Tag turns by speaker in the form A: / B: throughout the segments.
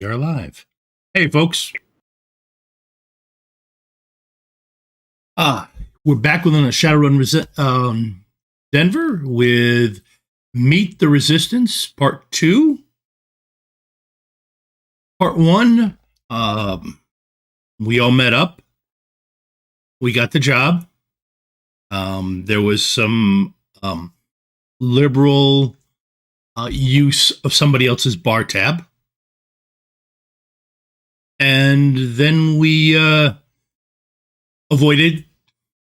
A: You're alive. Hey, folks. We're back within a Shadowrun Denver with Meet the Resistance Part 2. Part 1, we all met up. We got the job. There was some liberal use of somebody else's bar tab. And then we avoided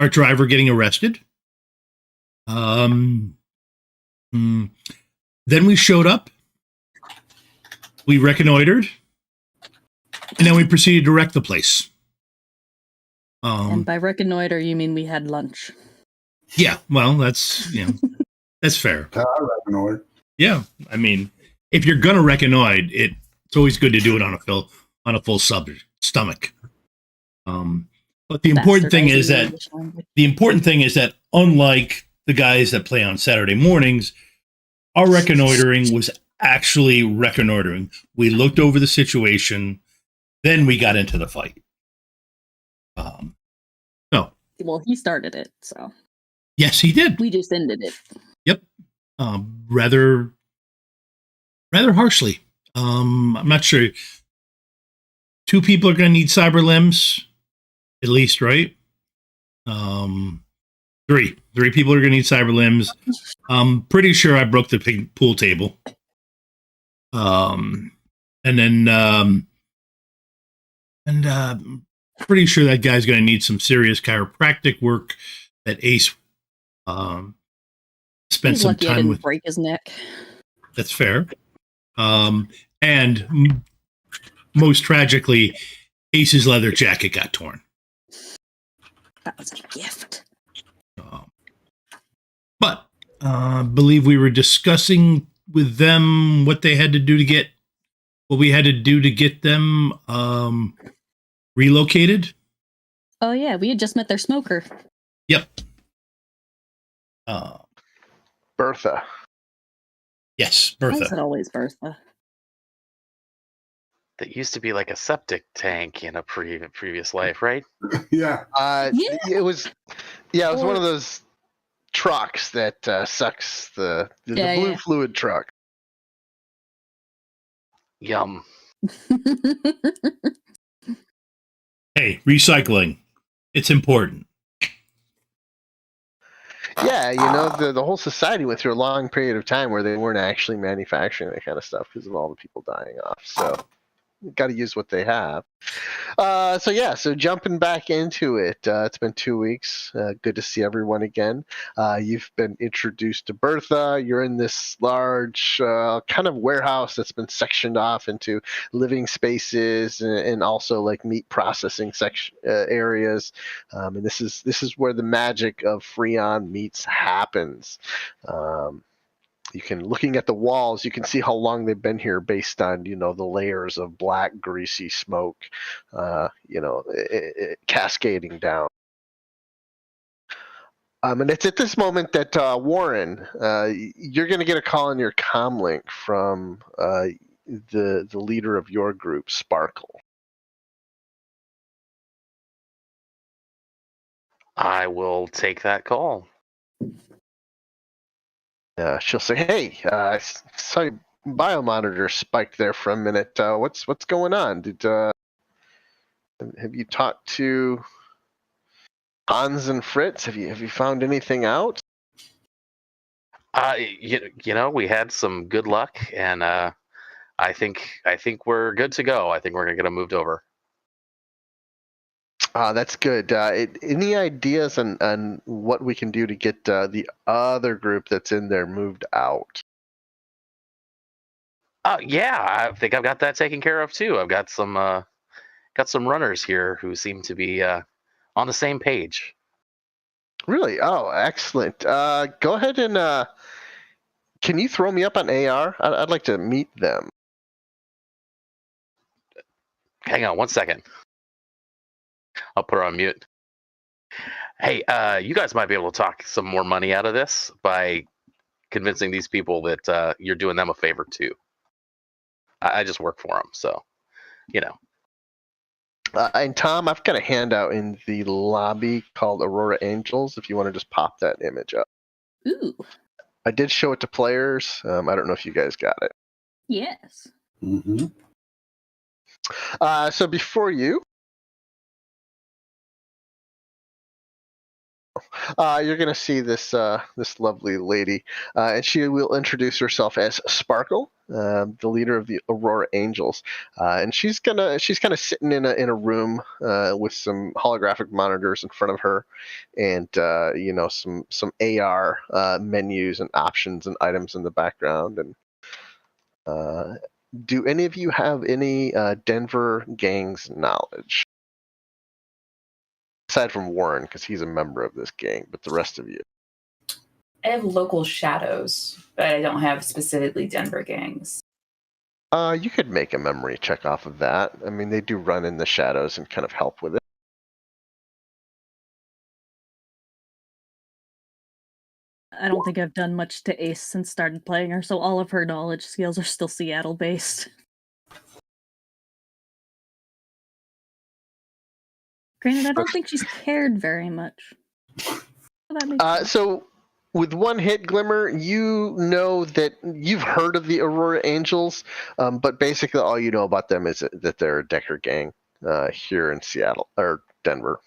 A: our driver getting arrested. Then we showed up. We reconnoitered. And then we proceeded to wreck the place.
B: And by reconnoiter, you mean we had lunch?
A: Yeah, well, that's that's fair.
C: Reconnoiter.
A: Yeah, I mean, if you're gonna reconnoiter, it's always good to do it on a full stomach. But the important thing is that unlike the guys that play on Saturday mornings, our reconnoitering was actually reconnoitering. We looked over the situation, then we got into the fight.
B: Well, he started it, so.
A: Yes, he did.
B: We just ended it.
A: Yep. Rather harshly. I'm not sure. 2 people are going to need cyber limbs, at least, right? 3 people are going to need cyber limbs. I'm pretty sure I broke the pool table. And then pretty sure that guy's going to need some serious chiropractic work. That Ace spent some time with.
B: Break his neck.
A: That's fair. And most tragically, Ace's leather jacket got torn.
B: That was a gift.
A: But I believe we were discussing with them what we had to do to get them relocated.
B: Oh yeah, we had just met their smoker.
A: Yep.
D: Bertha.
A: Yes, Bertha.
B: I said always Bertha.
E: That used to be like a septic tank in a previous life, right?
C: Yeah.
D: It was one of those trucks that sucks the blue fluid truck.
E: Yum.
A: Hey, recycling. It's important.
D: Yeah, the whole society went through a long period of time where they weren't actually manufacturing that kind of stuff because of all the people dying off. So got to use what they have. So jumping back into it, it's been 2 weeks. Good to see everyone again. You've been introduced to Bertha. You're in this large kind of warehouse that's been sectioned off into living spaces and also like meat processing areas. And this is where the magic of Freon meats happens. Looking at the walls, you can see how long they've been here based on, the layers of black, greasy smoke, cascading down. And it's at this moment that, Warren, you're going to get a call on your comlink from the leader of your group, Sparkle.
E: I will take that call.
D: She'll say, "Hey, I saw your biomonitor spiked there for a minute. What's going on? Have you talked to Hans and Fritz? Have you found anything out?"
E: We had some good luck, and I think we're good to go. I think we're gonna get them moved over.
D: That's good. Any ideas on what we can do to get the other group that's in there moved out?
E: Yeah, I think I've got that taken care of too. I've got some runners here who seem to be on the same page.
D: Really? Oh, excellent. Go ahead and can you throw me up on AR? I'd like to meet them.
E: Hang on 1 second. I'll put her on mute. Hey, you guys might be able to talk some more money out of this by convincing these people that you're doing them a favor too. I just work for them, so you know.
D: And Tom, I've got a handout in the lobby called Aurora Angels. If you want to just pop that image up.
B: Ooh,
D: I did show it to players. I don't know if you guys got it.
B: yes.
C: Mm-hmm.
D: So before you, you're going to see this this lovely lady, and she will introduce herself as Sparkle, the leader of the Aurora Angels, and she's kind of sitting in a room with some holographic monitors in front of her, and some AR menus and options and items in the background. And do any of you have any Denver gangs knowledge? Aside from Warren, because he's a member of this gang, but the rest of you.
F: I have local shadows, but I don't have specifically Denver gangs.
D: You could make a memory check off of that. I mean, they do run in the shadows and kind of help with it.
B: I don't think I've done much to Ace since started playing her, so all of her knowledge skills are still Seattle-based. Granted, I don't think she's cared very much. So that makes sense.
D: So, with one hit, Glimmer, you know that you've heard of the Aurora Angels, but basically all you know about them is that they're a Decker gang here in Seattle, or Denver.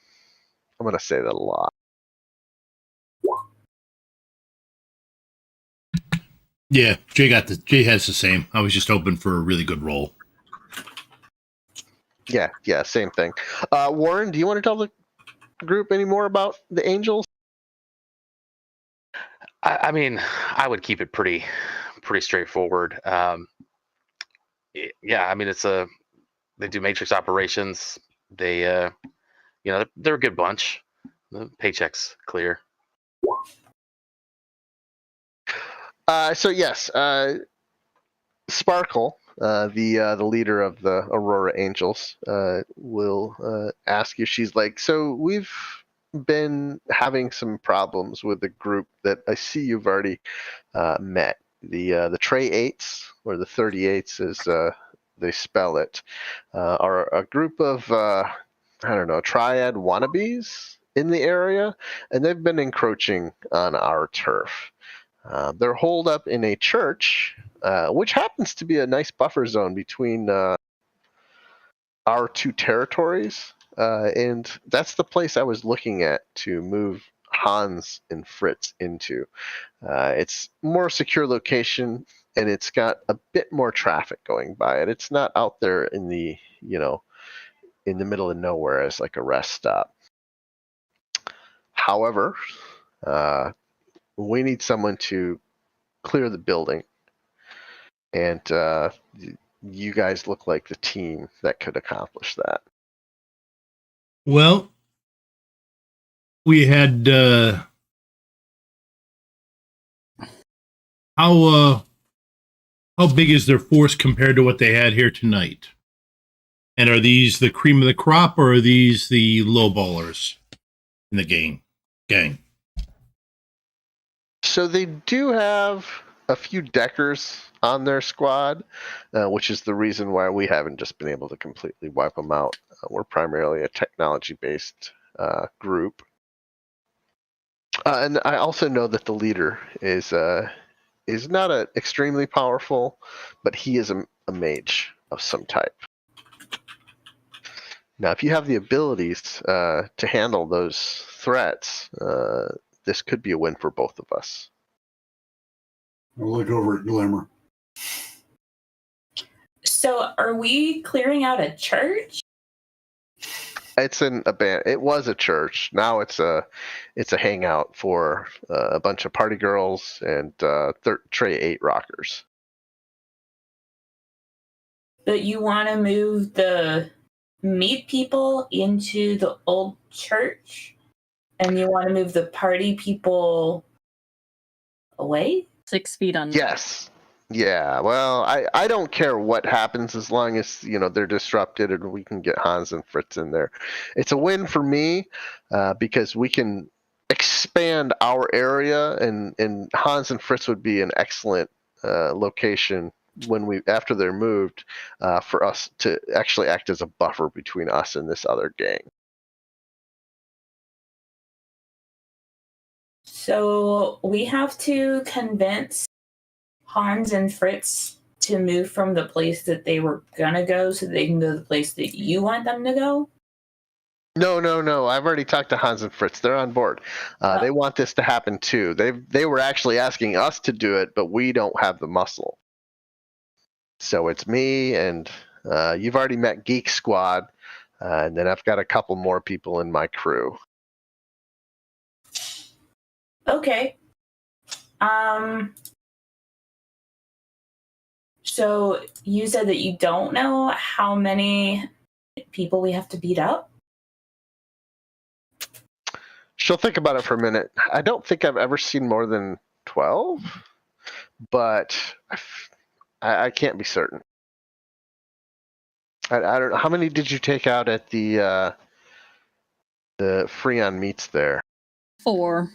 D: I'm going to say that a lot.
A: Yeah, Jay has the same. I was just hoping for a really good roll.
D: Yeah, same thing. Warren, do you want to tell the group any more about the Angels?
E: I mean, I would keep it pretty straightforward. Yeah, I mean, they do matrix operations. They, they're a good bunch. The paycheck's clear.
D: So yes, Sparkle, the leader of the Aurora Angels, will ask you. She's like, so we've been having some problems with the group that I see you've already met. The Trey Eights, or the 38s as they spell it, are a group of triad wannabes in the area, and they've been encroaching on our turf. They're holed up in a church, which happens to be a nice buffer zone between our two territories. And that's the place I was looking at to move Hans and Fritz into. It's more secure location, and it's got a bit more traffic going by it. It's not out there in the middle of nowhere as like a rest stop. However, we need someone to clear the building, and you guys look like the team that could accomplish that.
A: Well, we had how big is their force compared to what they had here tonight? And are these the cream of the crop, or are these the low ballers in the gang?
D: So they do have a few Deckers on their squad, which is the reason why we haven't just been able to completely wipe them out. We're primarily a technology-based group. And I also know that the leader is not extremely powerful, but he is a mage of some type. Now, if you have the abilities to handle those threats, this could be a win for both of us.
C: I'll look over at Glimmer.
F: So are we clearing out a church?
D: It's it was a church. Now it's a hangout for a bunch of party girls and Trey 8 rockers.
F: But you want to move the meat people into the old church, and you want to move the party people away?
B: 6 feet under.
D: Yes. Yeah. Well, I don't care what happens as long as they're disrupted and we can get Hans and Fritz in there. It's a win for me because we can expand our area, and Hans and Fritz would be an excellent location after they're moved, for us to actually act as a buffer between us and this other gang.
F: So we have to convince Hans and Fritz to move from the place that they were gonna go so they can go to the place that you want them to go?
D: No. I've already talked to Hans and Fritz. They're on board. They want this to happen too. They were actually asking us to do it, but we don't have the muscle. So it's me, and you've already met Geek Squad, and then I've got a couple more people in my crew.
F: Okay. So you said that you don't know how many people we have to beat up?
D: She'll think about it for a minute. I don't think I've ever seen more than 12, but I can't be certain. I don't know. How many did you take out at the Freon meets there?
B: 4,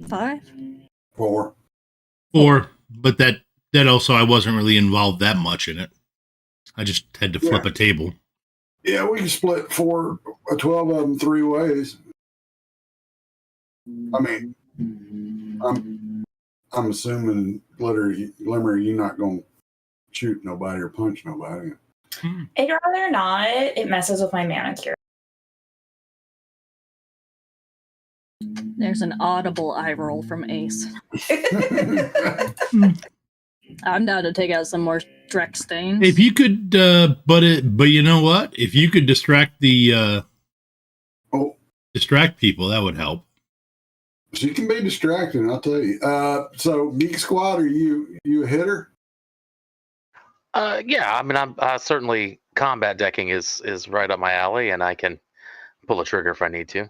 B: 5.
C: 4.
A: But that also I wasn't really involved that much in it. I just had to flip a table.
C: Yeah, we can split 12 of them 3 ways. I mean, I'm assuming, Glimmer, you're not going to shoot nobody or punch nobody.
F: I'd rather not. It messes with my manicure.
B: There's an audible eye roll from Ace. I'm down to take out some more Drek stains.
A: If you could, but you know what? If you could distract distract people, that would help.
C: She can be distracting, I'll tell you. So, Geek Squad, are you a hitter?
E: Yeah, I mean, I'm certainly combat decking is right up my alley, and I can pull a trigger if I need to.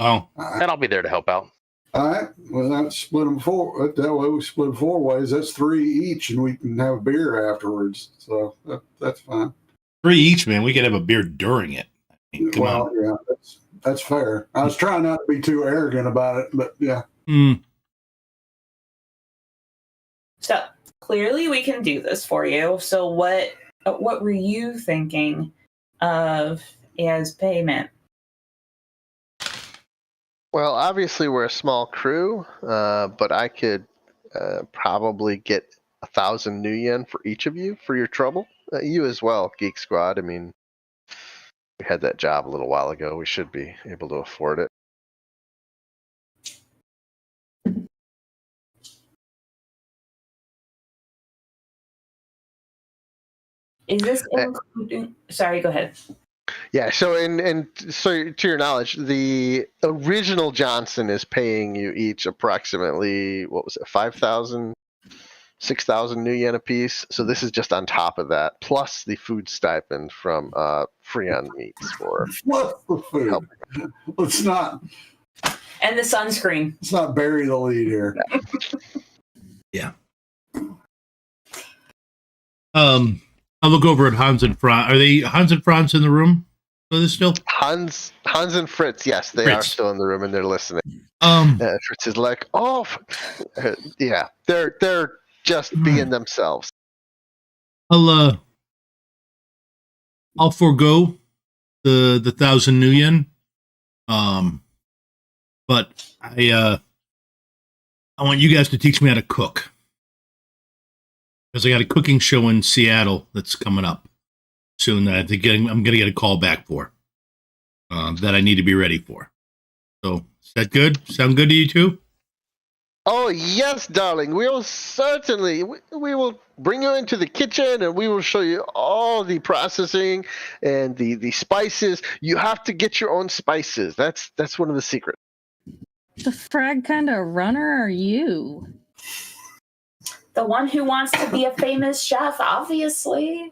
A: Oh,
E: And I'll be there to help out.
C: All right. Well, let's split them 4. That way we split 4 ways. That's 3 each, and we can have a beer afterwards. So that's fine.
A: 3 each, man. We could have a beer during it. I mean, come on.
C: Yeah, that's fair. I was trying not to be too arrogant about it, but yeah.
F: So clearly we can do this for you. So what were you thinking of as payment?
D: Well, obviously we're a small crew, but I could probably get 1,000 new yen for each of you for your trouble. You as well, Geek Squad. I mean, we had that job a little while ago. We should be able to afford it.
F: Is this including? Sorry, go ahead.
D: Yeah. So, so to your knowledge, the original Johnson is paying you each approximately 5,000, 6,000 new yen apiece. So this is just on top of that, plus the food stipend from Freon Meats for
C: What's the food?
D: helping.
C: Let's not
F: And the sunscreen.
C: bury the lead here.
A: Yeah. I'll look over at Hans and Franz. Are they Hans and Franz in the room? Are they still?
D: Hans and Fritz, yes, they are still in the room and they're listening. Fritz is like, oh, yeah, they're just being themselves. I'll
A: forego the 1,000 new yen. But I want you guys to teach me how to cook. Because I got a cooking show in Seattle that's coming up soon that I'm going to get a call back for that I need to be ready for. So, is that good? Sound good to you two?
D: Oh, yes, darling. We will certainly, we will bring you into the kitchen and we will show you all the processing and the spices. You have to get your own spices. That's one of the secrets.
B: The frag kind of runner are you?
F: The one who wants to be a famous chef, obviously.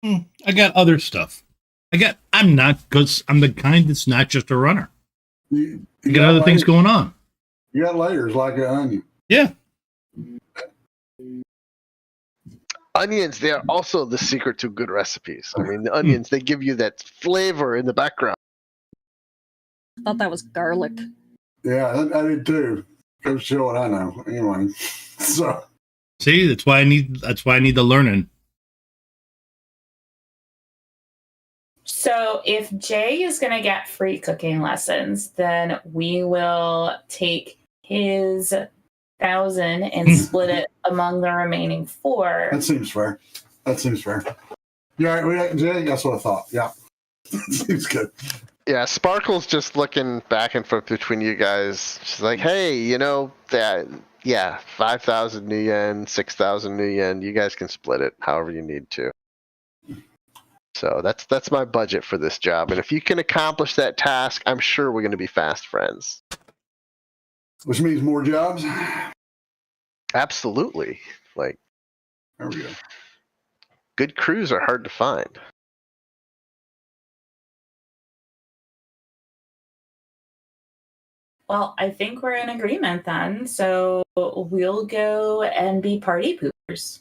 A: I got other stuff. I'm the kind that's not just a runner.
C: You
A: got other things going on.
C: You got layers like an onion.
A: Yeah.
D: Onions, they are also the secret to good recipes. I mean, the onions, they give you that flavor in the background.
B: I thought that was garlic.
C: Yeah, I did too. Goes to show what I know. Anyway, so
A: See, that's why I need the learning.
F: So if Jay is going to get free cooking lessons, then we will take his 1,000 and split it among the remaining 4.
C: That seems fair. Yeah, Jay, that's what I thought. Yeah. Seems good.
D: Yeah, Sparkle's just looking back and forth between you guys. She's like, hey, that, 5,000 new yen, 6,000 new yen. You guys can split it however you need to. So that's my budget for this job. And if you can accomplish that task, I'm sure we're going to be fast friends.
C: Which means more jobs.
D: Absolutely. Like,
C: There we go.
D: good crews are hard to find.
F: Well, I think we're in agreement then. So we'll go and be party poopers.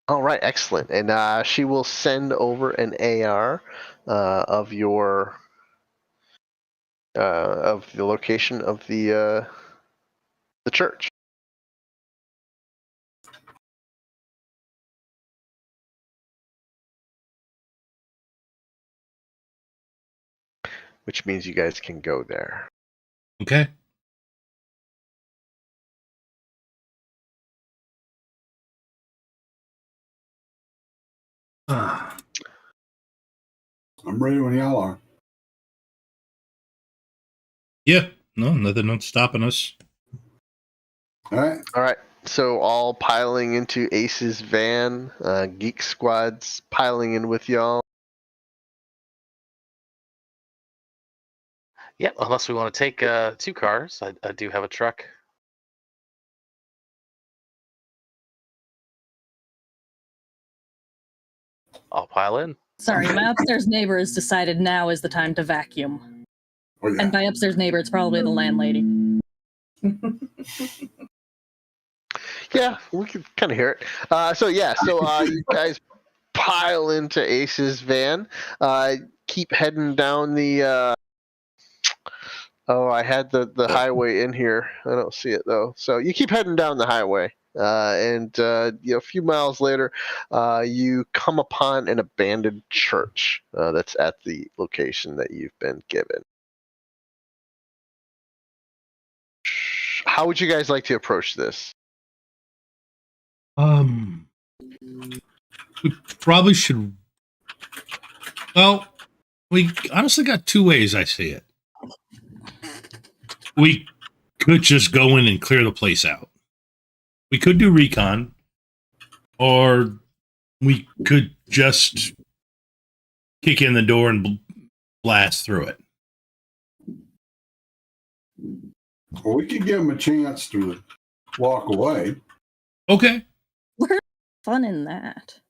D: All right, excellent. And she will send over an AR of your of the location of the church. Which means you guys can go there.
A: Okay.
C: I'm ready when y'all are.
A: Yeah. No, nothing stopping us.
C: All right.
D: All right. So all piling into Ace's van. Geek Squad's piling in with y'all.
E: Yeah, unless we want to take 2 cars. I do have a truck. I'll pile in.
B: Sorry, my upstairs neighbor has decided now is the time to vacuum.
C: Oh, yeah.
B: And by upstairs neighbor, it's probably the landlady.
D: Yeah, we can kind of hear it. So you guys pile into Ace's van. Keep heading down the. I had the highway in here. I don't see it though. So you keep heading down the highway, and a few miles later, you come upon an abandoned church that's at the location that you've been given. How would you guys like to approach this?
A: We probably should. Well, we honestly got 2 ways I see it. We could just go in and clear the place out. We could do recon, or we could just kick in the door and blast through it.
C: Well, we could give them a chance to walk away.
A: Okay.
B: Where's fun in that?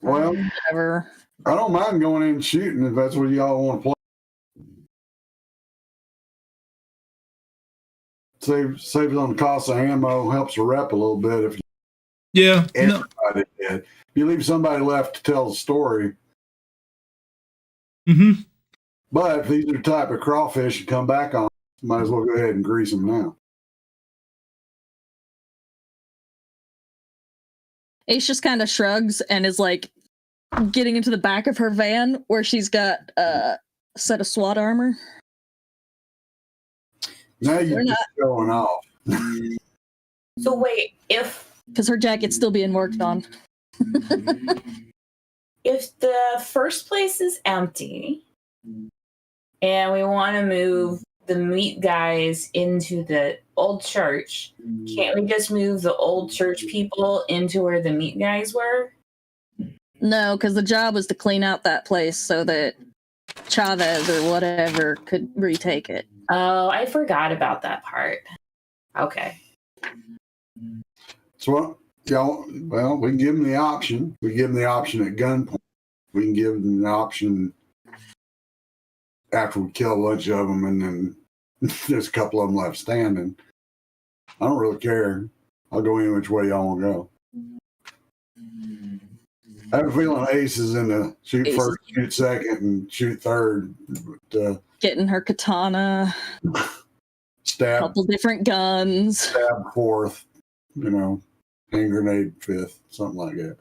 C: Well,
B: Whatever.
C: I don't mind going in and shooting if that's what y'all want to play. Saves on the cost of ammo, helps the rep a little bit if
A: Yeah. No.
C: everybody did. If you leave somebody left to tell the story.
A: Mm-hmm.
C: But if these are the type of crawfish you come back on, might as well go ahead and grease them now.
B: Ace just kind of shrugs and is like getting into the back of her van where she's got a set of SWAT armor.
C: Now you're
B: We're
C: just going off.
F: So wait,
B: Because her jacket's still being worked on.
F: if the first place is empty and we want to move the meat guys into the old church, can't we just move the old church people into where the meat guys were?
B: No, because the job was to clean out that place so that Chavez or whatever could retake it.
F: Oh, I forgot about that part. Okay.
C: So, y'all, well, we can give them the option. We give them the option at gunpoint. We can give them the option after we kill a bunch of them and then there's a couple of them left standing. I don't really care. I'll go in which way y'all want to go. I have a feeling Ace is in the shoot
B: Ace.
C: first, shoot second, and shoot third. But,
B: Getting her katana.
C: stab,
B: Couple different guns.
C: stab fourth, hand grenade fifth, something like that.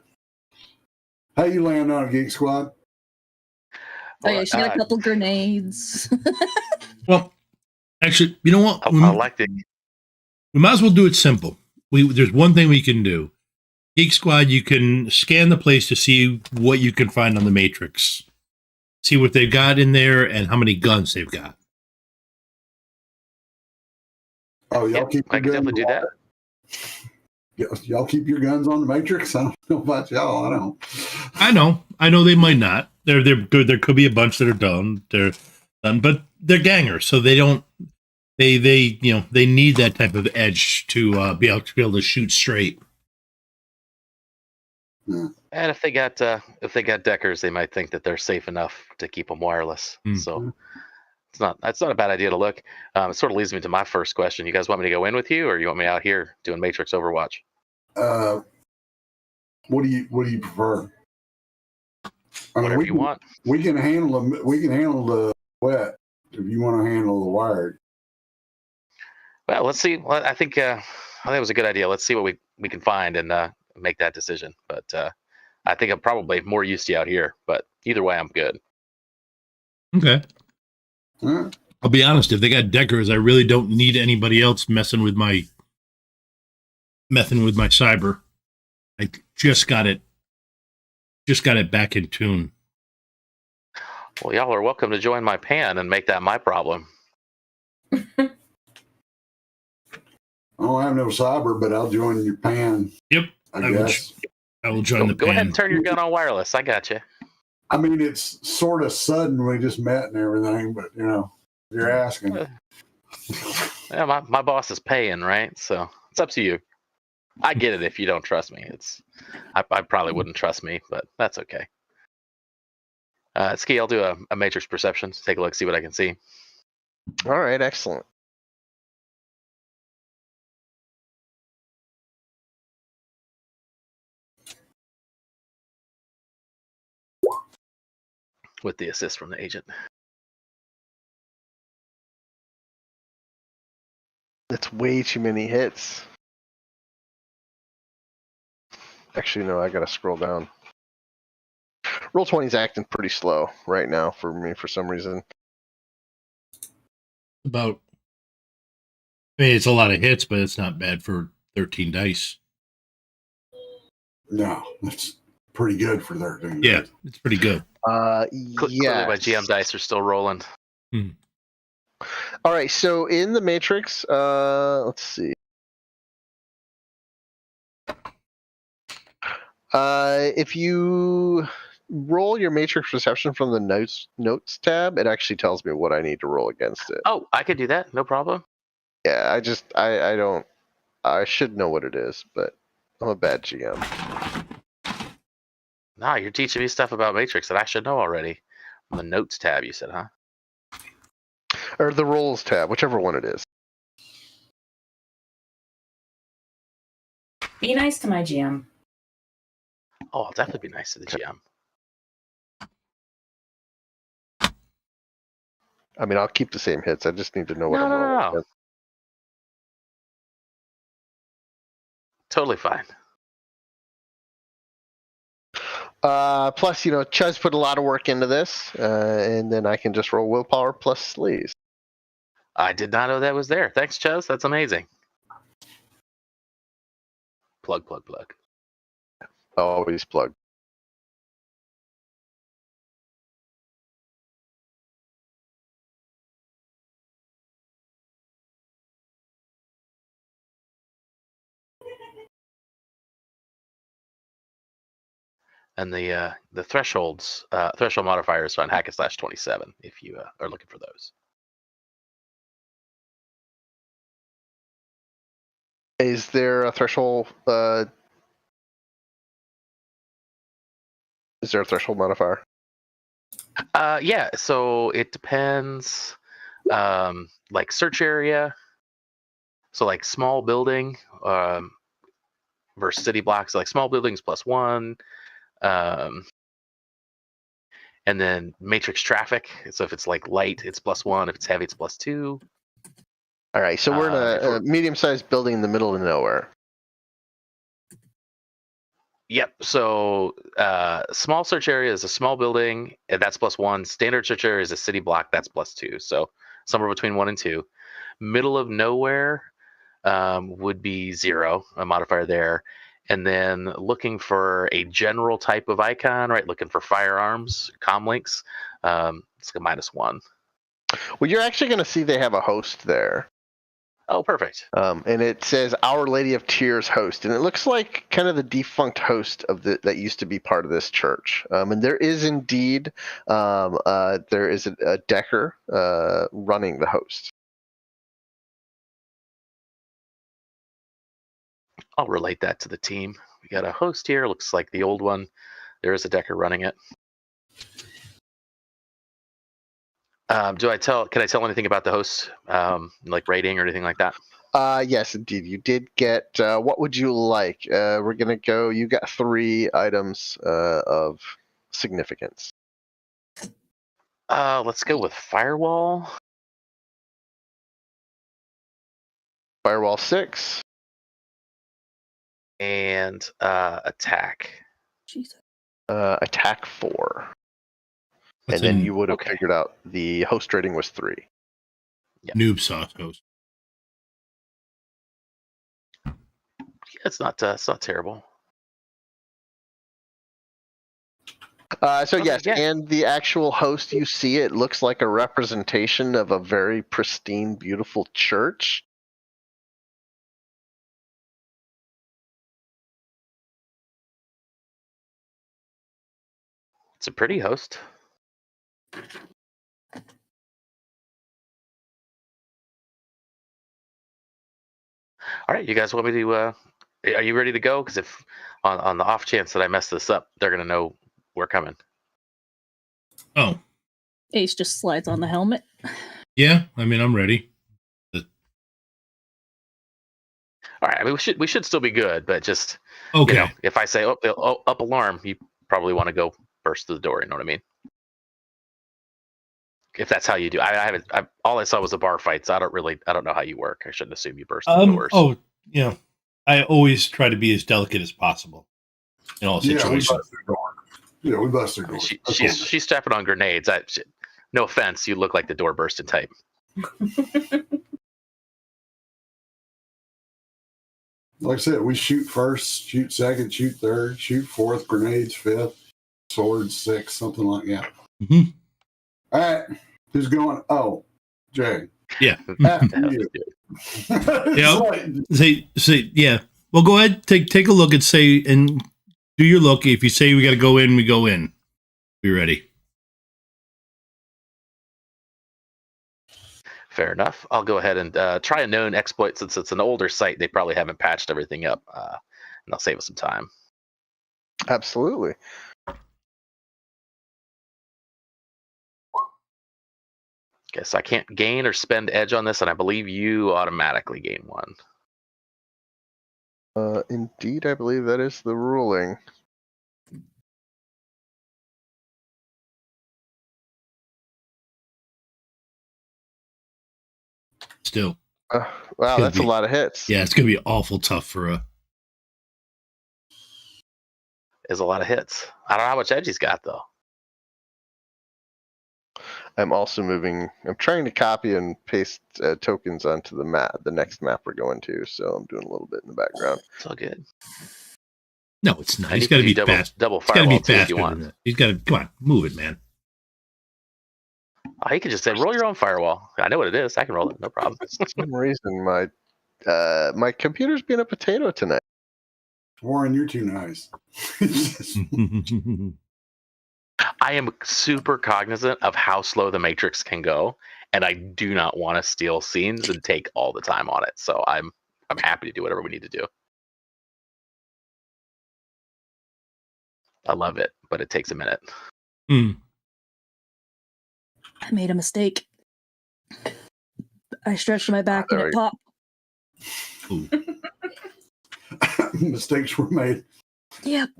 C: How you land on it, Geek Squad?
B: Oh yeah, she got a couple grenades.
A: Well, actually, you know what?
E: I like the.
A: We might as well do it simple. There's one thing we can do. Geek Squad, you can scan the place to see what you can find on the Matrix. See what they've got in there and how many guns they've got.
C: Oh, y'all
E: Yep,
C: keep
E: I
C: your
E: can
C: guns
E: definitely do
C: on
E: that.
C: Y'all keep your guns on the Matrix? I don't know about y'all. I don't.
A: I know they might not. They're good. There could be a bunch that are done. They're done, but they're gangers, so they don't. They need that type of edge to be able to shoot straight.
C: Yeah.
E: And if they got deckers, they might think that they're safe enough to keep them wireless. So it's not a bad idea to look. It sort of leads me to my first question. You guys want me to go in with you, or you want me out here doing Matrix Overwatch?
C: What do you prefer?
E: Whatever you want.
C: We can handle the wet if you want to handle the wired.
E: Well, let's see. Well, I think that was a good idea. Let's see what we can find and make that decision. But I think I'm probably more used to you out here. But either way, I'm good.
A: Okay. I'll be honest. If they got deckers, I really don't need anybody else messing with my cyber. I just got it back in tune.
E: Well, y'all are welcome to join my pan and make that my problem.
C: I don't have no cyber, but I'll join your pan.
A: Yep.
C: I guess.
A: I will join the pan.
E: Go ahead and turn your gun on wireless. I got you.
C: I mean, it's sort of sudden. We just met and everything, but you're asking.
E: Yeah, my boss is paying, right? So it's up to you. I get it if you don't trust me. I probably wouldn't trust me, but that's okay. Ski, I'll do a matrix perception. Take a look, see what I can see.
D: All right, excellent.
E: With the assist from the agent.
D: That's way too many hits. Actually, no, I gotta scroll down. Roll20's acting pretty slow right now for me for some reason.
A: It's a lot of hits, but it's not bad for 13 dice.
C: No, that's pretty good for 13.
A: Yeah, it's pretty good.
E: Clearly, my GM dice are still rolling.
D: All right, so in the Matrix, let's see. If you roll your Matrix Perception from the notes tab, it actually tells me what I need to roll against it.
E: Oh, I could do that. No problem.
D: Yeah, I should know what it is, but I'm a bad GM.
E: Nah, you're teaching me stuff about Matrix that I should know already. On the notes tab, you said, huh?
D: Or the rolls tab, whichever one it is.
F: Be nice to my GM.
E: Oh, I'll definitely be nice to the GM.
D: I mean, I'll keep the same hits. I just need to know what I'm rolling against.
E: Totally fine.
D: Plus, Chuz put a lot of work into this, and then I can just roll willpower plus sleaze.
E: I did not know that was there. Thanks, Chuz. That's amazing. Plug.
D: Always plug.
E: And the threshold modifiers on Hack/27 if you are looking for those.
D: Is there a threshold? Is there a threshold modifier?
E: Yeah. So it depends. Like search area. So like small building versus city blocks. Like small buildings +1. And then matrix traffic. So if it's like light, it's +1. If it's heavy, it's +2.
D: All right, so we're in a medium-sized building in the middle of nowhere.
E: Yep. So small search area is a small building, and that's +1. Standard search area is a city block, that's +2. So somewhere between 1 and 2. Middle of nowhere would be 0, a modifier there. And then looking for a general type of icon, right? Looking for firearms, comm links, it's a -1.
D: Well, you're actually going to see they have a host there.
E: Oh, perfect.
D: And it says Our Lady of Tears host, and it looks like kind of the defunct host of that used to be part of this church. And there is indeed there is a Decker running the host.
E: I'll relate that to the team. We got a host here. Looks like the old one. There is a Decker running it. Can I tell anything about the host, like rating or anything like that?
D: Yes, indeed. You did get, what would you like? We're going to go, you got 3 items of significance.
E: Let's go with Firewall.
D: Firewall 6.
E: And Attack.
B: Jesus.
D: Attack 4.
A: What's
D: and then
A: in
D: you would have
E: okay.
D: figured out the host rating was 3.
A: noob sauce host?
E: Yeah, it's not terrible.
D: So yes,
E: yeah.
D: and the actual host, you see it looks like a representation of a very pristine, beautiful church.
E: It's a pretty host. All right, you guys want me to? Are you ready to go? Because if on the off chance that I mess this up, they're gonna know we're coming.
A: Oh,
B: Ace just slides on the helmet.
A: yeah. I mean, I'm ready.
E: All right, I mean we should still be good, but just
A: Okay.
E: if I say up alarm, you probably want to go burst through the door. You know what I mean? If that's how you do, I haven't. All I saw was the bar fights. I don't know how you work. I shouldn't assume you burst through doors.
A: Oh, yeah. I always try to be as delicate as possible in all situations.
C: We bust their door.
E: She's strapping on grenades. No offense, you look like the door bursting type.
C: Like I said, we shoot first, shoot second, shoot third, shoot fourth, grenades fifth, swords sixth, something like that.
A: Mm-hmm.
C: All right, who's going? Oh, Jay.
A: Yeah.
C: After you.
A: Yeah. Say, yeah. Well, go ahead, take a look and say, and do your look. If you say we got to go in, we go in. Be ready.
E: Fair enough. I'll go ahead and try a known exploit since it's an older site. They probably haven't patched everything up, and they'll save us some time.
D: Absolutely.
E: Guess I can't gain or spend edge on this, and I believe you automatically gain 1.
D: Indeed, I believe that is the ruling.
A: Still.
D: Wow, that's a lot of hits.
A: Yeah, it's going to be awful tough for a...
E: Is a lot of hits. I don't know how much edge he's got, though.
D: I'm also moving. I'm trying to copy and paste tokens onto the map, the next map we're going to. So I'm doing a little bit in the background.
E: It's all good.
A: No, it's not.
E: And
A: He's got to be
E: double,
A: fast.
E: Double
A: He's got to
E: firewall
A: be
E: too if
A: faster
E: you want.
A: than that. He's got to... Come on, move it, man.
E: Oh, he could just say, roll your own firewall. I know what it is. I can roll it. No problem.
D: For some reason, my computer's being a potato tonight.
C: Warren, you're too nice.
E: I am super cognizant of how slow the Matrix can go, and I do not want to steal scenes and take all the time on it. So I'm happy to do whatever we need to do. I love it, but it takes a minute.
A: Mm.
B: I made a mistake. I stretched my back and it popped.
C: Mistakes were made.
B: Yep.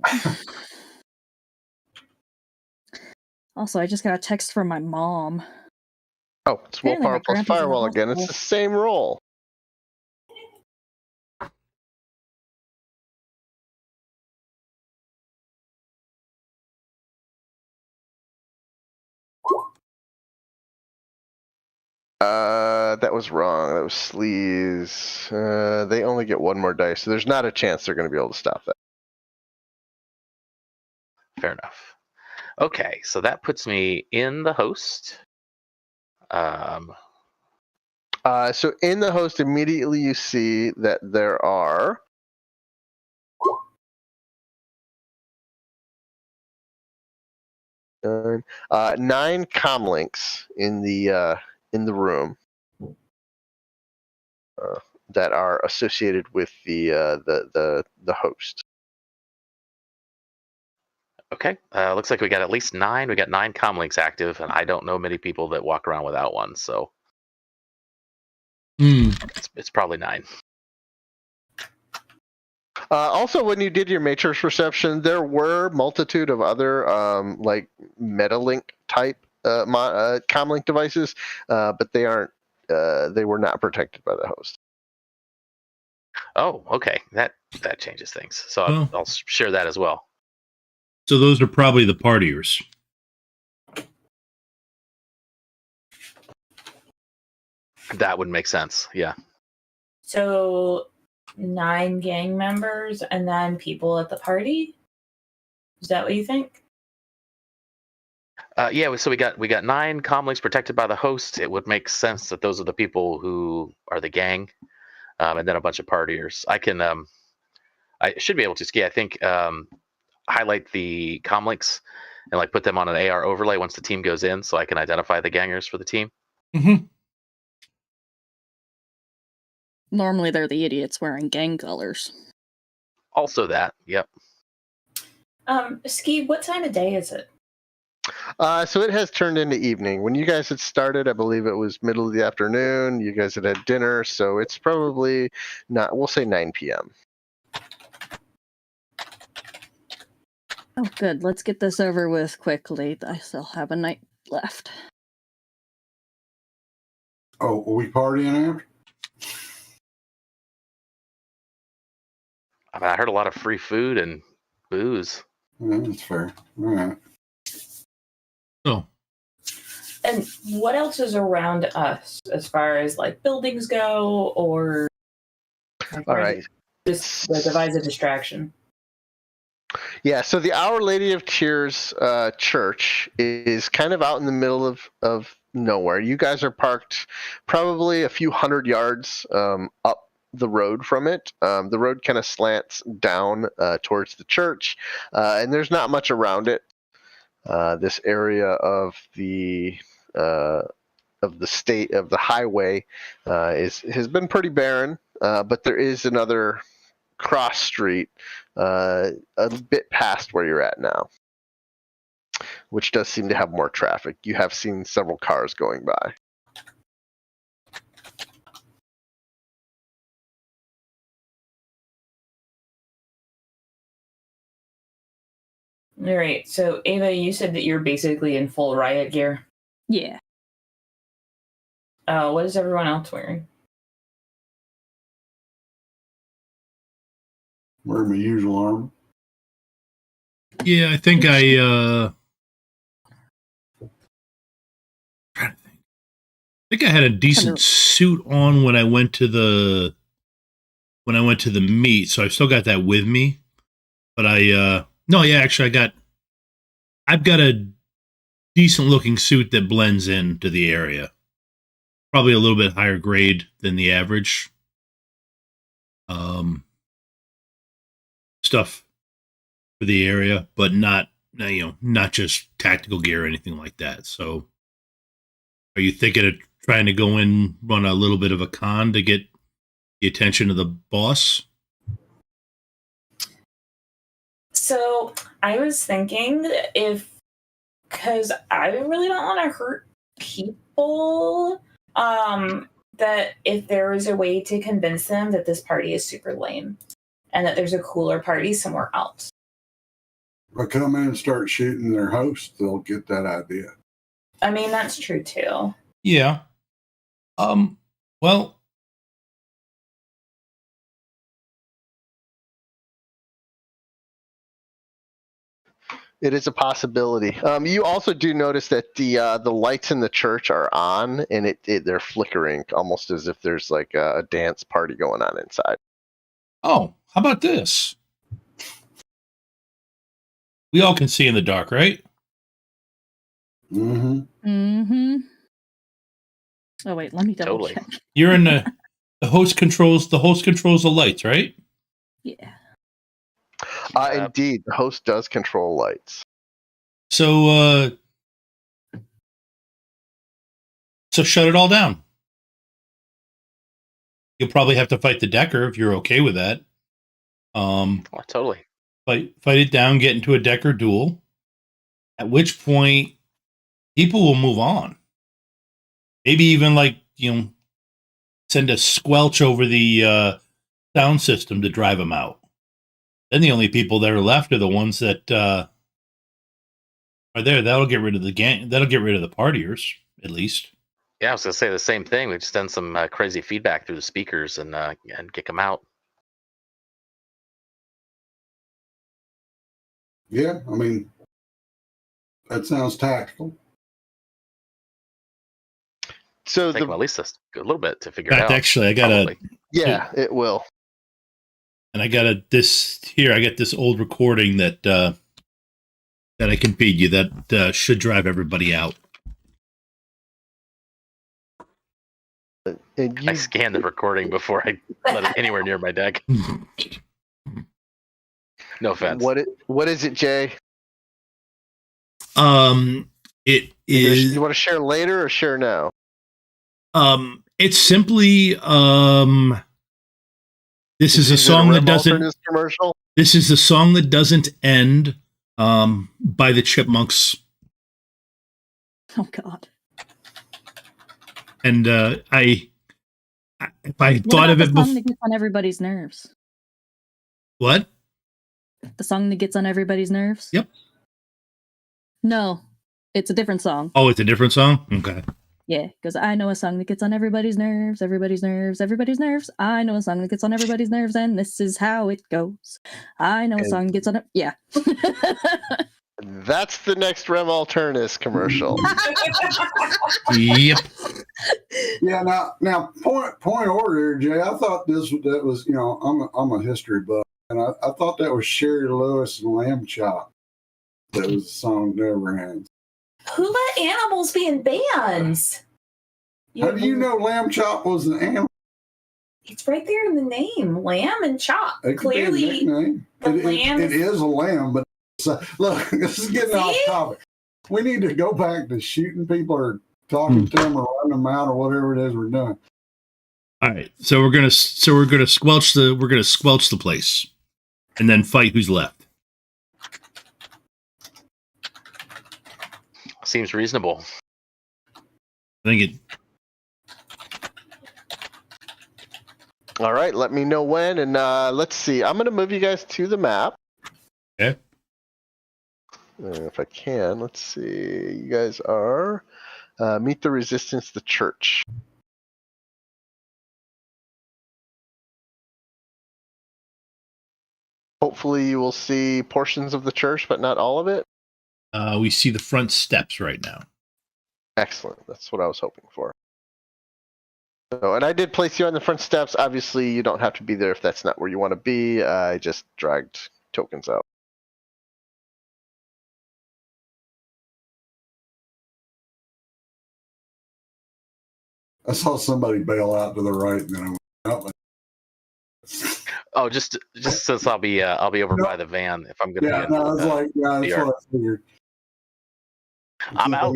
B: Also, I just got a text from my mom.
D: Oh, it's willpower
B: Apparently my
D: plus
B: grandpa's in the
D: firewall again. It's
B: hospital.
D: the same roll. that was wrong. That was sleaze. They only get one more dice, so there's not a chance they're going to be able to stop that.
E: Fair enough. Okay, so that puts me in the host.
D: So in the host, immediately you see that there are 9 comlinks in the room that are associated with the host.
E: Okay, looks like we got at least 9. We got 9 comlinks active, and I don't know many people that walk around without one, so it's probably 9.
D: Also, when you did your matrix perception, there were multitude of other like Metalink type comlink devices, but they aren't. They were not protected by the host.
E: Oh, okay, that changes things. So I'll share that as well.
A: So those are probably the partiers.
E: That would make sense. Yeah.
F: So 9 gang members and then people at the party? Is that what you think?
E: Yeah, so we got 9 comlinks protected by the host. It would make sense that those are the people who are the gang, and then a bunch of partiers. I should be able to ski. I think highlight the comlinks and like put them on an AR overlay once the team goes in, so I can identify the gangers for the team.
A: Mm-hmm.
B: Normally they're the idiots wearing gang colors.
E: Also that, yep.
F: Ski, what time of day is it?
D: So it has turned into evening. When you guys had started, I believe it was middle of the afternoon. You guys had dinner, so it's probably not. We'll say 9 p.m.
B: Oh, good. Let's get this over with quickly. I still have a night left.
C: Oh, are we partying after?
E: I mean, I heard a lot of free food and booze.
C: Yeah, that's fair. All right.
A: Oh,
F: And what else is around us as far as like buildings go, or
D: All right.
F: just the device of distraction?
D: Yeah, so the Our Lady of Tears church is kind of out in the middle of nowhere. You guys are parked probably a few hundred yards up the road from it. The road kind of slants down towards the church, and there's not much around it. This area of the state of the highway has been pretty barren, but there is another cross street a bit past where you're at now, which does seem to have more traffic. You have seen several cars going by.
F: All right. So Ava, you said that you're basically in full riot gear.
B: Yeah.
F: What is everyone else wearing?
C: Wearing my usual armor.
A: yeah. I think I had a decent suit on when I went to the meet, so I've still got that with me. But actually I've got a decent looking suit that blends into the area. Probably a little bit higher grade than the average. Stuff for the area, but not just tactical gear or anything like that. So are you thinking of trying to go in, run a little bit of a con to get the attention of the boss?
F: So I was thinking because I really don't want to hurt people, that if there was a way to convince them that this party is super lame and that there's a cooler party somewhere else.
C: If I come in and start shooting their host, they'll get that idea.
F: I mean, that's true too.
A: Yeah. Well,
D: It is a possibility. You also do notice that the lights in the church are on, and they're flickering, almost as if there's like a dance party going on inside.
A: Oh, how about this? We all can see in the dark, right?
C: Mm-hmm.
B: Mm-hmm. Oh wait, let me double
E: Totally.
B: check.
A: You're in the host controls the lights, right?
B: Yeah.
D: Indeed, the host does control lights.
A: So shut it all down. You'll probably have to fight the Decker if you're okay with that.
E: Oh, totally.
A: Fight it down, get into a Decker duel. At which point, people will move on. Maybe even send a squelch over the sound system to drive them out. Then the only people that are left are the ones that are there. That'll get rid of the gang. That'll get rid of the partiers, at least.
E: Yeah, I was gonna say the same thing. We just send some crazy feedback through the speakers and kick them out.
C: Yeah, I mean, that sounds tactical.
D: So
E: Take them at least a little bit to figure
A: In
E: it
A: fact,
E: out.
A: actually, I
E: probably.
D: it will.
A: and I got this here. I got this old recording that I can feed you that should drive everybody out.
D: And
E: I scanned the recording before I let it anywhere near my deck. No offense.
D: What is it, Jay?
A: It is.
D: You want to share later or share now?
A: It's simply this is a song that doesn't.
D: Commercial?
A: This is a song that doesn't end by the Chipmunks.
B: Oh God.
A: And if I
B: What
A: thought
B: about
A: of
B: the
A: it
B: song
A: before,
B: that gets on everybody's nerves?
A: what?
B: The song that gets on everybody's nerves?
A: Yep.
B: No, it's a different song.
A: Oh, it's a different song. Okay.
B: Yeah, because I know a song that gets on everybody's nerves, everybody's nerves, everybody's nerves. I know a song that gets on everybody's nerves, and this is how it goes. I know a song that gets on it. Yeah.
D: That's the next Rem Alternus commercial.
A: Yep.
C: Yeah. Now, point order, Jay. I thought that was I'm a history buff, and I thought that was Sherry Lewis and Lamb Chop. That was a song Never Ends.
F: Who let animals be in bands?
C: How do you know Lamb Chop was an animal?
F: It's right there in the name, lamb and chop.
C: It could be a
F: Clearly,
C: nickname. It is a lamb, but look, this is getting off topic. We need to go back to shooting people or talking to them or running them out or whatever it is we're doing.
A: All right. So we're gonna squelch the place, and then fight who's left.
E: Seems reasonable.
A: I think it.
D: All right, let me know when, and let's see. I'm going to move you guys to the map.
A: Okay.
D: If I can, let's see. You guys are Meet the Resistance, the church. Hopefully you will see portions of the church, but not all of it.
A: We see the front steps right now.
D: Excellent. That's what I was hoping for. So, and I did place you on the front steps. Obviously, you don't have to be there if that's not where you want to be. I just dragged tokens out.
C: I saw somebody bail out to the right, and then I went out.
E: Oh, just since I'll be over by the van if I'm gonna.
C: Yeah, no, it's like that's what I figured.
E: I'm out.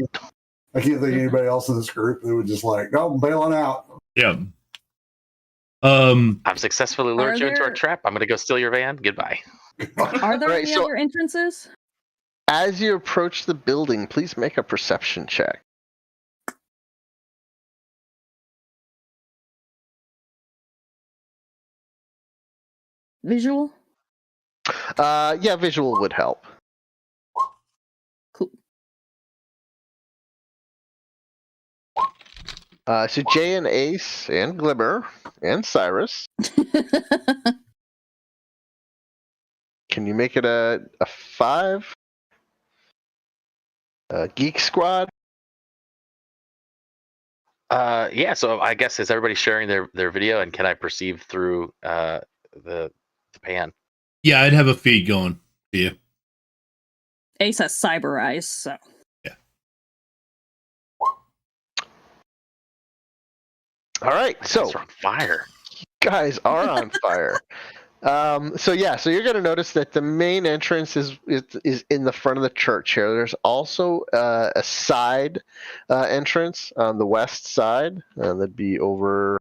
C: I can't think of anybody else in this group that would just like, no, I'm bailing out.
A: Yeah.
E: I've successfully lured you into our
B: there-
E: trap. I'm gonna go steal your van. Goodbye.
B: Are there
D: Right,
B: any
D: so-
B: other entrances?
D: As you approach the building, please make a perception check.
B: Visual?
D: Yeah, visual would help.
B: Cool.
D: So Jay and Ace and Glimmer and Cyrus, can you make it a 5? Geek Squad.
E: Yeah. So I guess is everybody sharing their video, and can I perceive through the pan?
A: Yeah, I'd have a feed going for you.
B: Ace has cyber eyes, so.
A: Yeah.
D: All right, so
E: Guys are on fire.
D: guys are on fire. So you're going to notice that the main entrance is in the front of the church here. There's also a side entrance on the west side. That'd be over,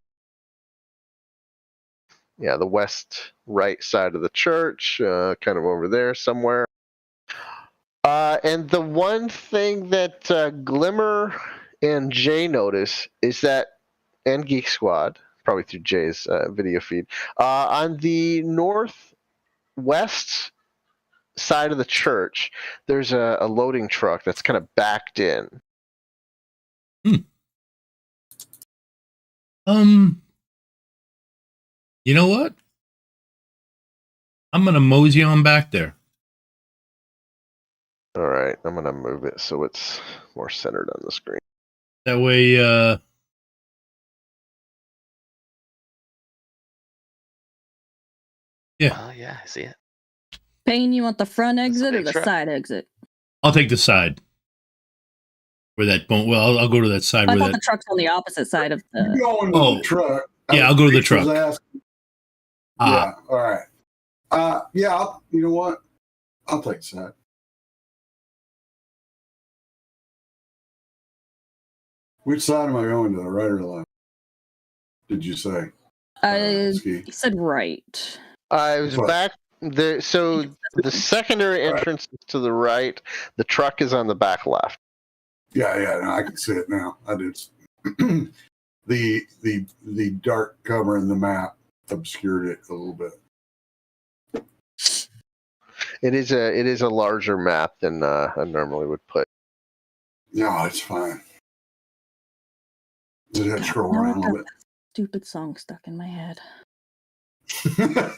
D: the west right side of the church, kind of over there somewhere. And the one thing that Glimmer and Jay notice is that, and Geek Squad, probably through Jay's video feed, on the northwest side of the church, there's a loading truck that's kind of backed in.
A: You know what? I'm gonna mosey on back there.
D: All right, I'm gonna move it so it's more centered on the screen.
A: That way,
E: Yeah, I see it.
B: Payne, you want the front exit or
E: big
B: the
E: truck.
B: side exit?
A: I'll take the side. Where that bone? Well, I'll go to that side.
B: I
A: where
B: thought
A: that.
B: the truck's on the opposite side of
C: You
B: the.
C: go into the truck.
A: Yeah, I'll go to the
C: Chris was
A: truck.
C: asking. Yeah. All right. You know what? I'll take the side. Which side am I going to, the right or the left? Did you say? Ski?
B: You said right.
D: I was
C: What?
D: back there. So the secondary entrance is to the right. The truck is on the back left.
C: Yeah, no, I can see it now. I did. the dark cover in the map obscured it a little bit.
D: It is a larger map than I normally would put.
C: No, it's fine. Just had to scroll
B: Now
C: around
B: I've
C: a
B: got
C: little
B: that stupid song stuck in my head.
C: bit.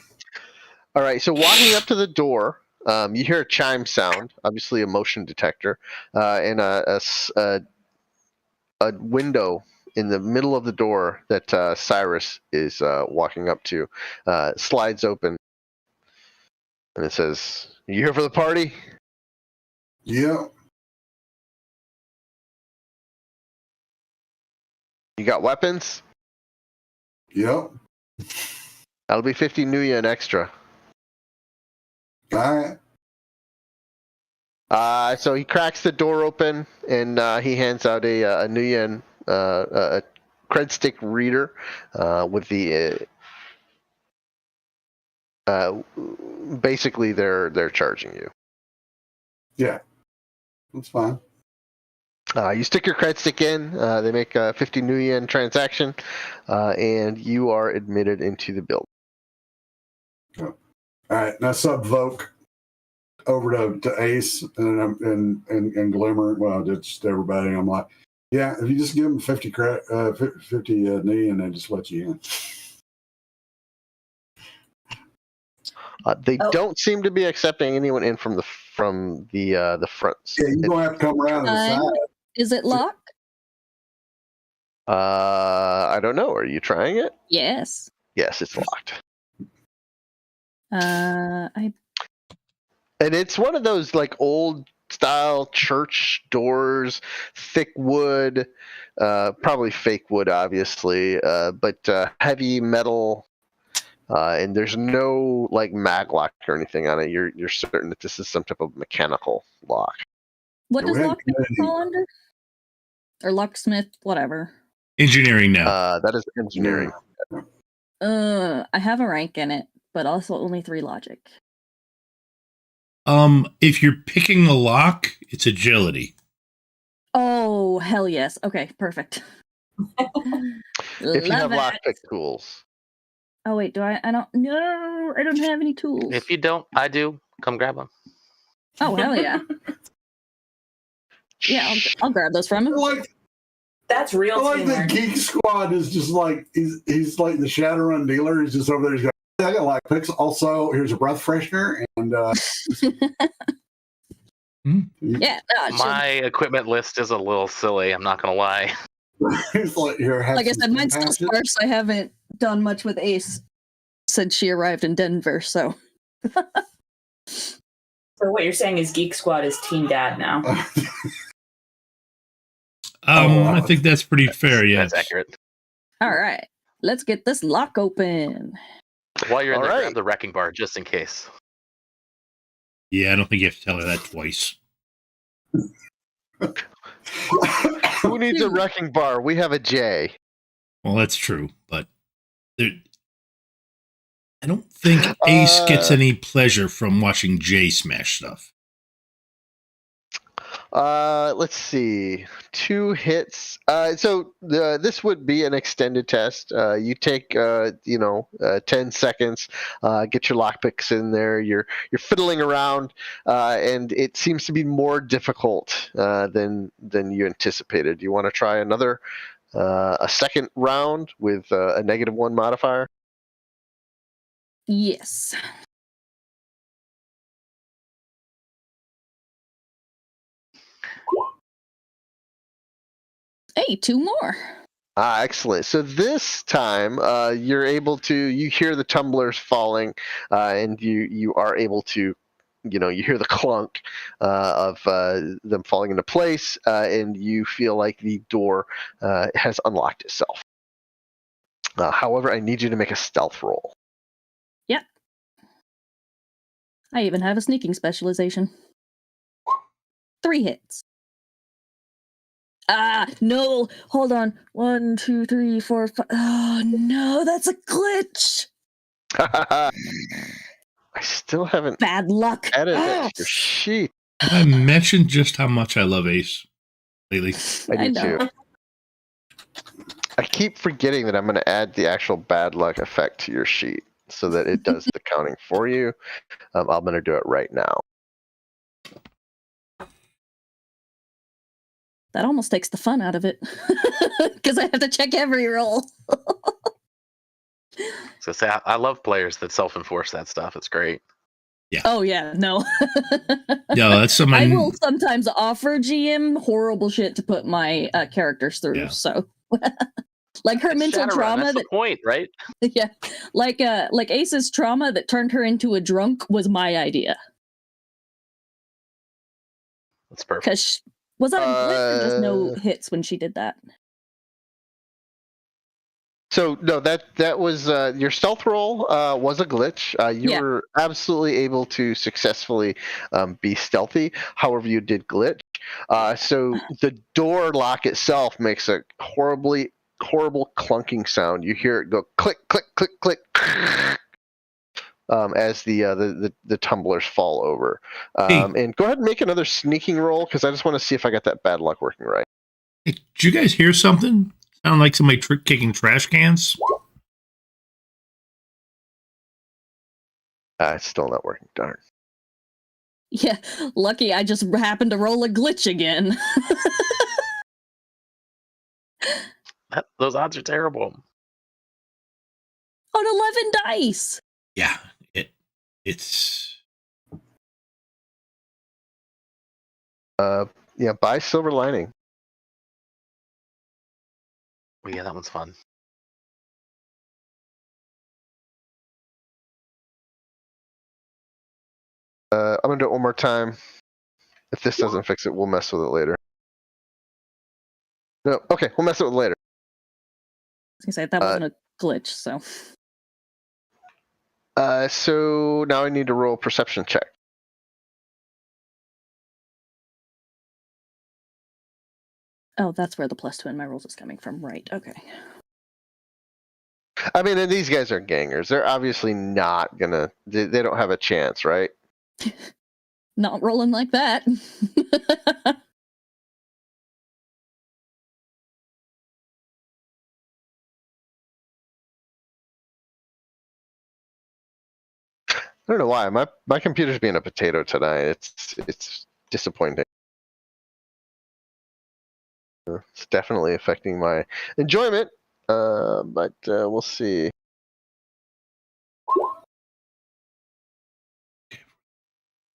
D: All right, so walking up to the door, you hear a chime sound, obviously a motion detector, and a window in the middle of the door that Cyrus is walking up to slides open, and it says, "You here for the party?"
C: Yeah.
D: You got weapons?
C: Yep.
D: That'll be 50 new yen extra.
C: All right.
D: So he cracks the door open and he hands out a new yen a cred stick reader with the basically they're charging you.
C: Yeah. That's fine.
D: You stick your cred stick in. They make a 50 new yen transaction, and you are admitted into the building.
C: All right. Now subvoke over to Ace and Glimmer. Well, just everybody. I'm like, yeah. If you just give them 50 knee, and they just let you in.
D: They don't seem to be accepting anyone in from the fronts.
C: Yeah, you're gonna have to come around to the side.
B: Is it locked?
D: I don't know. Are you trying it?
B: Yes.
D: Yes, it's locked.
B: I
D: And it's one of those like old style church doors, thick wood, probably fake wood, obviously, but heavy metal. And there's no like mag lock or anything on it. You're certain that this is some type of mechanical lock.
B: What does
C: Go ahead,
B: locksmith
C: Kennedy.
B: fall under? Or locksmith, whatever.
A: Engineering now.
D: That is engineering.
B: I have a rank in it, but also only 3 logic.
A: If you're picking a lock, it's agility.
B: Oh, hell yes. Okay, perfect.
D: If you have
B: Love it.
D: lockpick tools.
B: Oh wait, do I don't no, I don't have any tools.
E: If you don't, I do. Come grab them.
B: Oh hell yeah. Yeah, I'll grab those from him.
F: That's real
C: I like the
F: teamwork.
C: Geek Squad is just like he's like the Shadowrun dealer. He's just over there. He's got, I got like picks. Also, here's a breath freshener, and
B: Yeah, no, it
E: My equipment list is a little silly. I'm not gonna lie.
C: It's like, here, have
B: like I
C: some
B: said, mine's still
C: patches.
B: sparse. I haven't done much with Ace since she arrived in Denver, so.
F: So what you're saying is Geek Squad is Team Dad now.
C: wow.
A: I think that's pretty fair. Yes.
E: That's accurate.
B: All right, let's get this lock open.
E: While you're in
D: All
E: there,
D: right.
E: grab the wrecking bar just in case.
A: Yeah, I don't think you have to tell her that twice.
D: Who needs a wrecking bar? We have a J.
A: Well, that's true, but there, I don't think Ace gets any pleasure from watching Jay smash stuff.
D: Let's see. 2 hits. So this would be an extended test. You take 10 seconds, get your lockpicks in there. You're fiddling around, and it seems to be more difficult than you anticipated. Do you want to try another a second round with a -1 modifier?
B: Yes. Hey, 2 more.
D: Excellent. So this time, you're able to. You hear the tumblers falling, and you are able to. You hear the clunk of them falling into place, and you feel like the door has unlocked itself. However, I need you to make a stealth roll.
B: Yep. I even have a sneaking specialization. 3 hits. No. Hold on. 1, 2, 3, 4, 5. Oh, no, that's a glitch.
D: I still haven't
B: Bad luck.
D: added that to your sheet.
A: I mentioned just how much I love Ace lately.
D: I do
B: know.
D: too. I keep forgetting that I'm going to add the actual bad luck effect to your sheet so that it does the counting for you. I'm going to do it right now.
B: That almost takes the fun out of it. Because I have to check every roll.
E: So say I love players that self-enforce that stuff. It's great.
B: Oh, yeah, no.
A: Yeah, that's something.
B: I will sometimes offer GM horrible shit to put my characters through,
A: Yeah.
B: so. Like her
E: It's
B: mental
E: Shadowrun,
B: trauma.
E: that's the point, right?
B: Yeah. Like Ace's trauma that turned her into a drunk was my idea.
E: That's perfect.
B: Because was that a glitch or just no hits when she did that?
D: So no, that was your stealth roll was a glitch. You were absolutely able to successfully be stealthy. However, you did glitch. So the door lock itself makes a horrible clunking sound. You hear it go click, click, click, click. As the tumblers fall over. And go ahead and make another sneaking roll because I just want to see if I got that bad luck working right.
A: Hey, did you guys hear something? Sound like somebody kicking trash cans?
D: It's still not working. Darn.
B: Yeah, lucky I just happened to roll a glitch again.
E: Those odds are terrible.
B: On 11 dice.
A: Yeah, it's.
D: Buy Silver Lining.
E: Well, yeah, that one's fun.
D: I'm gonna do it one more time. If this doesn't fix it, we'll mess with it later. No, okay, we'll mess with it later.
B: I was gonna say that wasn't a glitch, so.
D: So now I need to roll a perception check.
B: Oh, that's where the +2 in my rolls is coming from. Right, okay.
D: I mean, and these guys are gangers. They're obviously not gonna. They don't have a chance, right?
B: Not rolling like that.
D: I don't know why. My computer's being a potato tonight. It's disappointing. It's definitely affecting my enjoyment. But we'll see.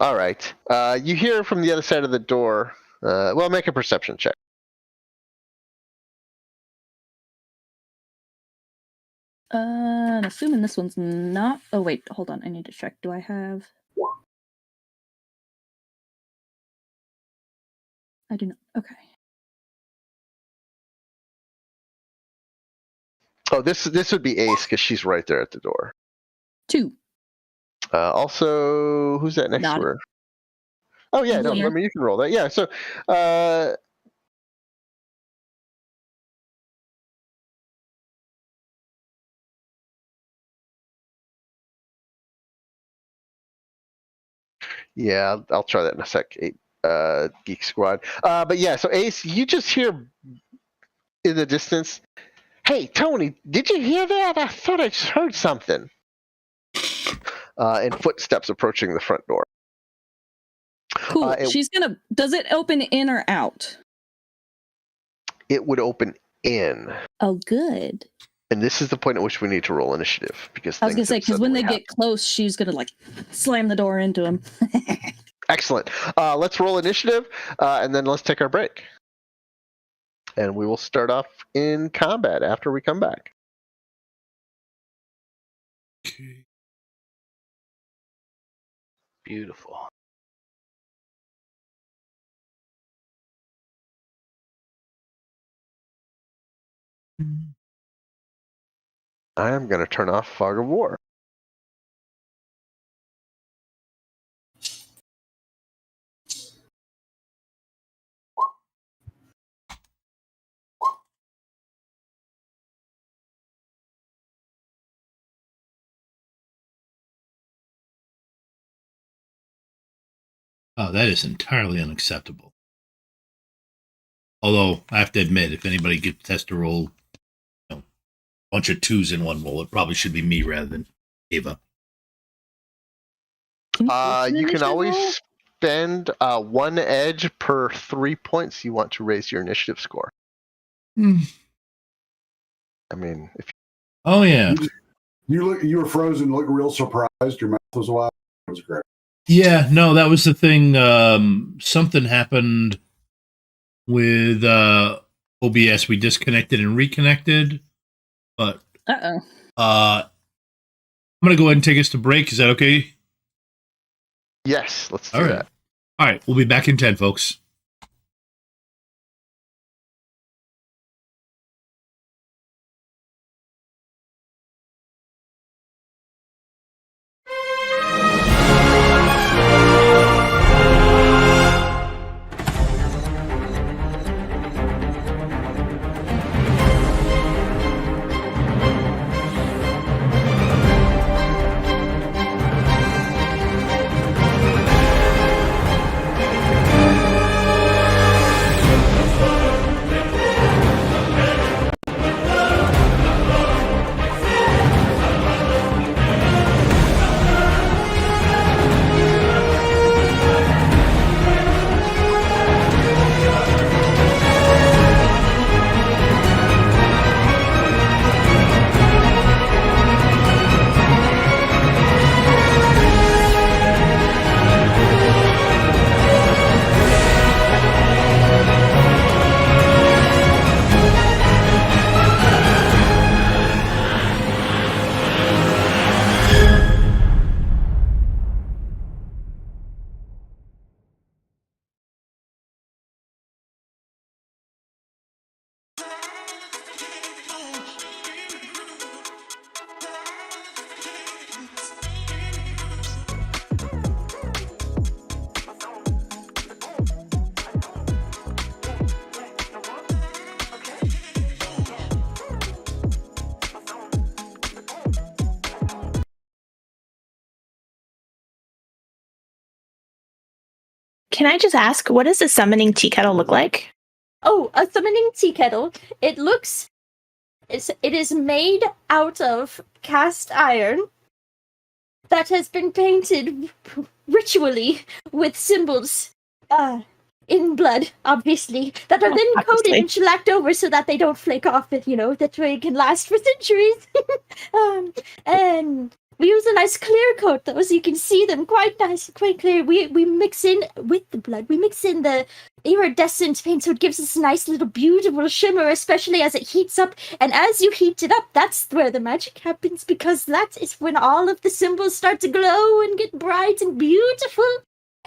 D: All right. You hear from the other side of the door. Well, make a perception check.
B: I'm assuming this one's not. Oh wait, hold on. I need to check. Do I have? I do not. Okay.
D: Oh, this would be Ace because she's right there at the door.
B: 2.
D: Also, who's that next
B: Not-
D: to her? Oh yeah, no,
B: Blair.
D: I mean you can roll that. Yeah, so yeah, I'll try that in a sec. Geek Squad. But yeah, so Ace, you just hear in the distance, "Hey, Tony, did you hear that? I thought I just heard something." And footsteps approaching the front door.
B: Cool. She's gonna. Does it open in or out?
D: It would open in.
B: Oh, good.
D: And this is the point at which we need to roll initiative because
B: I was gonna say because when they
D: happen.
B: get close, she's gonna like slam the door into him.
D: Excellent. Let's roll initiative, and then let's take our break. And we will start off in combat after we come back.
A: Okay.
E: Beautiful.
D: I am going to turn off Fog of War.
A: Oh, that is entirely unacceptable. Although, I have to admit, if anybody gets test to roll a bunch of 2s in one roll, it probably should be me rather than Ava.
B: Can
D: You can always
B: roll?
D: spend 1 edge per 3 points you want to raise your initiative score.
A: Hmm.
D: I mean, if
A: Oh, yeah.
C: You were frozen, look real surprised. Your mouth was wide. It was great.
A: Yeah, no, that was the thing. Something happened with OBS. We disconnected and reconnected. But
B: Uh-oh.
A: I'm going to go ahead and take us to break. Is that okay?
D: yes, let's do
A: All right.
D: that.
A: All right, we'll be back in 10, folks.
G: Can I just ask, what does a summoning tea kettle look like?
H: Oh, a summoning tea kettle. It is made out of cast iron that has been painted ritually with symbols in blood, obviously, that are then coated and shellacked over so that they don't flake off, that way it can last for centuries. And We use a nice clear coat though, so you can see them quite nice, quite clear. We mix in with the blood. We mix in the iridescent paint, so it gives us a nice little beautiful shimmer, especially as it heats up. And as you heat it up, that's where the magic happens, because that is when all of the symbols start to glow and get bright and beautiful.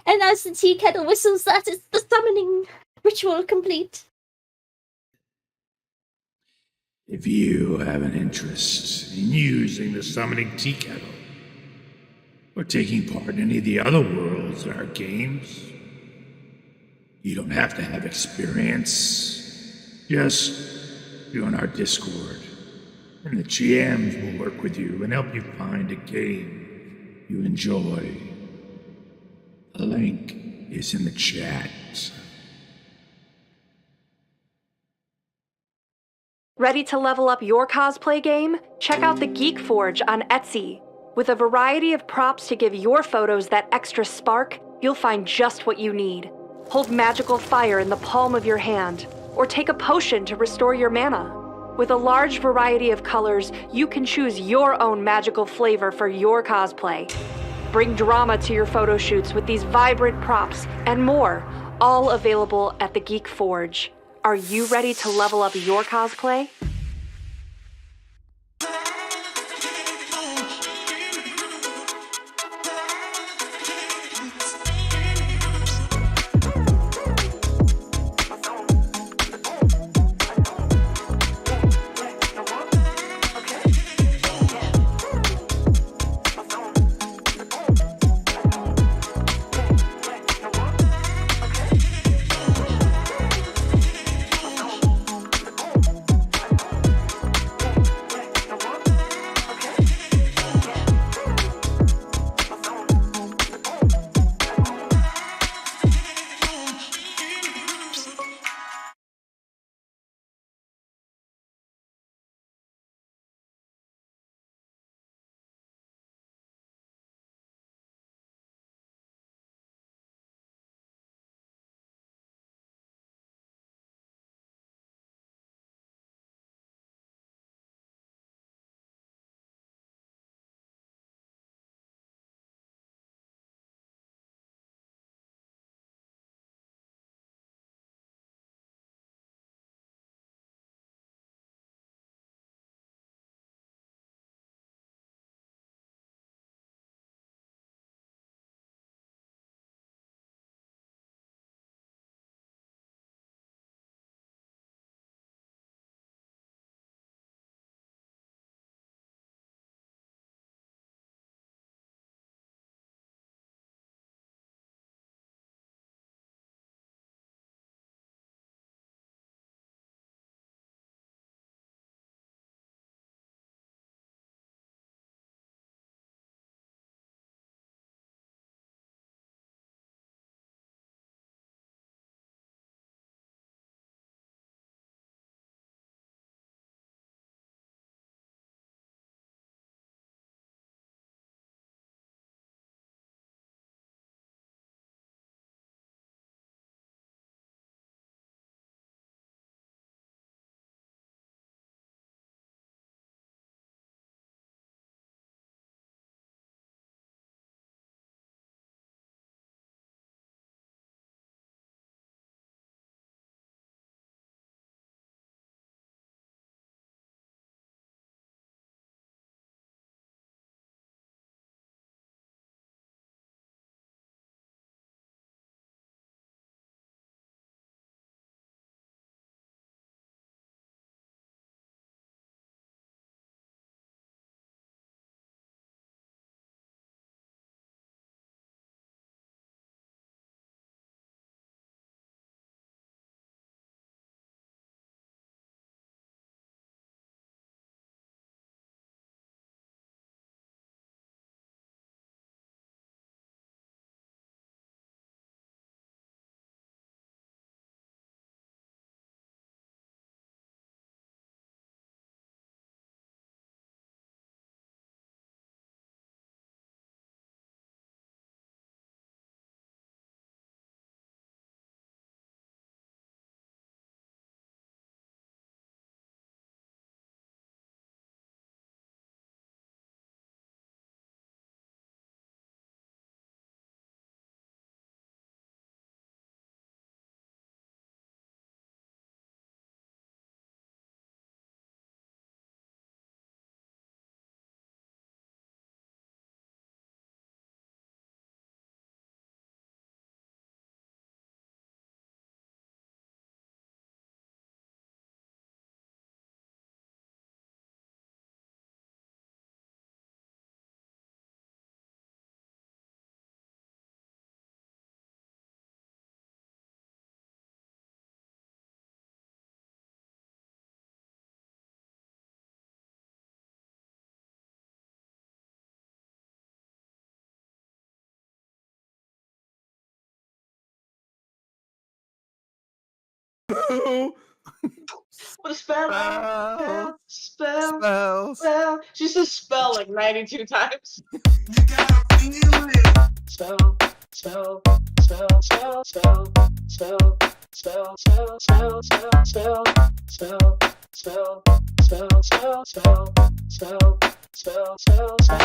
H: And as the tea kettle whistles, that is the summoning ritual complete.
I: If you have an interest in using the summoning tea kettle, or taking part in any of the other worlds in our games, you don't have to have experience. Just join our Discord, and the GMs will work with you and help you find a game you enjoy. The link is in the chat.
J: Ready to level up your cosplay game? Check out the Geek Forge on Etsy. With a variety of props to give your photos that extra spark, you'll find just what you need. Hold magical fire in the palm of your hand, or take a potion to restore your mana. With a large variety of colors, you can choose your own magical flavor for your cosplay. Bring drama to your photo shoots with these vibrant props and more, all available at the Geek Forge. Are you ready to level up your cosplay?
K: Boo!
L: What a spell!
K: Spell.
L: Spell!
K: Spells.
L: She says spell like 92 times. Spell, spell, spell, spell, spell, spell, spell, spell, spell, spell, spell, spell, spell, spell, spell, spell, spell, spell, spell, spell,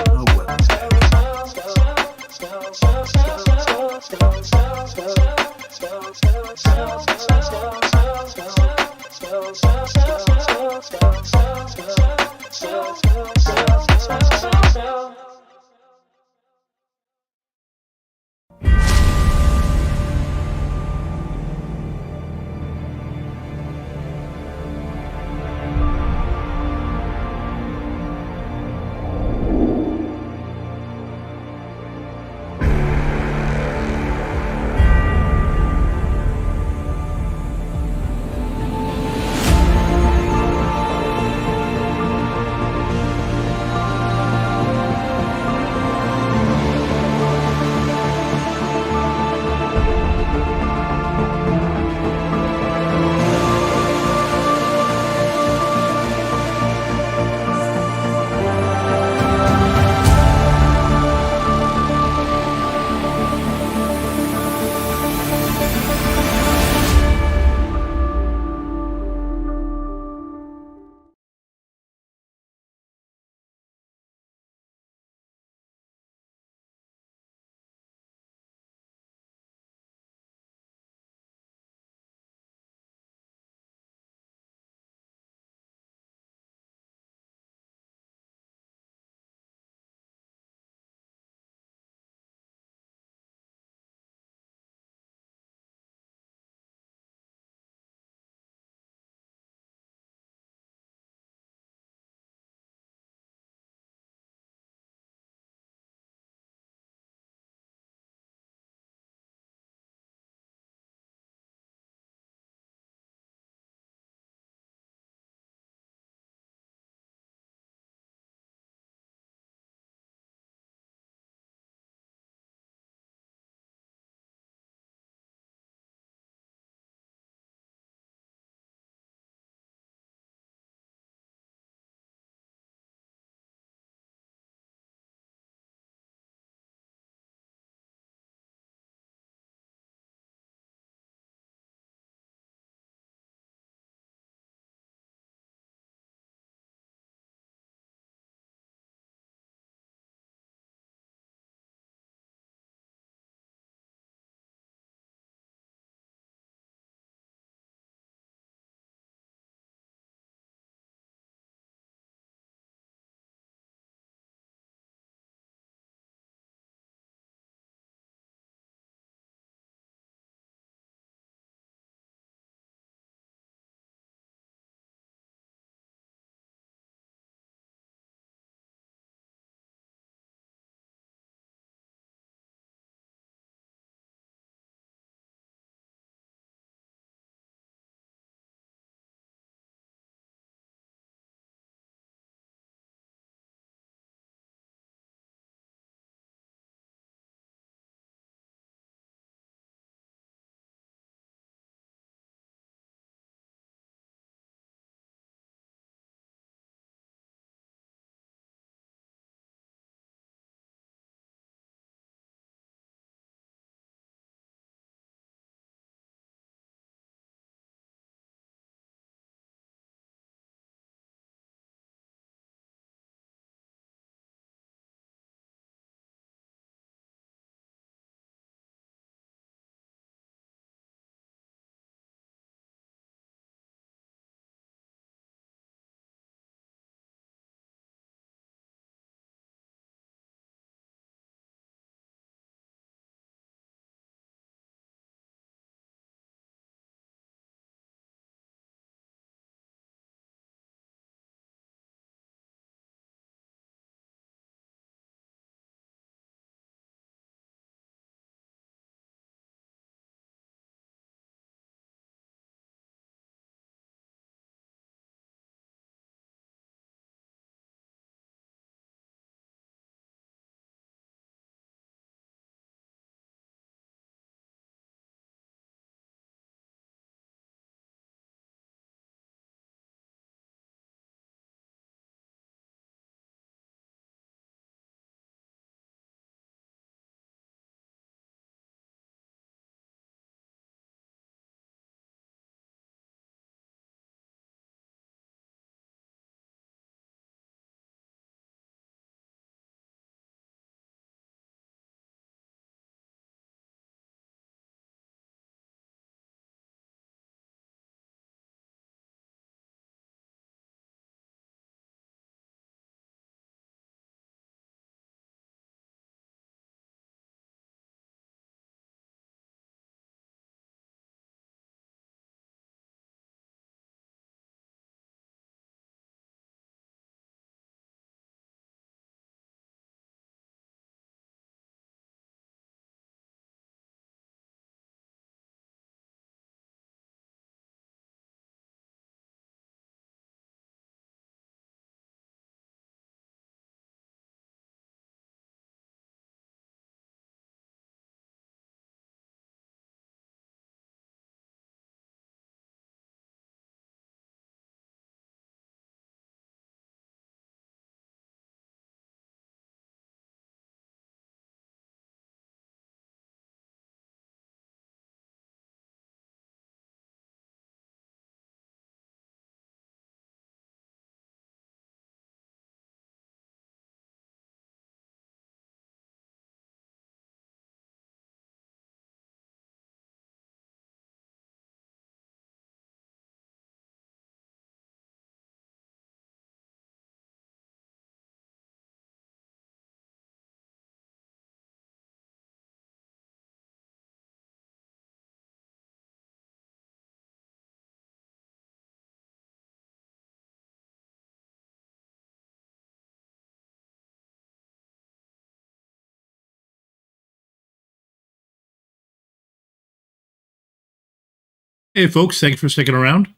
A: Hey, folks, thanks for sticking around.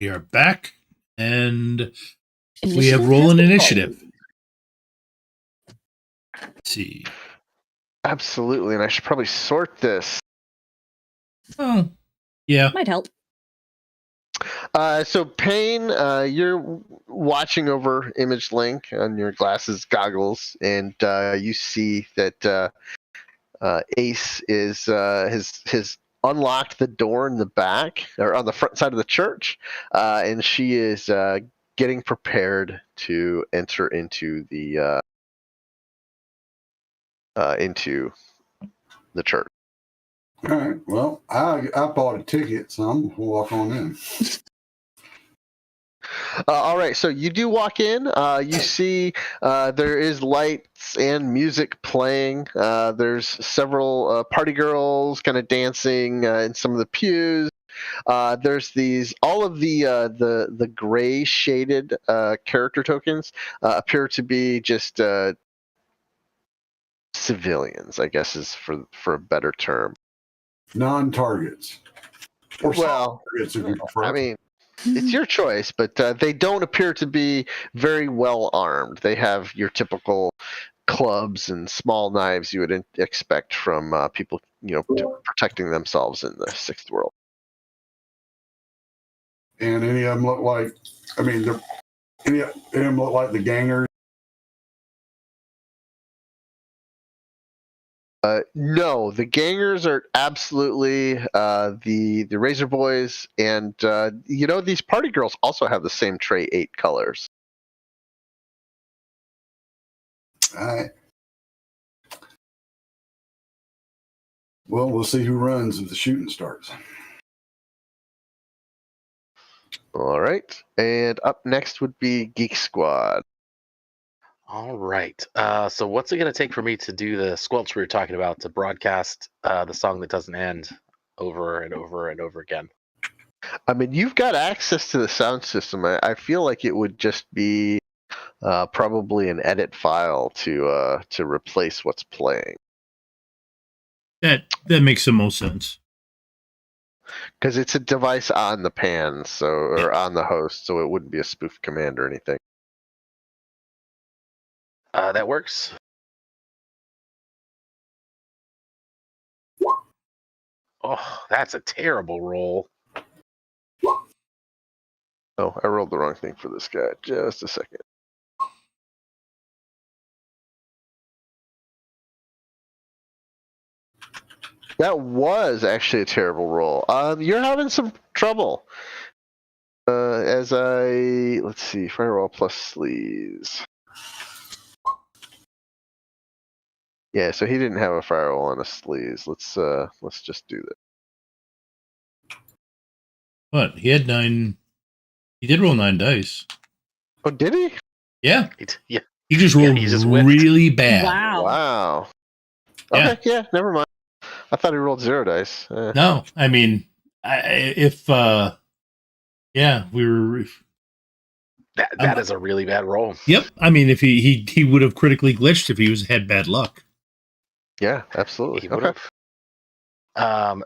A: We are back, and we have rolling initiative. Let's see.
D: Absolutely, and I should probably sort this.
A: Oh, yeah.
B: Might help.
D: So, Payne, you're watching over Image Link on your glasses, goggles, and you see that Ace is has unlocked the door in the back or on the front side of the church, and she is getting prepared to enter into the church.
C: All right. Well, I bought a ticket, so I'm gonna walk on in.
D: All right, so you do walk in. You see there is lights and music playing. There's several party girls kind of dancing in some of the pews. There's all of the gray shaded character tokens appear to be just civilians, I guess is for a better term.
C: Non-targets. Or
D: well,
C: targets, if you prefer.
D: I mean, it's your choice, but they don't appear to be very well armed. They have your typical clubs and small knives you would expect from people, protecting themselves in the Sixth World.
C: And any of them look like, any of them look like the gangers.
D: No, the gangers are absolutely the Razor Boys, and these party girls also have the same trait 8 colors.
C: All right. Well, we'll see who runs if the shooting starts.
D: All right, and up next would be Geek Squad.
E: All right. So what's it going to take for me to do the squelch we were talking about, to broadcast the song that doesn't end over and over and over again?
D: I mean, you've got access to the sound system. I feel like it would just be probably an edit file to replace what's playing.
A: That makes the most sense.
D: Because it's a device on the pan, or on the host, so it wouldn't be a spoof command or anything.
E: That works. Oh, that's a terrible roll.
D: Oh, I rolled the wrong thing for this guy. Just a second. That was actually a terrible roll. You're having some trouble. Let's see, firewall plus sleaze. Yeah, so he didn't have a firewall and a sleaze. Let's just do that.
A: What? He had 9. He did roll 9 dice.
D: Oh, did he?
A: Yeah.
E: Yeah.
A: He just rolled really bad.
D: Wow. Okay, yeah, never mind. I thought he rolled 0 dice.
A: No, I mean, we were.
E: That is a really bad roll.
A: Yep. I mean, if he would have critically glitched if he had bad luck.
D: Yeah, absolutely.
E: He would have.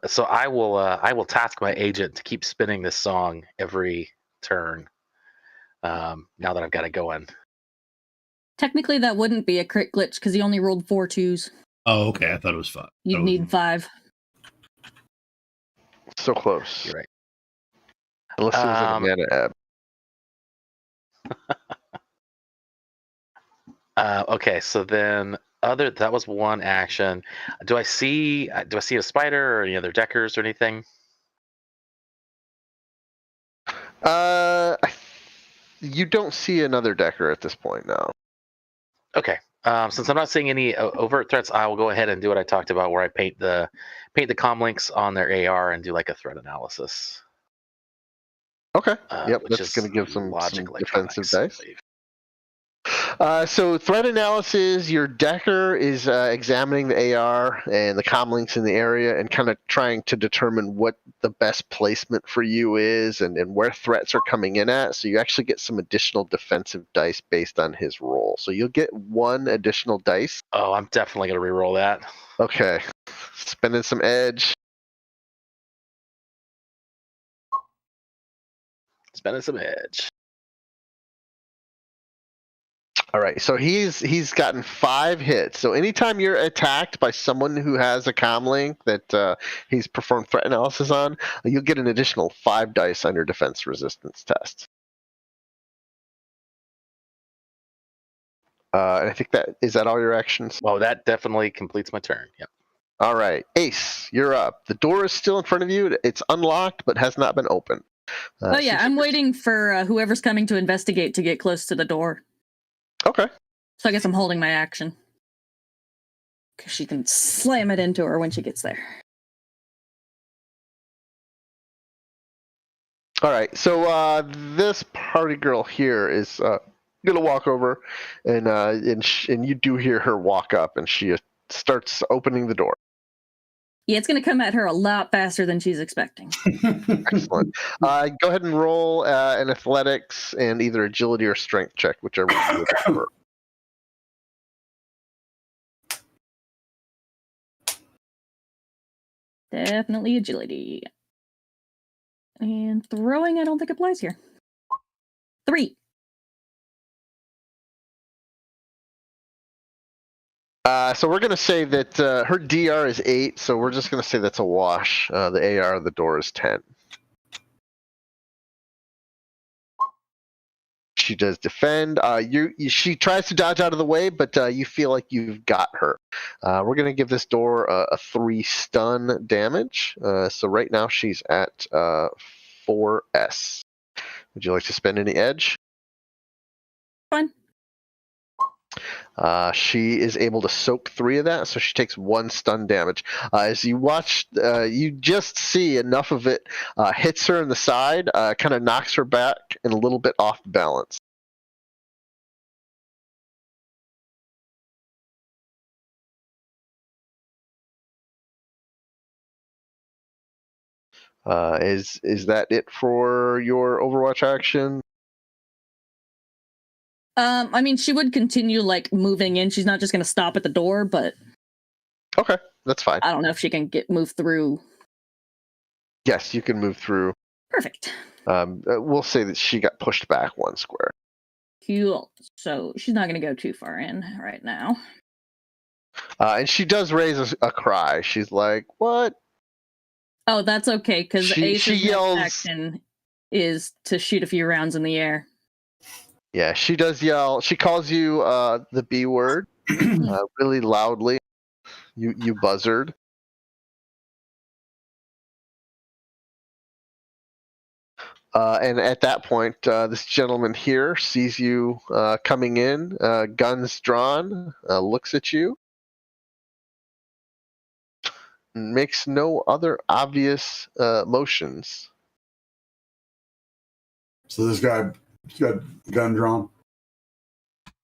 E: So I will task my agent to keep spinning this song every turn. Now that I've got it going.
B: Technically, that wouldn't be a crit glitch because he only rolled 4 2s.
A: Oh, okay. I thought it was 5.
B: You'd need 5.
D: So close.
E: You're right.
D: Unless it was a mana
E: ebb. Okay, so then that was one action. Do I see a spider or any other deckers or anything?
D: You don't see another decker at this point now.
E: Okay. Since I'm not seeing any overt threats, I will go ahead and do what I talked about, where I paint the comm links on their AR and do like a threat analysis.
D: Okay. Yep, that's going to give some defensive dice. So threat analysis, your Decker is examining the AR and the comm links in the area and kind of trying to determine what the best placement for you is and where threats are coming in at. So you actually get some additional defensive dice based on his roll. So you'll get 1 additional dice.
E: Oh, I'm definitely going to reroll that.
D: Okay. Spending some edge.
E: Spending some edge.
D: All right, so he's gotten 5 hits. So anytime you're attacked by someone who has a comm link that he's performed threat analysis on, you'll get an additional 5 dice on your defense resistance test. And I think is that all your actions?
E: Well, that definitely completes my turn. Yep.
D: All right, Ace, you're up. The door is still in front of you. It's unlocked, but has not been opened.
B: Oh yeah, I'm waiting for whoever's coming to investigate to get close to the door.
D: Okay.
B: So I guess I'm holding my action. Because she can slam it into her when she gets there.
D: All right, so this party girl here is gonna walk over, and you do hear her walk up, and she starts opening the door.
B: Yeah, it's going to come at her a lot faster than she's expecting.
D: Excellent. Go ahead and roll an athletics and either agility or strength check, whichever you would prefer.
B: Definitely agility. And throwing, I don't think applies here. 3.
D: So we're going to say that her DR is 8, so we're just going to say that's a wash. The AR of the door is 10. She does defend. She tries to dodge out of the way, but you feel like you've got her. We're going to give this door a 3 stun damage. So right now she's at 4S. Would you like to spend any edge?
B: Fine.
D: She is able to soak 3 of that, so she takes 1 stun damage. As you watch, you just see enough of it hits her in the side, kind of knocks her back and a little bit off balance. Is that it for your Overwatch action?
B: I mean, she would continue like moving in. She's not just going to stop at the door, but
D: okay, that's fine.
B: I don't know if she can move through.
D: Yes, you can move through.
B: Perfect.
D: We'll say that she got pushed back 1 square.
B: Cool. So she's not going to go too far in right now.
D: And she does raise a cry. She's like, "What?"
B: Oh, that's okay, because Ace's
D: yells,
B: next action is to shoot a few rounds in the air.
D: Yeah, she does yell. She calls you the B word really loudly. You buzzard. And at that point, this gentleman here sees you coming in, guns drawn, looks at you, and makes no other obvious motions.
C: So this guy got a gun drawn?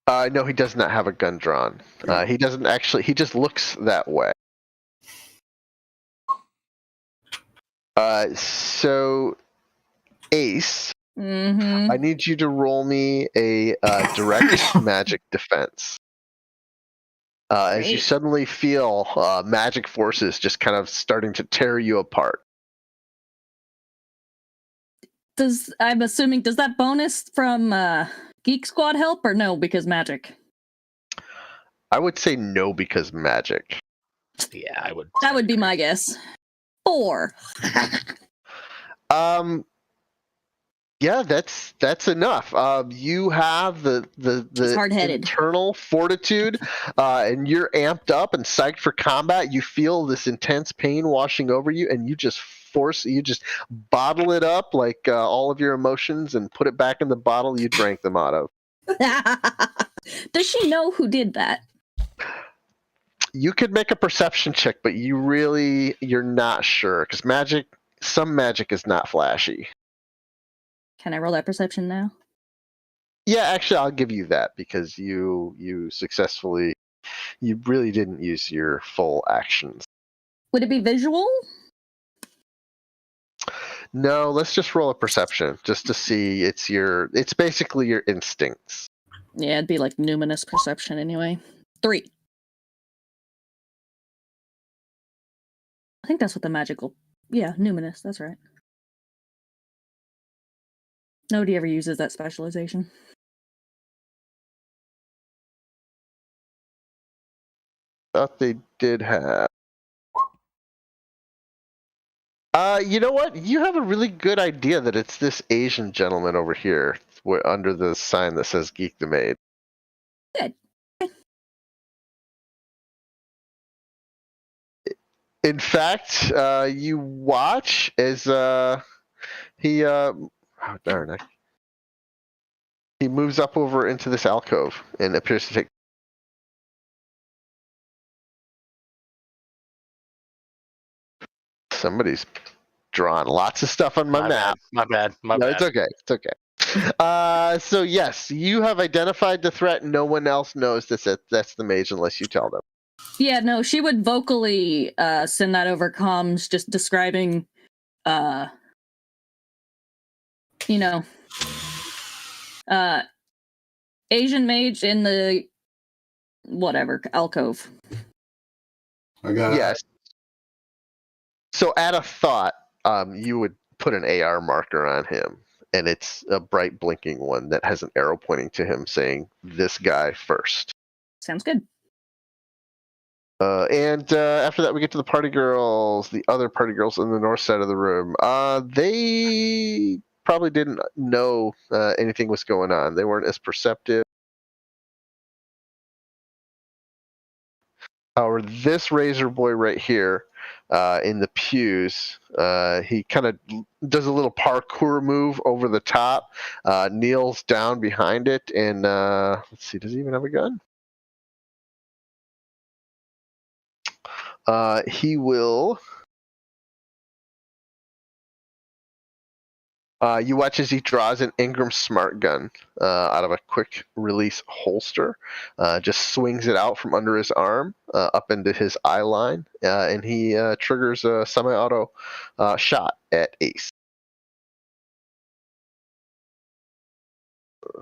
D: No, he does not have a gun drawn. He doesn't actually, he just looks that way. So, Ace, I need you to roll me a direct magic defense. As you suddenly feel magic forces just kind of starting to tear you apart.
B: I'm assuming, does that bonus from Geek Squad help or no, because magic?
D: I would say no, because magic.
E: Yeah, I would.
B: That would be my guess. 4.
D: Yeah, that's enough. You have the internal fortitude, and you're amped up and psyched for combat. You feel this intense pain washing over you, and you just bottle it up like all of your emotions and put it back in the bottle you drank them out of.
B: Does she know who did that?
D: You could make a perception check, but you're not sure, because some magic is not flashy.
B: Can I roll that perception now?
D: Yeah, actually, I'll give you that because you successfully. You really didn't use your full actions.
B: Would it be visual?
D: No, let's just roll a perception just to see. It's basically your instincts.
B: Yeah, it'd be like numinous perception anyway. 3. I think that's what the magical. Yeah, numinous. That's right. Nobody ever uses that specialization.
D: Thought they did have. You know what? You have a really good idea that it's this Asian gentleman over here under the sign that says Geek the Maid.
B: Good.
D: In fact, you watch as he oh darn it. He moves up over into this alcove and appears to take. Somebody's drawn lots of stuff on my map.
E: My bad.
D: No, it's okay. It's okay. So yes, you have identified the threat. No one else knows that's the mage unless you tell them.
B: Yeah, no, she would vocally send that over comms, just describing, Asian mage in the whatever alcove.
C: I got
D: yes. So at a thought, you would put an AR marker on him, and it's a bright blinking one that has an arrow pointing to him saying, "This guy first."
B: Sounds good.
D: And after that, we get to the party girls, the other party girls in the north side of the room. They probably didn't know anything was going on. They weren't as perceptive. However, this Razor Boy right here in the pews, he kind of does a little parkour move over the top, kneels down behind it, and let's see, does he even have a gun? He will. You watch as he draws an Ingram Smart Gun out of a quick release holster, just swings it out from under his arm up into his eye line, and he triggers a semi-auto shot at Ace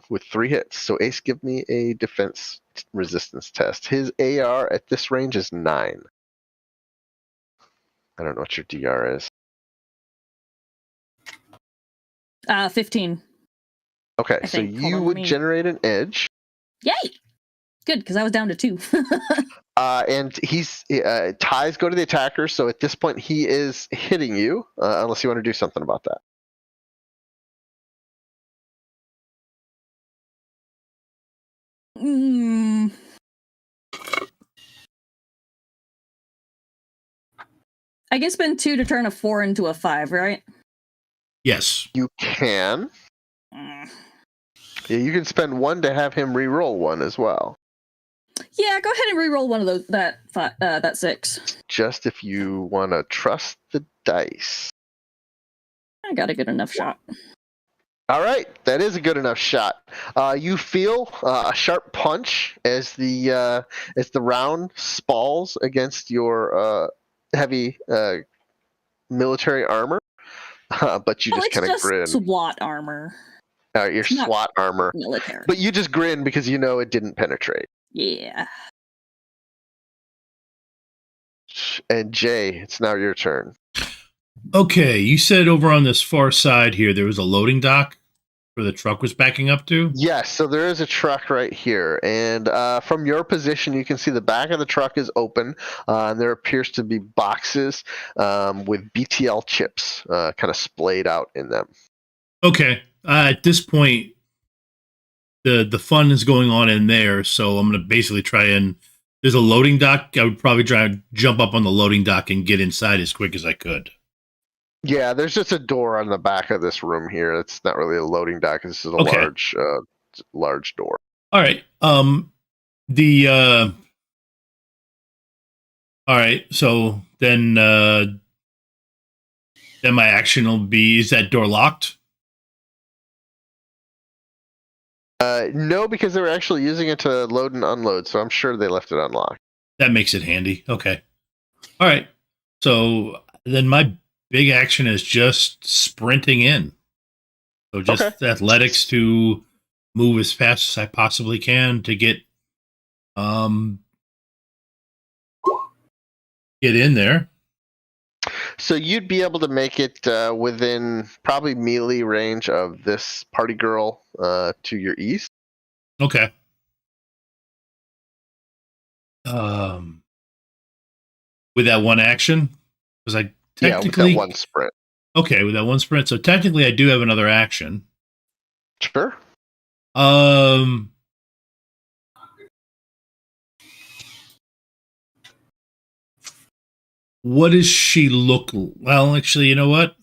D: with 3 hits. So Ace, give me a defense resistance test. His AR at this range is 9. I don't know what your DR is.
B: 15.
D: Okay, so you would generate an edge.
B: Yay! Good, because I was down to 2.
D: And he's ties go to the attacker, so at this point he is hitting you, unless you want to do something about that.
B: I can spend 2 to turn a 4 into a 5, right?
A: Yes.
D: You can. Yeah, you can spend 1 to have him re-roll 1 as well.
B: Yeah, go ahead and re-roll one of those. That 6.
D: Just if you want to trust the dice.
B: I got a good enough shot.
D: All right, that is a good enough shot. You feel a sharp punch as the round spalls against your heavy military armor, but you just kind of grin.
B: SWAT armor.
D: Your SWAT armor.
B: Military.
D: But you just grin because you know it didn't penetrate.
B: Yeah.
D: And Jay, it's now your turn.
A: Okay, you said over on this far side here there was a loading dock where the truck was backing up to?
D: Yes, so there is a truck right here. And from your position, you can see the back of the truck is open. And there appears to be boxes with BTL chips kind of splayed out in them.
A: Okay. At this point, the fun is going on in there, so I'm going to basically try and... There's a loading dock. I would probably try and jump up on the loading dock and get inside as quick as I could.
D: Yeah, there's just a door on the back of this room here. It's not really a loading dock. This is a large door.
A: All right. All right. So then my action will be: is that door locked?
D: No, because they were actually using it to load and unload, so I'm sure they left it unlocked.
A: That makes it handy. Okay. All right. So then my big action is just sprinting in. So just athletics to move as fast as I possibly can to get in there.
D: So you'd be able to make it within probably melee range of this party girl to your east.
A: Okay. With that one action, because I technically
D: with that one sprint.
A: Okay, with that one sprint. So technically, I do have another action.
D: Sure.
A: What does she look? Well, actually, you know what?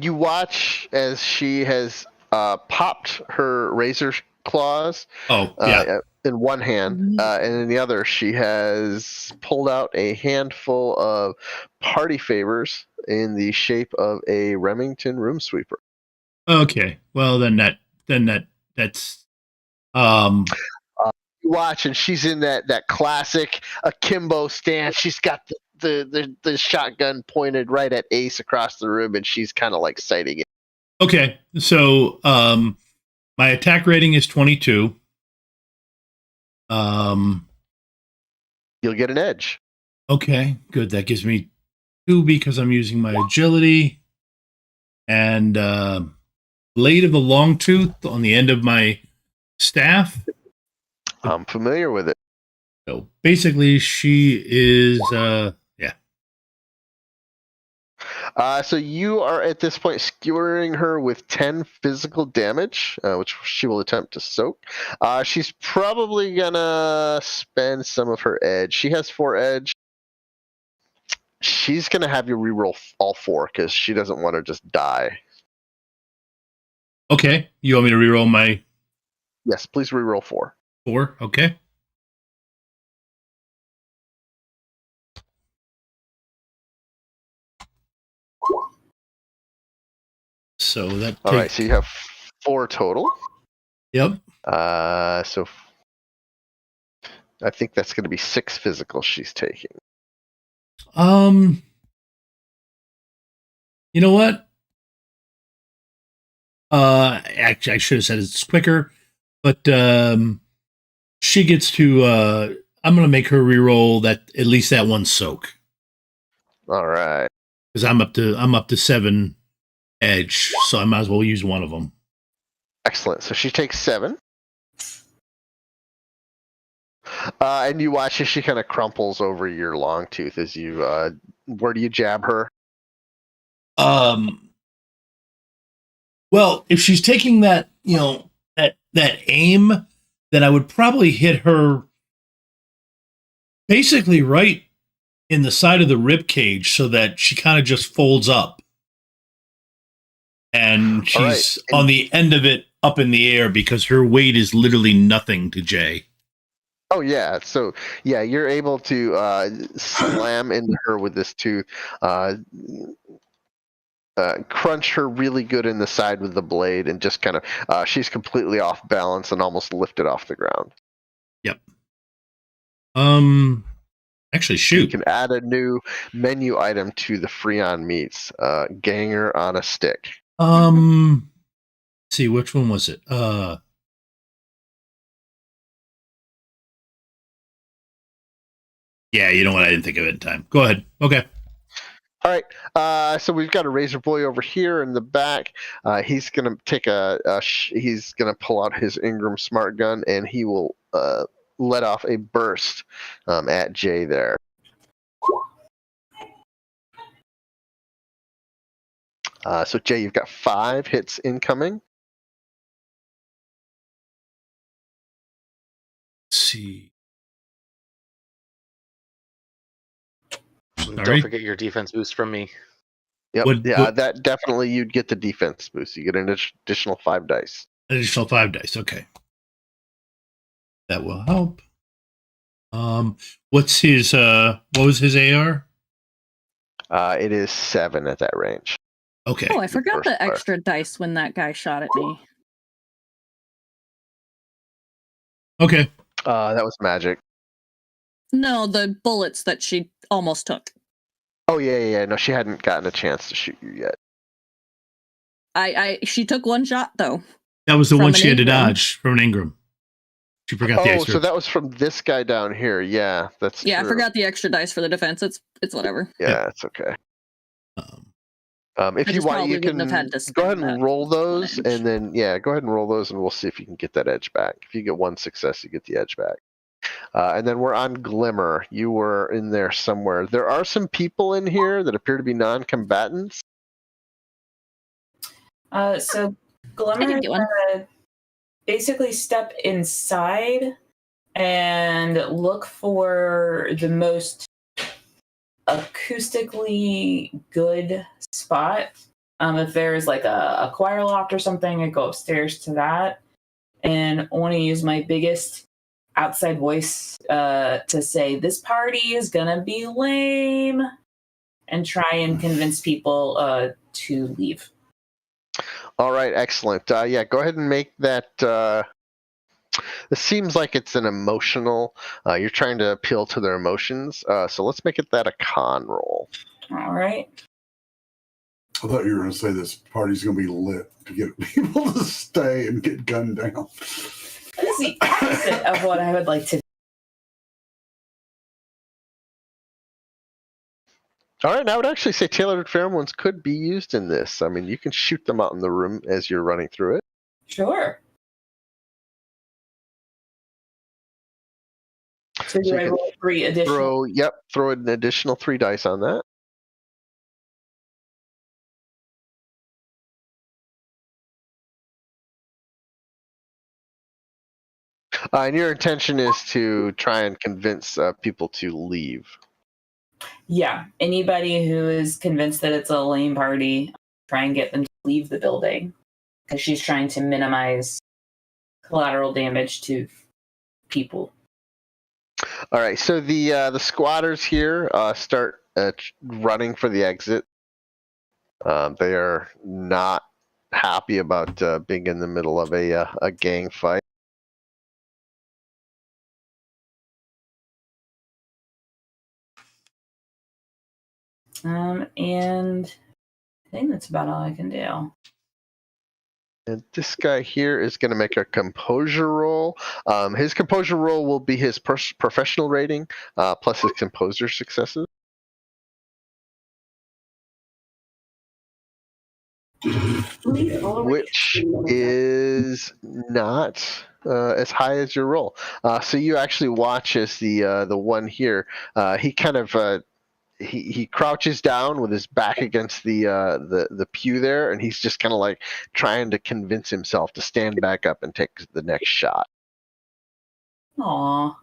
D: You watch as she has popped her razor claws.
A: Oh, yeah.
D: In one hand, and in the other, she has pulled out a handful of party favors in the shape of a Remington room sweeper.
A: Okay. Well, that's
D: You watch, and she's in that classic akimbo stance. She's got the shotgun pointed right at Ace across the room, and she's kind of like sighting it.
A: Okay. So, my attack rating is 22.
D: You'll get an edge.
A: Okay, good. That gives me 2 because I'm using my agility and blade of the long tooth on the end of my staff.
D: I'm familiar with it.
A: So basically, she is
D: So you are at this point skewering her with 10 physical damage, which she will attempt to soak. She's probably gonna spend some of her edge. She has 4 edge. She's gonna have you reroll all 4 because she doesn't want to just die.
A: Okay. You want me to reroll my?
D: Yes, please reroll 4.
A: 4. Okay. So that
D: all right. So you have 4 total.
A: Yep.
D: So I think that's going to be 6 physical she's taking.
A: You know what? Actually, I should have said it's quicker, but she gets to. I'm going to make her reroll that at least that one soak.
D: All right.
A: Because I'm up to 7 edge, so I might as well use one of them.
D: Excellent. So she takes 7. And you watch as she kind of crumples over your long tooth as you. Where do you jab her?
A: Well, if she's taking that, that aim, then I would probably hit her basically right in the side of the rib cage, so that she kind of just folds up, and she's on the end of it up in the air because her weight is literally nothing to Jay.
D: Oh yeah, so yeah, you're able to slam into her with this tooth, crunch her really good in the side with the blade, and just kind of she's completely off balance and almost lifted off the ground.
A: Yep. Actually, shoot.
D: You can add a new menu item to the Freon meats, ganger on a stick.
A: Let's see, which one was it? Yeah, you know what? I didn't think of it in time. Go ahead. Okay.
D: All right. So we've got a Razor Boy over here in the back. He's gonna take he's gonna pull out his Ingram Smart Gun, and he will let off a burst at Jay there. So Jay, you've got 5 hits incoming.
A: Let's see.
E: Don't forget your defense boost from me.
D: Yep. That definitely you'd get the defense boost. You get an additional 5 dice.
A: Additional 5 dice. Okay. That will help. What's his what was his AR?
D: It is 7 at that range.
A: Okay.
B: Oh, I forgot the extra dice when that guy shot at me.
A: Okay.
D: That was magic.
B: No, the bullets that she almost took.
D: Oh yeah. No, she hadn't gotten a chance to shoot you yet.
B: She took one shot though.
A: That was the
B: From
A: one
B: an
A: she had to
B: Ingram.
A: dodge from an Ingram. She forgot the
D: Oh,
A: extra.
D: so that was from this guy down here. Yeah, that's
B: Yeah,
D: true.
B: I forgot the extra dice for the defense. It's whatever.
D: Yeah, it's okay. If
B: I
D: you
B: just
D: want,
B: probably
D: you
B: wouldn't have
D: can
B: had to
D: go
B: spend
D: ahead and
B: that
D: roll
B: one
D: those,
B: edge.
D: and then go ahead and roll those, and we'll see if you can get that edge back. If you get one success, you get the edge back. And then we're on Glimmer. You were in there somewhere. There are some people in here that appear to be non-combatants.
F: So Glimmer is gonna basically step inside and look for the most acoustically good spot. If there's like a choir loft or something, I go upstairs to that, and I want to use my biggest outside voice to say, "This party is gonna be lame," and try and convince people to leave.
D: All right, excellent. Go ahead and make that. It seems like it's an emotional. You're trying to appeal to their emotions. So let's make it that a con roll.
F: All right.
C: I thought you were going to say this party's going to be lit to get people to stay and get gunned down.
F: That's the opposite of what I would like to do.
D: All right, I would actually say tailored pheromones could be used in this. I mean, you can shoot them out in the room as you're running through it.
F: Sure. So do I roll 3 additional?
D: Throw an additional 3 dice on that. And your intention is to try and convince people to leave.
F: Yeah. Anybody who is convinced that it's a lame party, try and get them to leave the building, because she's trying to minimize collateral damage to people.
D: All right, so the squatters here start running for the exit. They are not happy about being in the middle of a gang fight.
F: And I think that's about all I can do.
D: And this guy here is going to make a composure roll. His composure roll will be his professional rating plus his composure successes. Which is not as high as your roll. So you actually watch as the one here, he kind of he crouches down with his back against the pew there, and he's just kind of like trying to convince himself to stand back up and take the next shot.
F: Aw.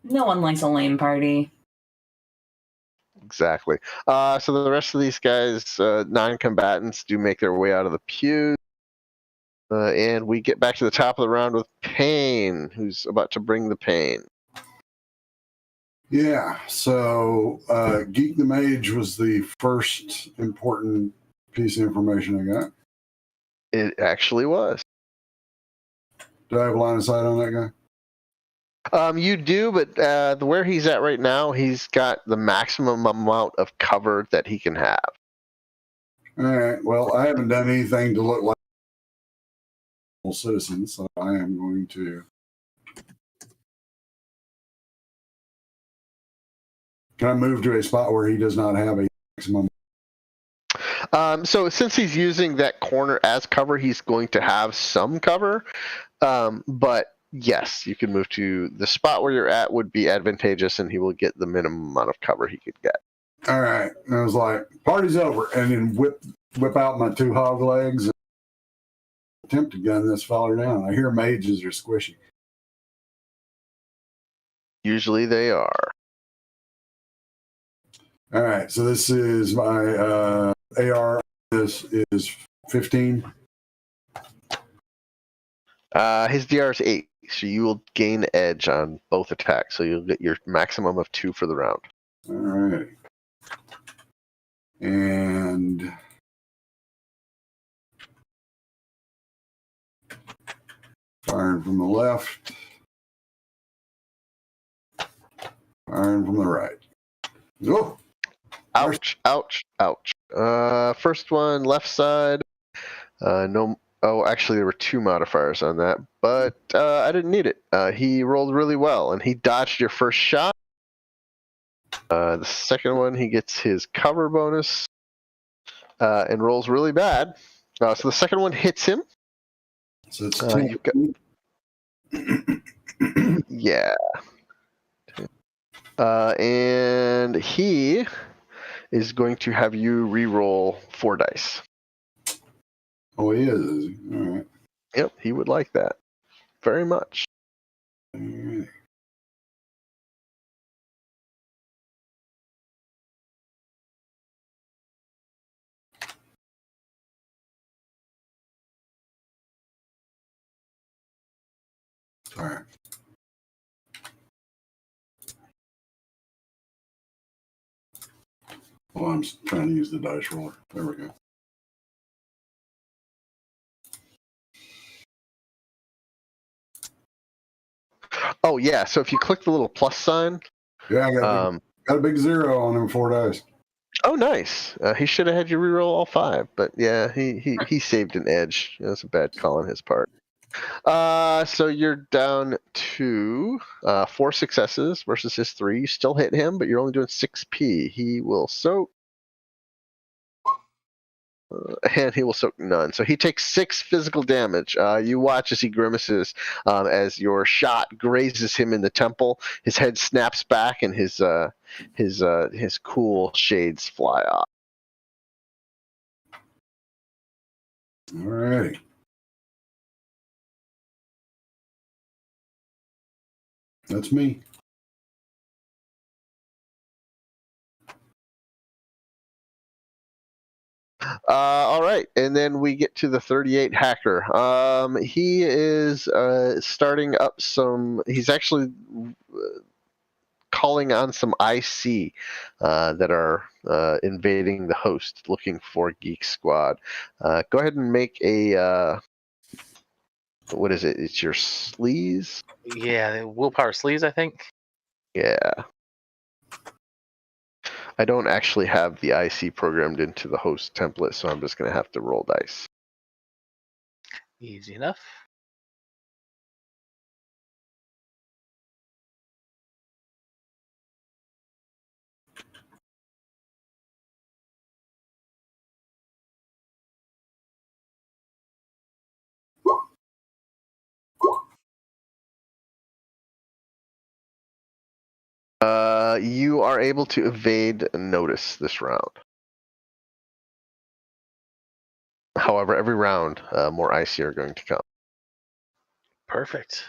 F: No one likes a lame party.
D: Exactly. So the rest of these guys, non-combatants, do make their way out of the pew. And we get back to the top of the round with Pain, who's about to bring the pain.
C: Yeah, so Geek the Mage was the first important piece of information I got.
D: It actually was.
C: Do I have line of sight on that guy?
D: You do, but where he's at right now, he's got the maximum amount of cover that he can have.
C: All right, well, I haven't done anything to look like a citizen, so I am going to... Can I move to a spot where he does not have a maximum?
D: So since he's using that corner as cover, he's going to have some cover. But yes, you can move to the spot where you're at would be advantageous, and he will get the minimum amount of cover he could get.
C: All right. And I was like, party's over. And then whip out my 2 hog legs and attempt to gun this fella down. I hear mages are squishy.
D: Usually they are.
C: All right. So this is my AR. This is 15.
D: His DR is 8, so you will gain edge on both attacks. So you'll get your maximum of 2 for the round.
C: All right. And firing from the left. Iron from the right. Oh,
D: ouch, ouch, ouch. First one, left side. No. Oh, actually, there were 2 modifiers on that, but I didn't need it. He rolled really well, and he dodged your first shot. The second one, he gets his cover bonus and rolls really bad. So the second one hits him.
C: So it's
D: you've got, yeah. And he is going to have you re-roll 4 dice.
C: Oh, he is he? All right.
D: Yep, he would like that very much.
C: All right. All right. Well, I'm trying to use the dice roller. There we go.
D: Oh yeah, so if you click the little plus sign,
C: Yeah, I got a big 0 on him 4 dice.
D: Oh, nice. He should have had you reroll all 5, but yeah, he saved an edge. It was a bad call on his part. So you're down to 4 successes versus his 3. You still hit him, but you're only doing 6p. He will soak. And he will soak none. So he takes 6 physical damage. You watch as he grimaces as your shot grazes him in the temple. His head snaps back, and his cool shades fly off.
C: All right. That's me.
D: All right, and then we get to the 38 hacker. He is starting up some. He's actually calling on some IC that are invading the host, looking for Geek Squad. Go ahead and make a. What is it? It's your sleaze?
E: Yeah, willpower sleaze, I think.
D: Yeah. I don't actually have the IC programmed into the host template, so I'm just going to have to roll dice.
E: Easy enough.
D: You are able to evade notice this round. However, every round, more IC are going to come.
E: Perfect.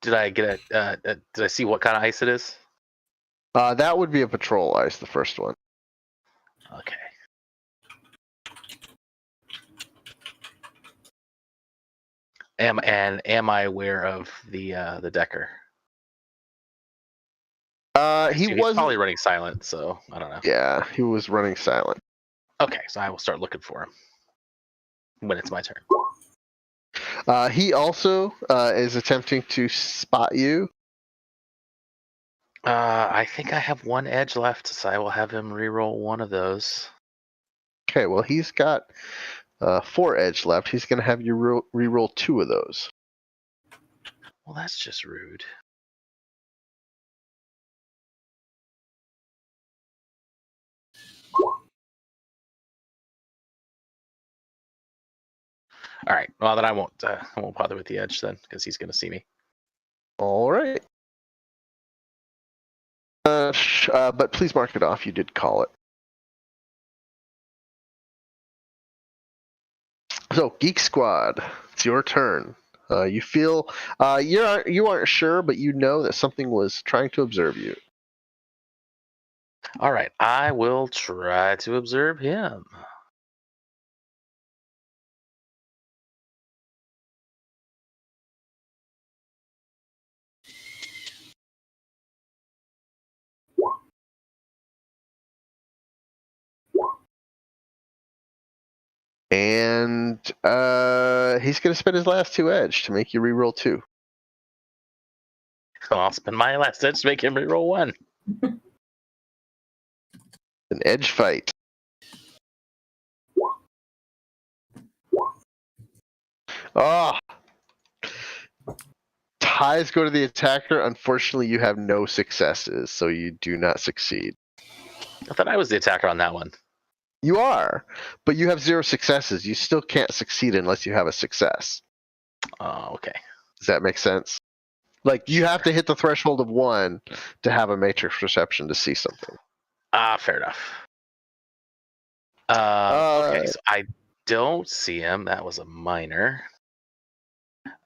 E: Did I get did I see what kind of ice it is?
D: That would be a patrol ice, the first one.
E: Okay. Am I aware of the Decker?
D: He
E: He's
D: was
E: probably running silent, so I don't know.
D: Yeah, he was running silent.
E: Okay, so I will start looking for him when it's my turn.
D: He also is attempting to spot you.
E: I think I have 1 edge left, so I will have him reroll 1 of those.
D: Okay, well, he's got 4 edge left. He's going to have you reroll 2 of those.
E: Well, that's just rude. All right. Well, then I won't bother with the edge then, because he's going to see me.
D: All right. But please mark it off. You did call it. So, Geek Squad, it's your turn. You feel you aren't sure, but you know that something was trying to observe you.
E: All right. I will try to observe him.
D: And he's going to spend his last 2 edge to make you reroll 2.
E: I'll spend my last edge to make him reroll 1.
D: An edge fight. Oh. Ties go to the attacker. Unfortunately, you have no successes, so you do not succeed.
E: I thought I was the attacker on that one.
D: You are, but you have 0 successes. You still can't succeed unless you have a success.
E: Oh, okay.
D: Does that make sense? Like, you have to hit the threshold of 1 to have a matrix perception to see something.
E: Fair enough. Okay, so I don't see him. That was a minor.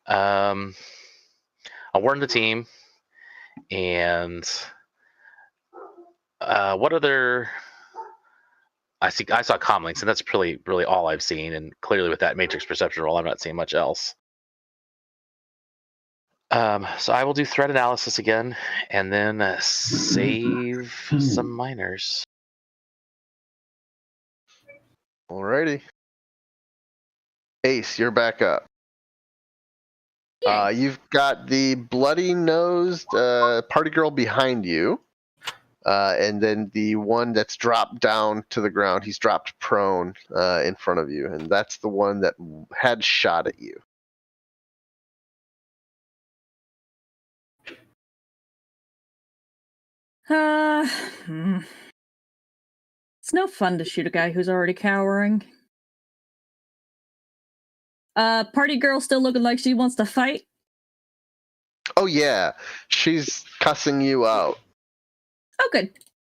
E: I'll warn the team. And what other? I saw comlinks, and that's really all I've seen. And clearly, with that matrix perception roll, I'm not seeing much else. So I will do threat analysis again, and then save some minors.
D: Alrighty. Ace, you're back up. You've got the bloody-nosed party girl behind you, and then the one that's dropped down to the ground. He's dropped prone in front of you, and that's the one that had shot at you.
B: It's no fun to shoot a guy who's already cowering. Party girl still looking like she wants to fight?
D: Oh yeah, she's cussing you out.
B: Oh good.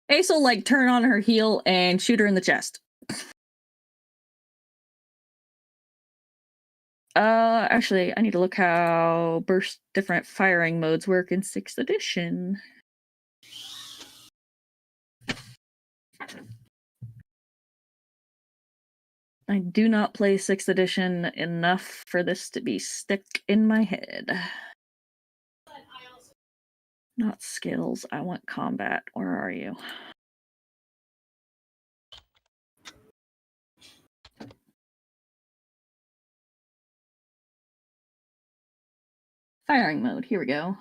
B: Ace will like turn on her heel and shoot her in the chest. Actually, I need to look how burst different firing modes work in 6th edition. I do not play 6th edition enough for this to be stuck in my head. Not skills, I want combat. Where are you? Firing mode, here we go.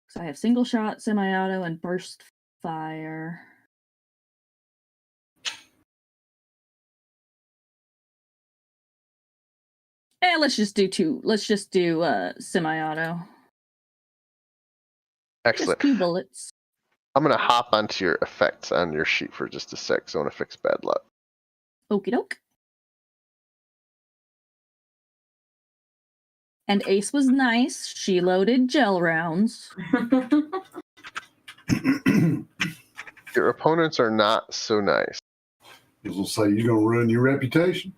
B: So I have single shot, semi-auto, and burst fire. Let's just do 2. Let's just do semi-auto.
D: Excellent.
B: Just 2 bullets.
D: I'm going to hop onto your effects on your sheet for just a sec, so I want to fix bad luck.
B: Okie doke. And Ace was nice. She loaded gel rounds.
D: Your opponents are not so nice.
C: You'll say you're going to ruin your reputation.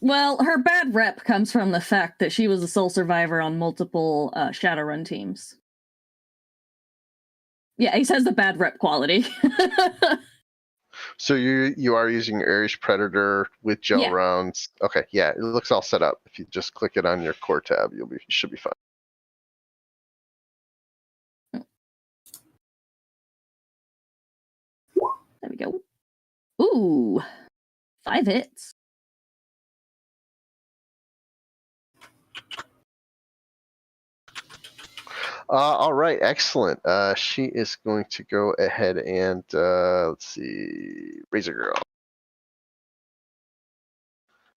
B: Well, her bad rep comes from the fact that she was a sole survivor on multiple Shadowrun teams. Yeah, Ace has the bad rep quality.
D: So you are using Irish Predator with gel rounds. Okay, yeah, it looks all set up. If you just click it on your core tab, you should be fine.
B: There we go. Ooh, 5 hits.
D: All right, excellent. She is going to go ahead and let's see, Razor Girl.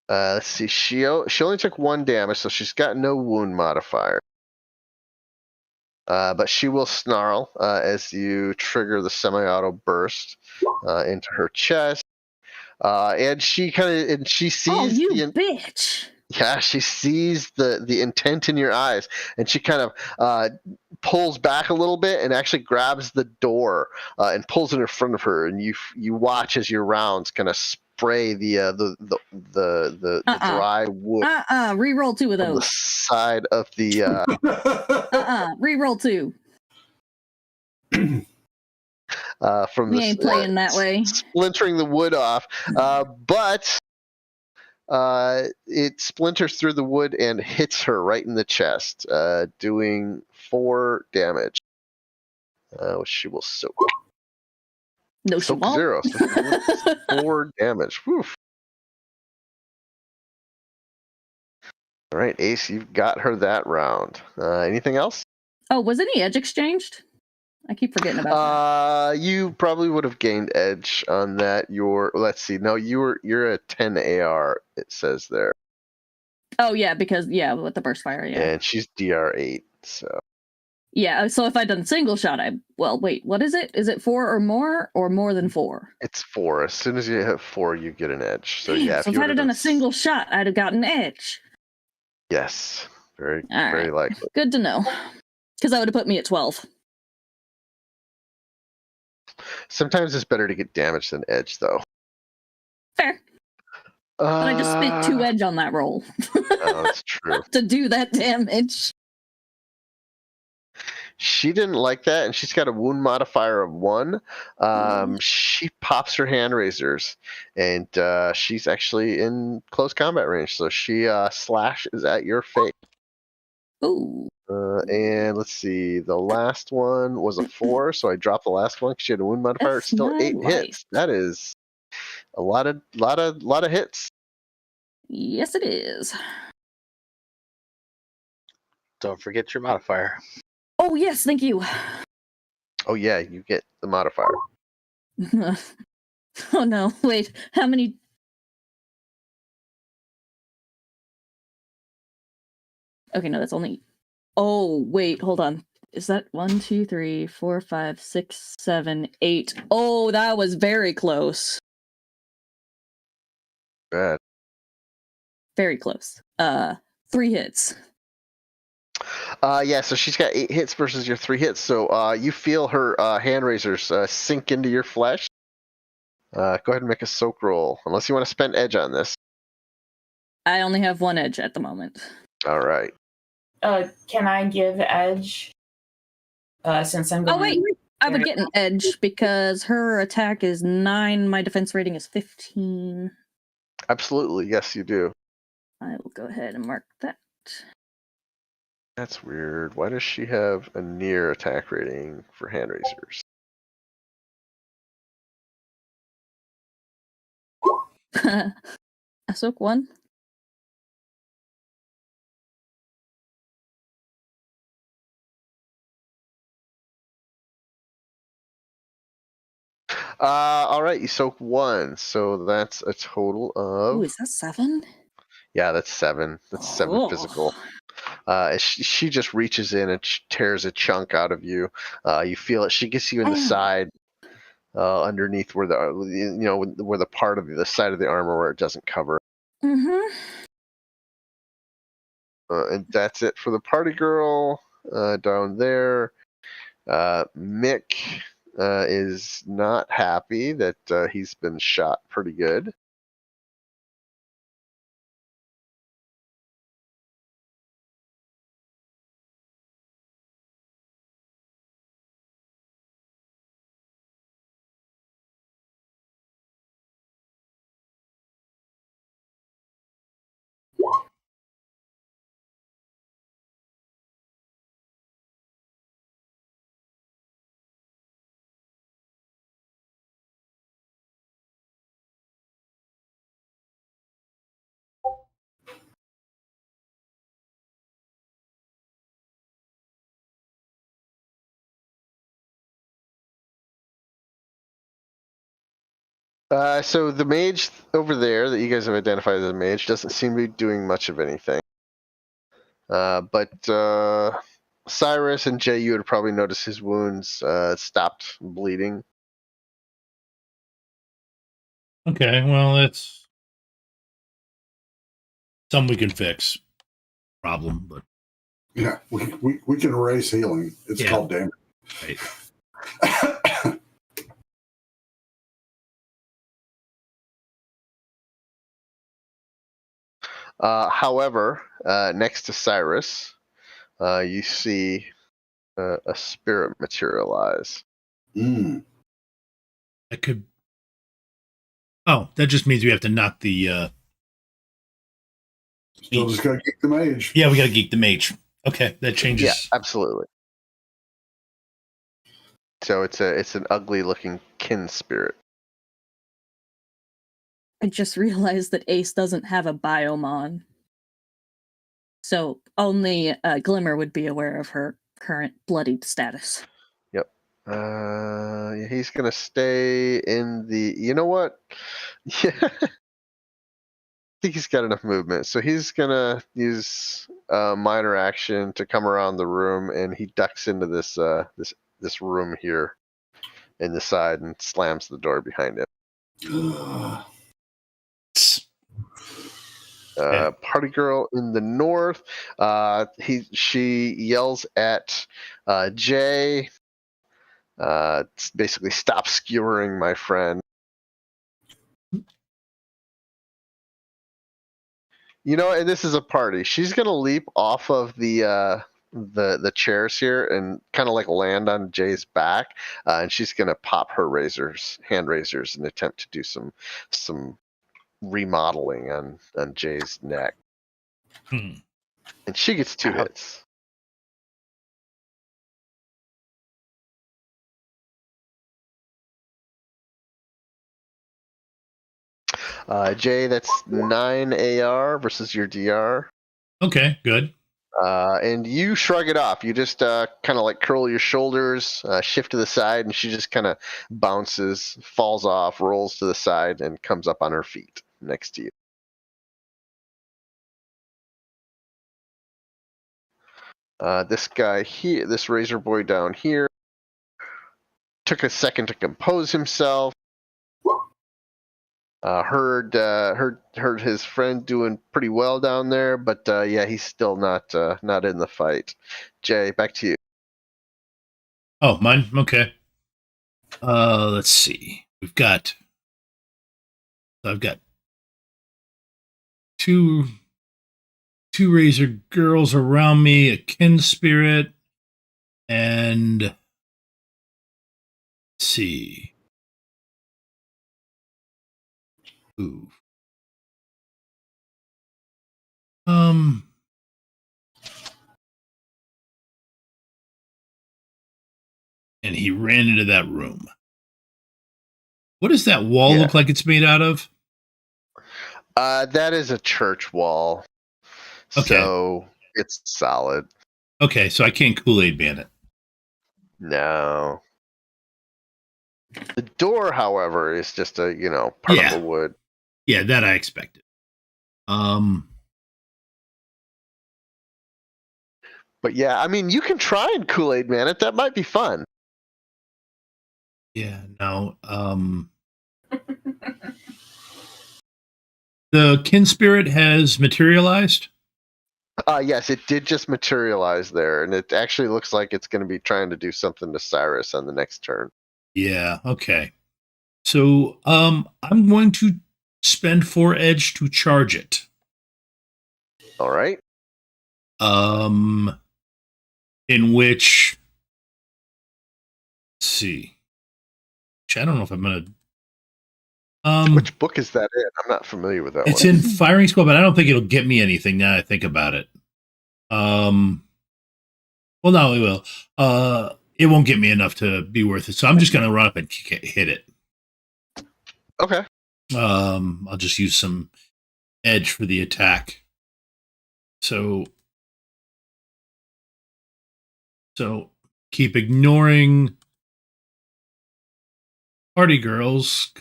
D: Let's see, she only took 1 damage, so she's got no wound modifier. But she will snarl as you trigger the semi-auto burst into her chest, and she sees.
B: Oh, you bitch!
D: Yeah, she sees the intent in your eyes, and she kind of pulls back a little bit and actually grabs the door and pulls it in front of her, and you watch as your rounds kind of spray the dry wood.
B: Reroll 2 of those.
D: On the side of the.
B: Reroll 2.
D: From
B: we ain't playing that way.
D: Splintering the wood off, but. It splinters through the wood and hits her right in the chest, doing 4 damage. Which she will soak.
B: No,
D: soak
B: she won't.
D: 0. So 4 damage. Whew. All right, Ace, you've got her that round. Anything else?
B: Oh, was any edge exchanged? I keep forgetting about that.
D: You probably would have gained edge on that. Let's see. No, you're a 10 AR. It says there.
B: Oh yeah, because with the burst fire, yeah.
D: And she's DR8, so.
B: Yeah, so if I'd done single shot, wait, what is it? Is it 4 or more than 4?
D: It's 4. As soon as you hit 4, you get an edge. So
B: Damn,
D: yeah,
B: so if I'd have done a single shot, I'd have gotten edge.
D: Yes, very
B: All right.
D: likely.
B: Good to know, because that would have put me at 12.
D: Sometimes it's better to get damage than edge, though.
B: Fair. But I just spent 2 edge on that roll.
D: Oh, that's true.
B: To do that damage.
D: She didn't like that, and she's got a wound modifier of 1. She pops her hand raisers, and she's actually in close combat range, so she slashes at your face.
B: Ooh.
D: And let's see, the last one was a 4, so I dropped the last one because she had a wound modifier. It's still 8 hits. That is a lot of hits.
B: Yes, it is.
E: Don't forget your modifier.
B: Oh yes, thank you.
D: Oh yeah, you get the modifier.
B: Oh no, wait, how many? Okay, no, that's only. Oh wait, hold on. Is that 1, 2, 3, 4, 5, 6, 7, 8? Oh, that was very close.
D: Bad.
B: Very close. 3 hits.
D: Yeah, so she's got 8 hits versus your 3 hits. So you feel her hand raisers sink into your flesh. Go ahead and make a soak roll, unless you want to spend edge on this.
B: I only have 1 edge at the moment.
D: All right.
F: Can I give edge? Since I'm going.
B: Oh wait, I would get an edge because her attack is 9. My defense rating is 15.
D: Absolutely, yes, you do.
B: I will go ahead and mark that.
D: That's weird. Why does she have a near attack rating for hand raisers?
B: I soak 1.
D: All right, you soak 1, so that's a total of.
B: Ooh, is that 7?
D: Yeah, that's 7. That's 7 physical. She just reaches in and tears a chunk out of you. You feel it. She gets you in the side, underneath where where the part of the side of the armor where it doesn't cover.
B: Mm-hmm.
D: And that's it for the party girl down there. Mick is not happy that he's been shot pretty good. So the mage over there that you guys have identified as a mage doesn't seem to be doing much of anything. But Cyrus and Jay, you would probably notice his wounds stopped bleeding.
A: Okay, well, that's something we can fix. Problem, but
C: yeah, we can erase healing. It's called damage.
A: Right.
D: However, next to Cyrus, you see a spirit materialize.
C: Mm.
A: That could. Oh, that just means we have to knock the.
C: Still just gotta geek the mage.
A: Yeah, we gotta geek the mage. Okay, that changes.
D: Yeah, absolutely. So it's an ugly looking kin spirit.
B: I just realized that Ace doesn't have a biome on. So only Glimmer would be aware of her current bloodied status.
D: Yep. He's gonna stay in the. You know what? Yeah. I think he's got enough movement, so he's gonna use a minor action to come around the room, and he ducks into this room here in the side and slams the door behind him. Party girl in the north. She yells at Jay. Basically, stop skewering my friend. And this is a party. She's gonna leap off of the chairs here and kind of like land on Jay's back, and she's gonna pop her hand razors, and attempt to do some remodeling on Jay's neck. And she gets 2 hits. Jay, that's 9 AR versus your DR.
A: Okay, good.
D: And you shrug it off. You just kind of like curl your shoulders, shift to the side, and she just kind of bounces, falls off, rolls to the side, and comes up on her feet next to you. This guy here, this razor boy down here, took a second to compose himself. Heard his friend doing pretty well down there, but yeah, he's still not in the fight. Jay, back to you.
A: Oh, mine? Okay. Let's see. I've got two razor girls around me, a kin spirit, and let's see. Ooh. And he ran into that room. What does that wall look like it's made out of?
D: That is a church wall.
A: Okay.
D: So it's solid.
A: Okay, so I can't Kool-Aid Man it.
D: No. The door, however, is just a, part of the wood.
A: Yeah, that I expected.
D: But yeah, I mean, you can try and Kool-Aid Man it. That might be fun.
A: Yeah, no. The kin spirit has materialized?
D: Yes, it did just materialize there, and it actually looks like it's going to be trying to do something to Cyrus on the next turn.
A: Yeah, okay. So, I'm going to spend 4 edge to charge it.
D: All right.
A: In which, let's see. I don't know if I'm going to.
D: Which book is that in? I'm not familiar with that
A: it's
D: one.
A: in Firing Squad, but I don't think it'll get me anything now that I think about it. Well, no, it will. It won't get me enough to be worth it. So I'm just going to run up and hit it.
D: Okay.
A: I'll just use some edge for the attack. So keep ignoring party girls,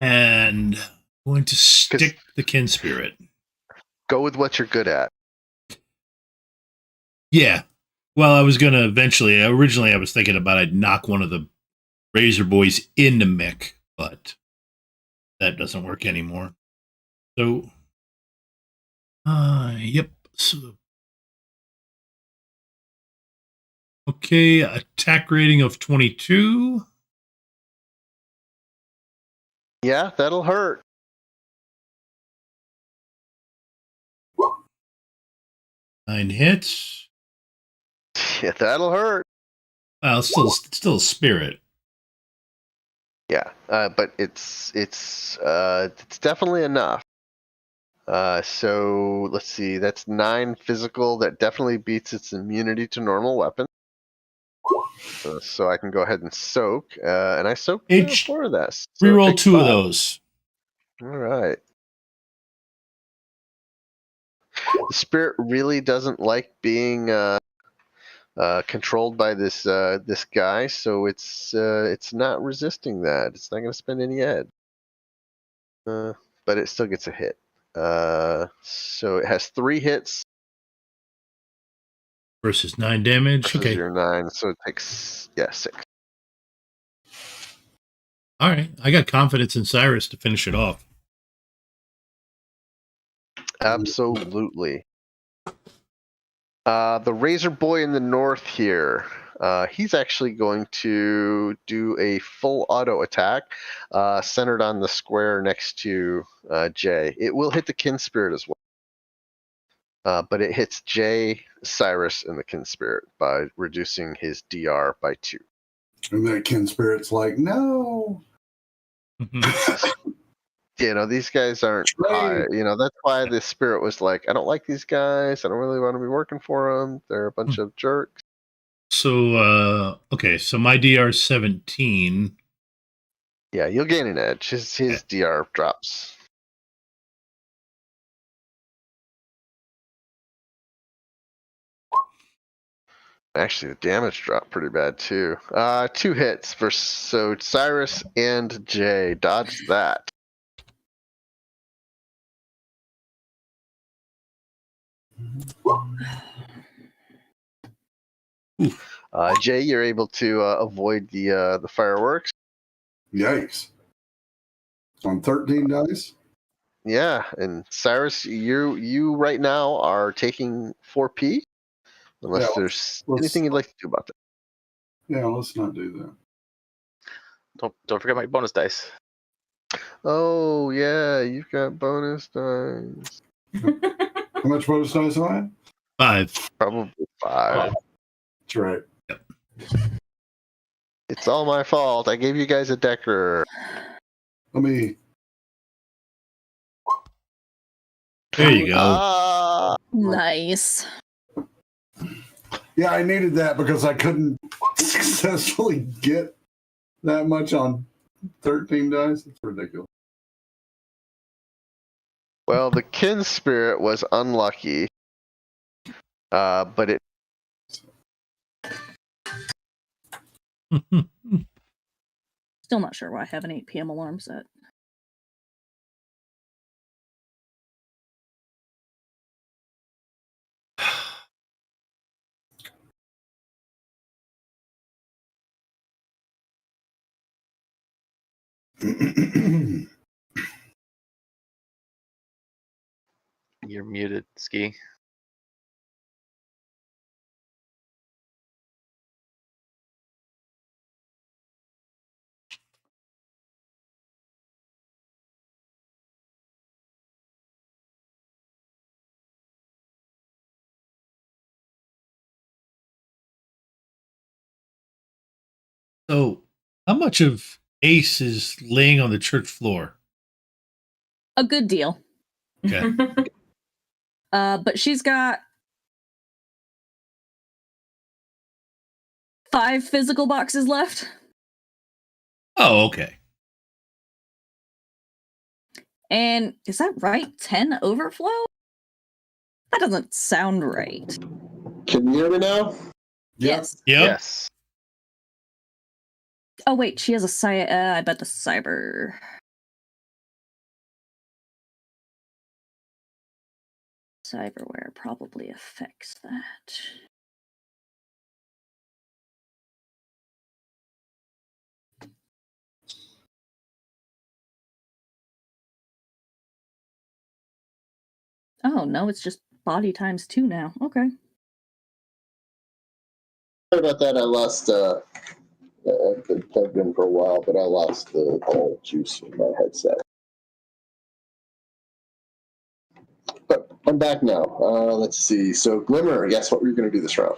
A: and going to stick the kin spirit.
D: Go with what you're good at.
A: Yeah. Well, I was going to originally I was thinking about I'd knock one of the Razor Boys into Mick, but that doesn't work anymore. So, yep. So, okay, attack rating of 22.
D: Yeah, that'll hurt.
A: Nine hits.
D: Yeah, that'll hurt.
A: Well, still a spirit.
D: Yeah, but it's definitely enough. So let's see. That's 9 physical. That definitely beats its immunity to normal weapons. So I can go ahead and soak, and I soak 4 of that. So
A: reroll 2 of those.
D: All right. The spirit really doesn't like being controlled by this guy, so it's not resisting that. It's not going to spend any ed, but it still gets a hit. So it has 3 hits
A: versus 9 damage.
D: versus
A: Okay,
D: your 9, so it takes 6.
A: all right. I got confidence in Cyrus to finish it off.
D: Absolutely. The Razor Boy in the north here, he's actually going to do a full auto attack centered on the square next to Jay. It will hit the Kin Spirit as well, but it hits Jay, Cyrus, and the Kin Spirit by reducing his DR by 2.
C: And that Kin Spirit's like, no.
D: These guys aren't high. That's why the spirit was like, I don't like these guys. I don't really want to be working for them. They're a bunch of jerks.
A: So, okay, so my DR is 17.
D: Yeah, you'll gain an edge. His DR drops. Actually, the damage dropped pretty bad too. 2 hits so Cyrus and Jay dodge that. Jay, you're able to avoid the fireworks.
C: Yikes! On 13 dice.
D: Yeah, and Cyrus, you right now are taking 4P, unless there's anything you'd like to do about that.
C: Yeah, let's not do
E: Don't forget my bonus dice.
D: Oh yeah, you've got bonus dice.
C: that. How much bonus dice am I?
A: 5.
D: Probably 5.
C: That's right.
A: Yep.
D: It's all my fault. I gave you guys a Decker.
C: Let me.
A: There you go.
B: Nice.
C: Yeah, I needed that because I couldn't successfully get that much on 13 dice. It's ridiculous.
D: Well, the Kin Spirit was unlucky, but it.
B: Still not sure why I have an 8 p.m. alarm set.
E: You're muted, Ski.
A: So, how much of Ace is laying on the church floor?
B: A good deal.
A: Okay.
B: But she's got 5 physical boxes left.
A: Oh, okay.
B: And is that right? 10 overflow? That doesn't sound right.
M: Can you hear me now?
B: Yes.
A: Yep.
E: Yes.
B: Oh wait, she has a I bet the cyber. Cyberware probably affects that. Oh no, it's just body times 2 now. Okay.
M: Sorry about that. I lost. I've been plugged in for a while, but I lost the whole juice in my headset. But I'm back now. Let's see. So, Glimmer, yes, what were you going to do this round?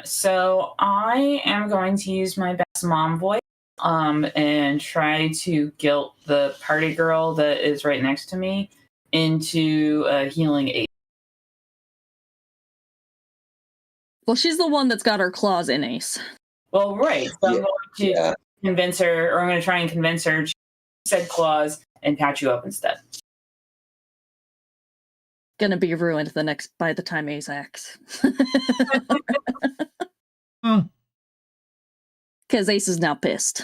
F: So I am going to use my best mom voice, and try to guilt the party girl that is right next to me into a healing 8.
B: Well, she's the one that's got her claws in Ace.
F: Well, right. So I'm going to convince her, or I'm going to try and convince her to said claws and patch you up instead.
B: gonna be ruined by the time Ace acts. Because Ace is now pissed.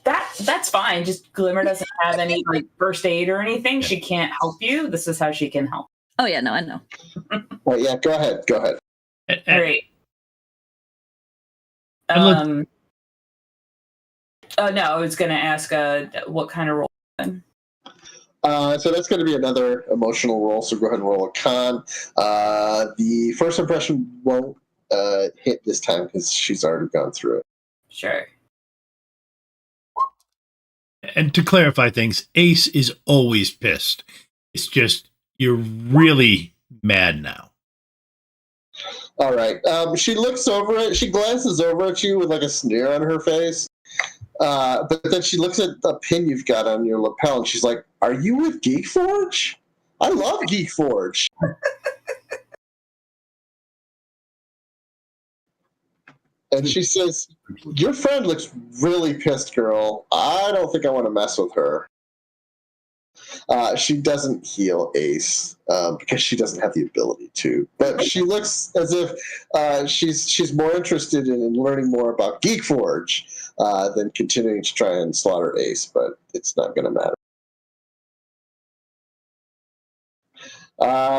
F: That's fine. Just Glimmer doesn't have any like first aid or anything. She can't help you. This is how she can help.
B: Oh yeah, no, I know.
M: Well, yeah, go ahead.
F: All right. No, I was gonna ask what kind of role then?
M: So that's going to be another emotional roll, so go ahead and roll a con. The first impression won't hit this time because she's already gone through it.
F: Sure.
A: And to clarify things, Ace is always pissed. It's just you're really mad now.
M: All right. She looks over it. She glances over at you with like a sneer on her face. But then she looks at the pin you've got on your lapel, and she's like, "Are you with Geekforge? I love Geekforge." And she says, "Your friend looks really pissed, girl. I don't think I want to mess with her." She doesn't heal Ace because she doesn't have the ability to. But she looks as if she's more interested in learning more about Geekforge than continuing to try and slaughter Ace. But it's not going to matter.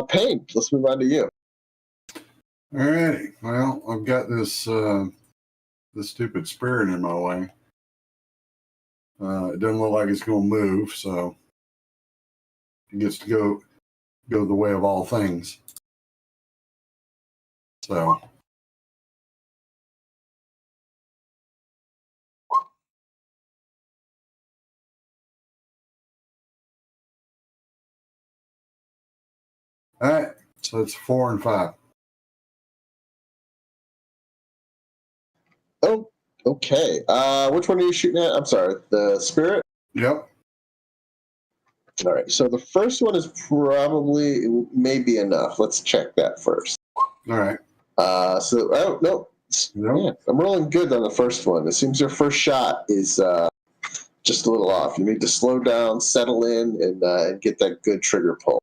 M: Payne, let's move on to you.
C: All righty. Well, I've got this this stupid spirit in my way. It doesn't look like it's going to move, so it gets to go the way of all things. So all right, so it's 4 and 5.
M: Oh, okay. Which one are you shooting at? I'm sorry, the spirit?
C: Yep.
M: All right, so the first one is probably, may be enough. Let's check that first.
C: All right.
M: No. Yeah, I'm rolling good on the first one. It seems your first shot is just a little off. You need to slow down, settle in, and get that good trigger pull.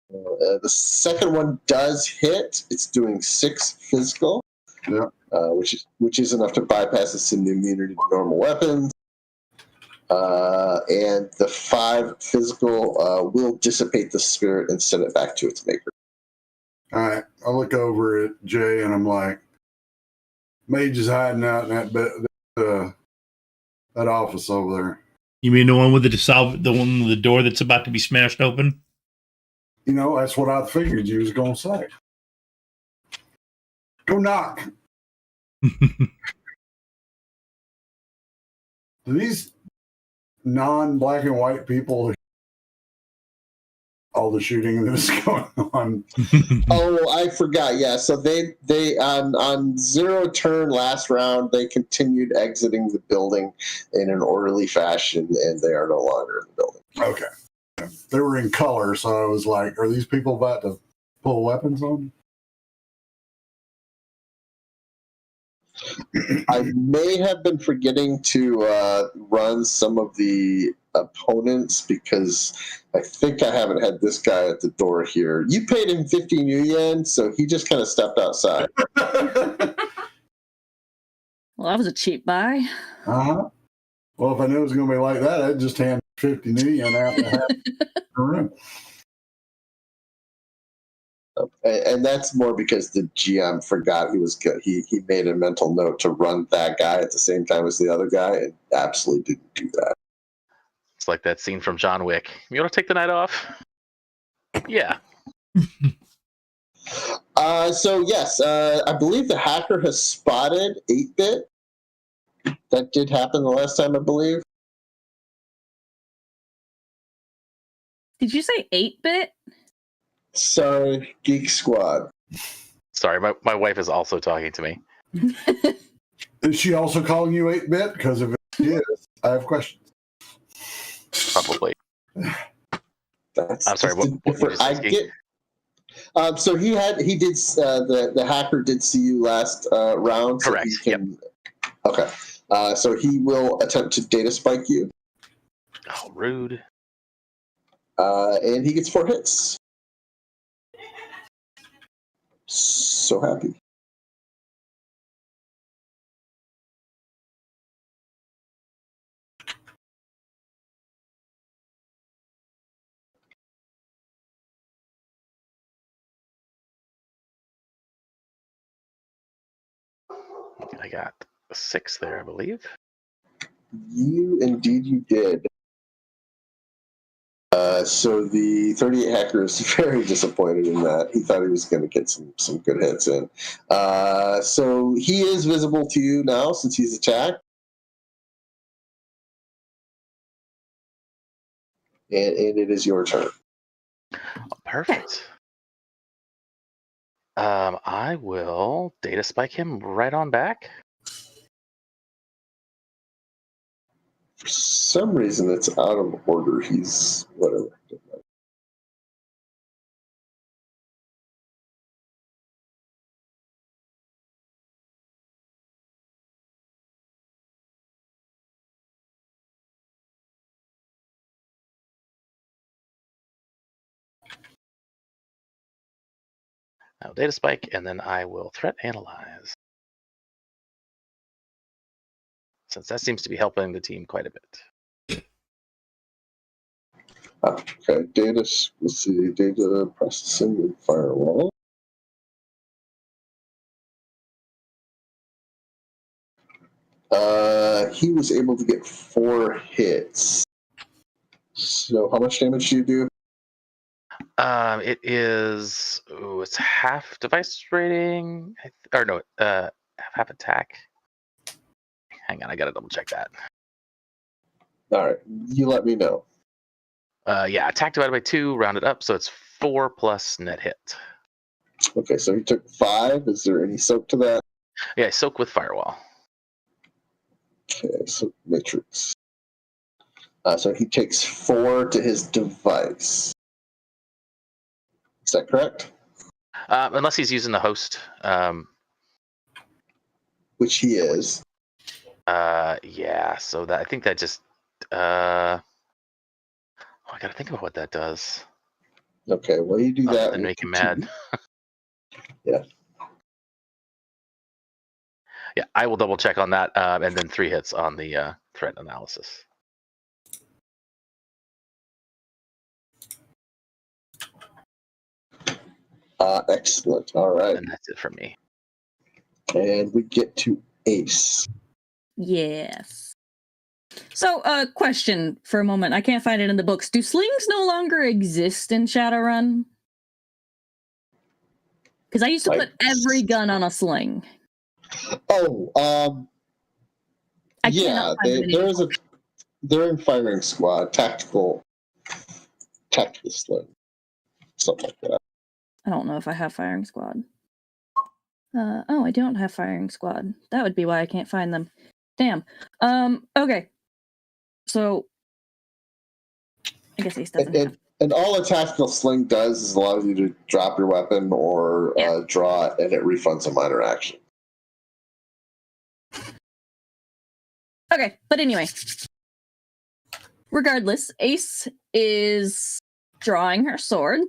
M: The second one does hit. It's doing 6 physical, which is enough to bypass its immunity to normal weapons. And the 5 physical will dissipate the spirit and send it back to its maker.
C: All right. I look over at Jay and I'm like, Mage is hiding out in that office over there.
A: You mean the one with the one with the door that's about to be smashed open?
C: You know, that's what I figured you was going to say. Go knock. Do these non-black and white people all the shooting that's going on?
M: Oh, I forgot. Yeah, so they on 0 turn last round, they continued exiting the building in an orderly fashion, and they are no longer in the building.
C: Okay. They were in color, so I was like, are these people about to pull weapons on
M: me? I may have been forgetting to run some of the opponents because I think I haven't had this guy at the door here. You paid him 50 new yen, so he just kind of stepped outside.
B: Well, that was a cheap buy.
C: Uh-huh. Well, if I knew it was going to be like that, I'd just hand 50 new yen out and have the room.
M: And that's more because the GM forgot he was good. He made a mental note to run that guy at the same time as the other guy and absolutely didn't do that.
E: It's like that scene from John Wick. You want to take the night off? Yeah.
M: So yes, I believe the hacker has spotted 8-bit. That did happen the last time, I believe.
B: Did you say 8-bit?
M: Sorry, Geek Squad.
E: Sorry, my wife is also talking to me.
C: Is she also calling you 8-bit? Because if it is, I have questions.
E: Probably. I'm sorry. What
M: I get. So he did. The hacker did see you last round. So
E: correct.
M: Yep. Okay. So he will attempt to data spike you.
E: Oh, rude.
M: And he gets 4 hits. So happy.
E: I got 6 there, I believe.
M: You did. So the 38 hacker is very disappointed in that. He thought he was going to get some good hits in. So he is visible to you now since he's attacked. And it is your turn.
E: Perfect. I will data spike him right on back.
M: For some reason, it's out of order. He's whatever.
E: I'll data spike, and then I will threat analyze. Since that seems to be helping the team quite a bit.
M: Okay, let's see, data processing and firewall. He was able to get 4 hits. So how much damage do you do?
E: It is it's half device rating, half attack. Hang on, I gotta double check that.
M: All right, you let me know.
E: Yeah, attack divided by 2, rounded up, so it's 4 plus net hit.
M: Okay, so he took 5. Is there any soak to that?
E: Yeah, soak with firewall.
M: Okay, so matrix. So he takes 4 to his device. Is that correct?
E: Unless he's using the host.
M: Which he is.
E: Yeah, so that I think that just I gotta think about what that does.
M: Okay, well you do that
E: and make him mad.
M: Yeah.
E: Yeah, I will double check on that, and then 3 hits on the threat analysis.
M: Excellent. All right.
E: And that's it for me.
M: And we get to Ace.
B: Yes. So, question for a moment. I can't find it in the books. Do slings no longer exist in Shadowrun? Because I used to put every gun on a sling.
M: Oh, yeah, they're in firing squad, tactical sling, something like that.
B: I don't know if I have firing squad. I don't have firing squad. That would be why I can't find them. Damn. Okay. So I guess Ace doesn't have.
M: And all a tactical sling does is allows you to drop your weapon or draw it, and it refunds a minor action.
B: Okay, but anyway. Regardless, Ace is drawing her sword.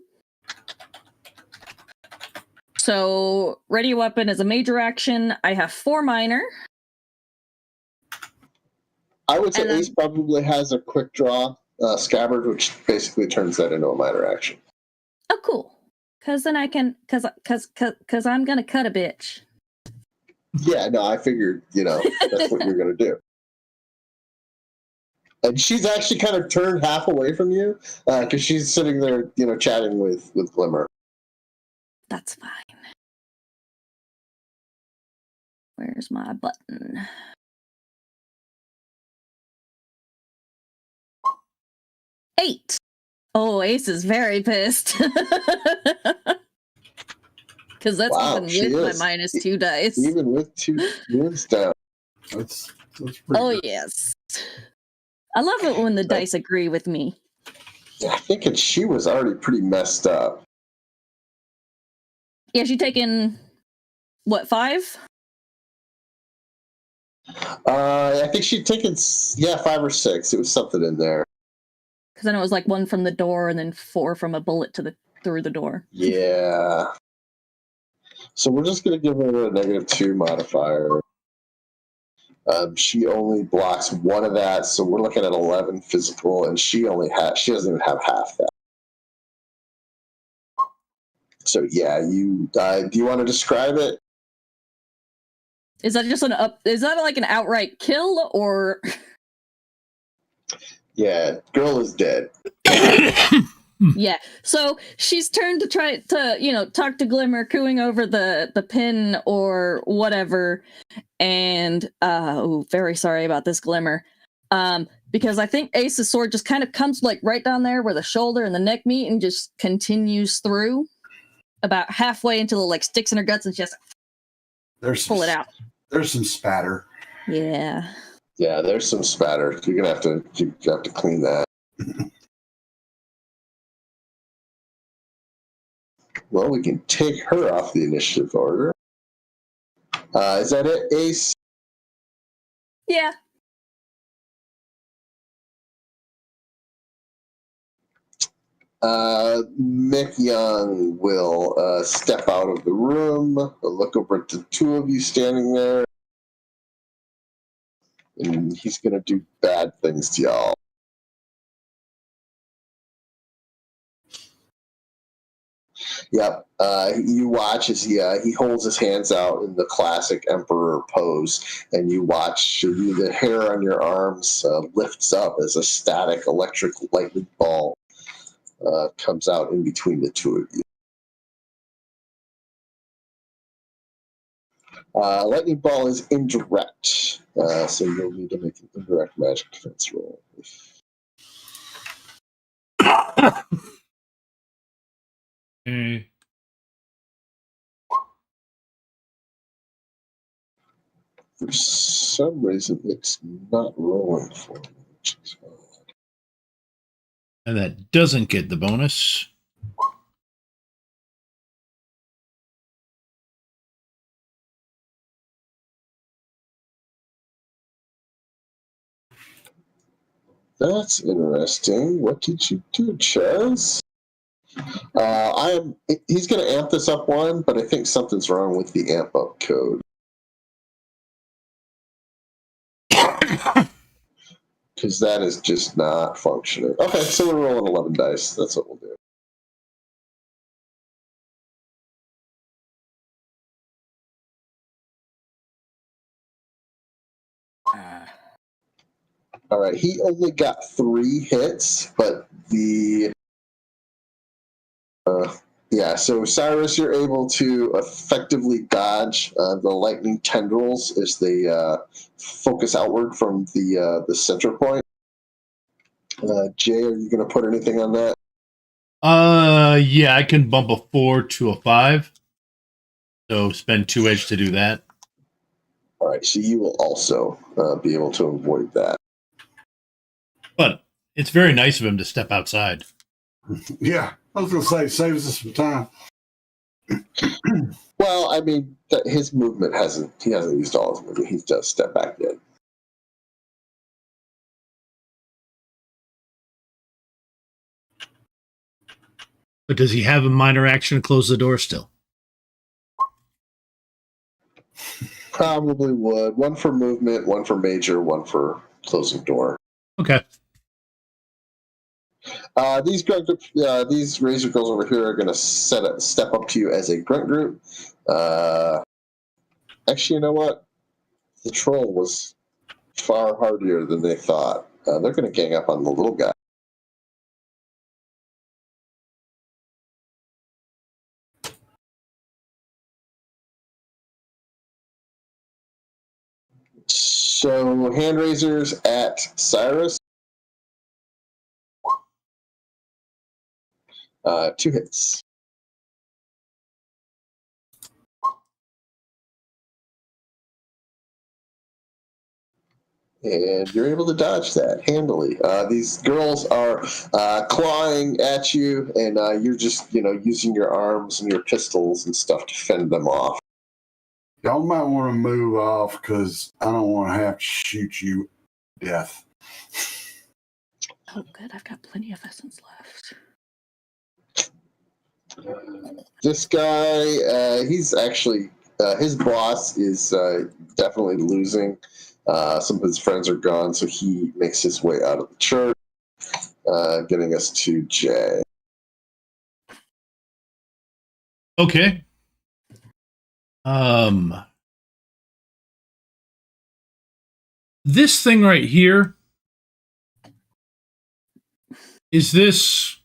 B: So, ready weapon is a major action. I have 4 minor.
M: I would say Ace probably has a quick draw scabbard, which basically turns that into a minor action.
B: Oh, cool. Because then I can, because I'm gonna cut a bitch.
M: Yeah, no, I figured, that's what you're gonna do. And she's actually kind of turned half away from you because she's sitting there, chatting with Glimmer.
B: That's fine. Where's my button? Eight. Oh, Ace is very pissed. Because that's even with my -2 dice.
M: Even with 2 wounds down.
C: That's pretty
B: good. Yes. I love it when the dice agree with me.
M: Yeah, I think she was already pretty messed up.
B: Yeah, she taken, what, 5?
M: I think she'd taken, 5 or 6. It was something in there.
B: Because I know it was like 1 from the door and then 4 from a bullet through the door.
M: Yeah. So we're just going to give her a -2 modifier. She only blocks 1 of that, so we're looking at 11 physical, and she doesn't even have half that. So yeah, do you want to describe it?
B: Is that just is that like an outright kill or?
M: Yeah, girl is dead.
B: Yeah, so she's turned to try to, talk to Glimmer, cooing over the pin or whatever, and very sorry about this, Glimmer, because I think Ace's sword just kind of comes like right down there where the shoulder and the neck meet and just continues through about halfway until it like sticks in her guts and she has to pull it out.
C: There's some spatter.
B: Yeah.
M: Yeah, there's some spatter. You have to clean that. Well, we can take her off the initiative order. Is that it, Ace?
B: Yeah.
M: Mick Young will step out of the room, look over at the 2 of you standing there, and he's going to do bad things to y'all. Yep. You watch as he holds his hands out in the classic Emperor pose, and you watch the hair on your arms lifts up as a static electric lightning ball comes out in between the 2 of you. Lightning ball is indirect, so you'll need to make an indirect magic defense roll.
A: Okay.
M: For some reason, it's not rolling for me.
A: And that doesn't get the bonus.
M: That's interesting. What did you do, Chaz? He's going to amp this up 1, but I think something's wrong with the amp up code. Because that is just not functioning. Okay, so we're rolling 11 dice. That's what we'll do. All right, he only got 3 hits, but so Cyrus, you're able to effectively dodge the lightning tendrils as they focus outward from the center point. Jay, are you going to put anything on that?
A: Yeah, I can bump a 4 to a 5. So spend 2 edge to do that.
M: All right, so you will also be able to avoid that.
A: But it's very nice of him to step outside.
C: Yeah, I was going to say, saves us some time.
M: Well, I mean, his movement hasn't used all his movement. He does step back in.
A: But does he have a minor action to close the door still?
M: Probably would. 1 for movement, 1 for major, 1 for closing door.
A: Okay.
M: These Razor Girls over here are going to step up to you as a grunt group. Actually, you know what? The troll was far hardier than they thought. They're going to gang up on the little guy. So, hand raisers at Cyrus. 2 hits. And you're able to dodge that handily. These girls are clawing at you, and you're just, using your arms and your pistols and stuff to fend them off.
C: Y'all might want to move off because I don't want to have to shoot you to death.
B: Oh, good. I've got plenty of essence left.
M: This guy, he's actually his boss is definitely losing. Some of his friends are gone, so he makes his way out of the church, getting us to Jay.
A: Okay. This thing right here, is this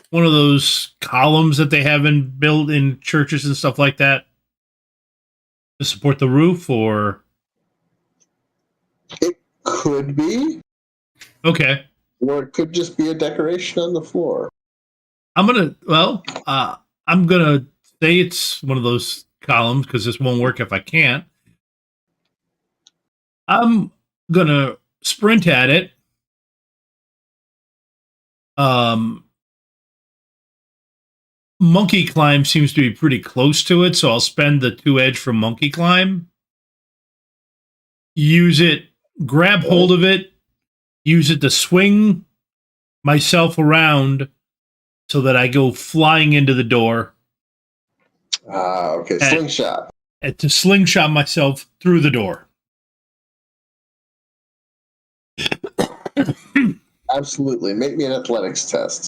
A: one of those columns that they have built in churches and stuff like that to support the roof, or?
M: It could be.
A: Okay.
M: Or it could just be a decoration on the floor.
A: I'm gonna say it's one of those columns because this won't work if I can't. I'm gonna sprint at it. Monkey climb seems to be pretty close to it, so I'll spend the 2 edge from monkey climb. Use it, grab hold of it, use it to swing myself around so that I go flying into the door.
M: Okay, slingshot.
A: To slingshot myself through the door.
M: Absolutely. Make me an athletics test.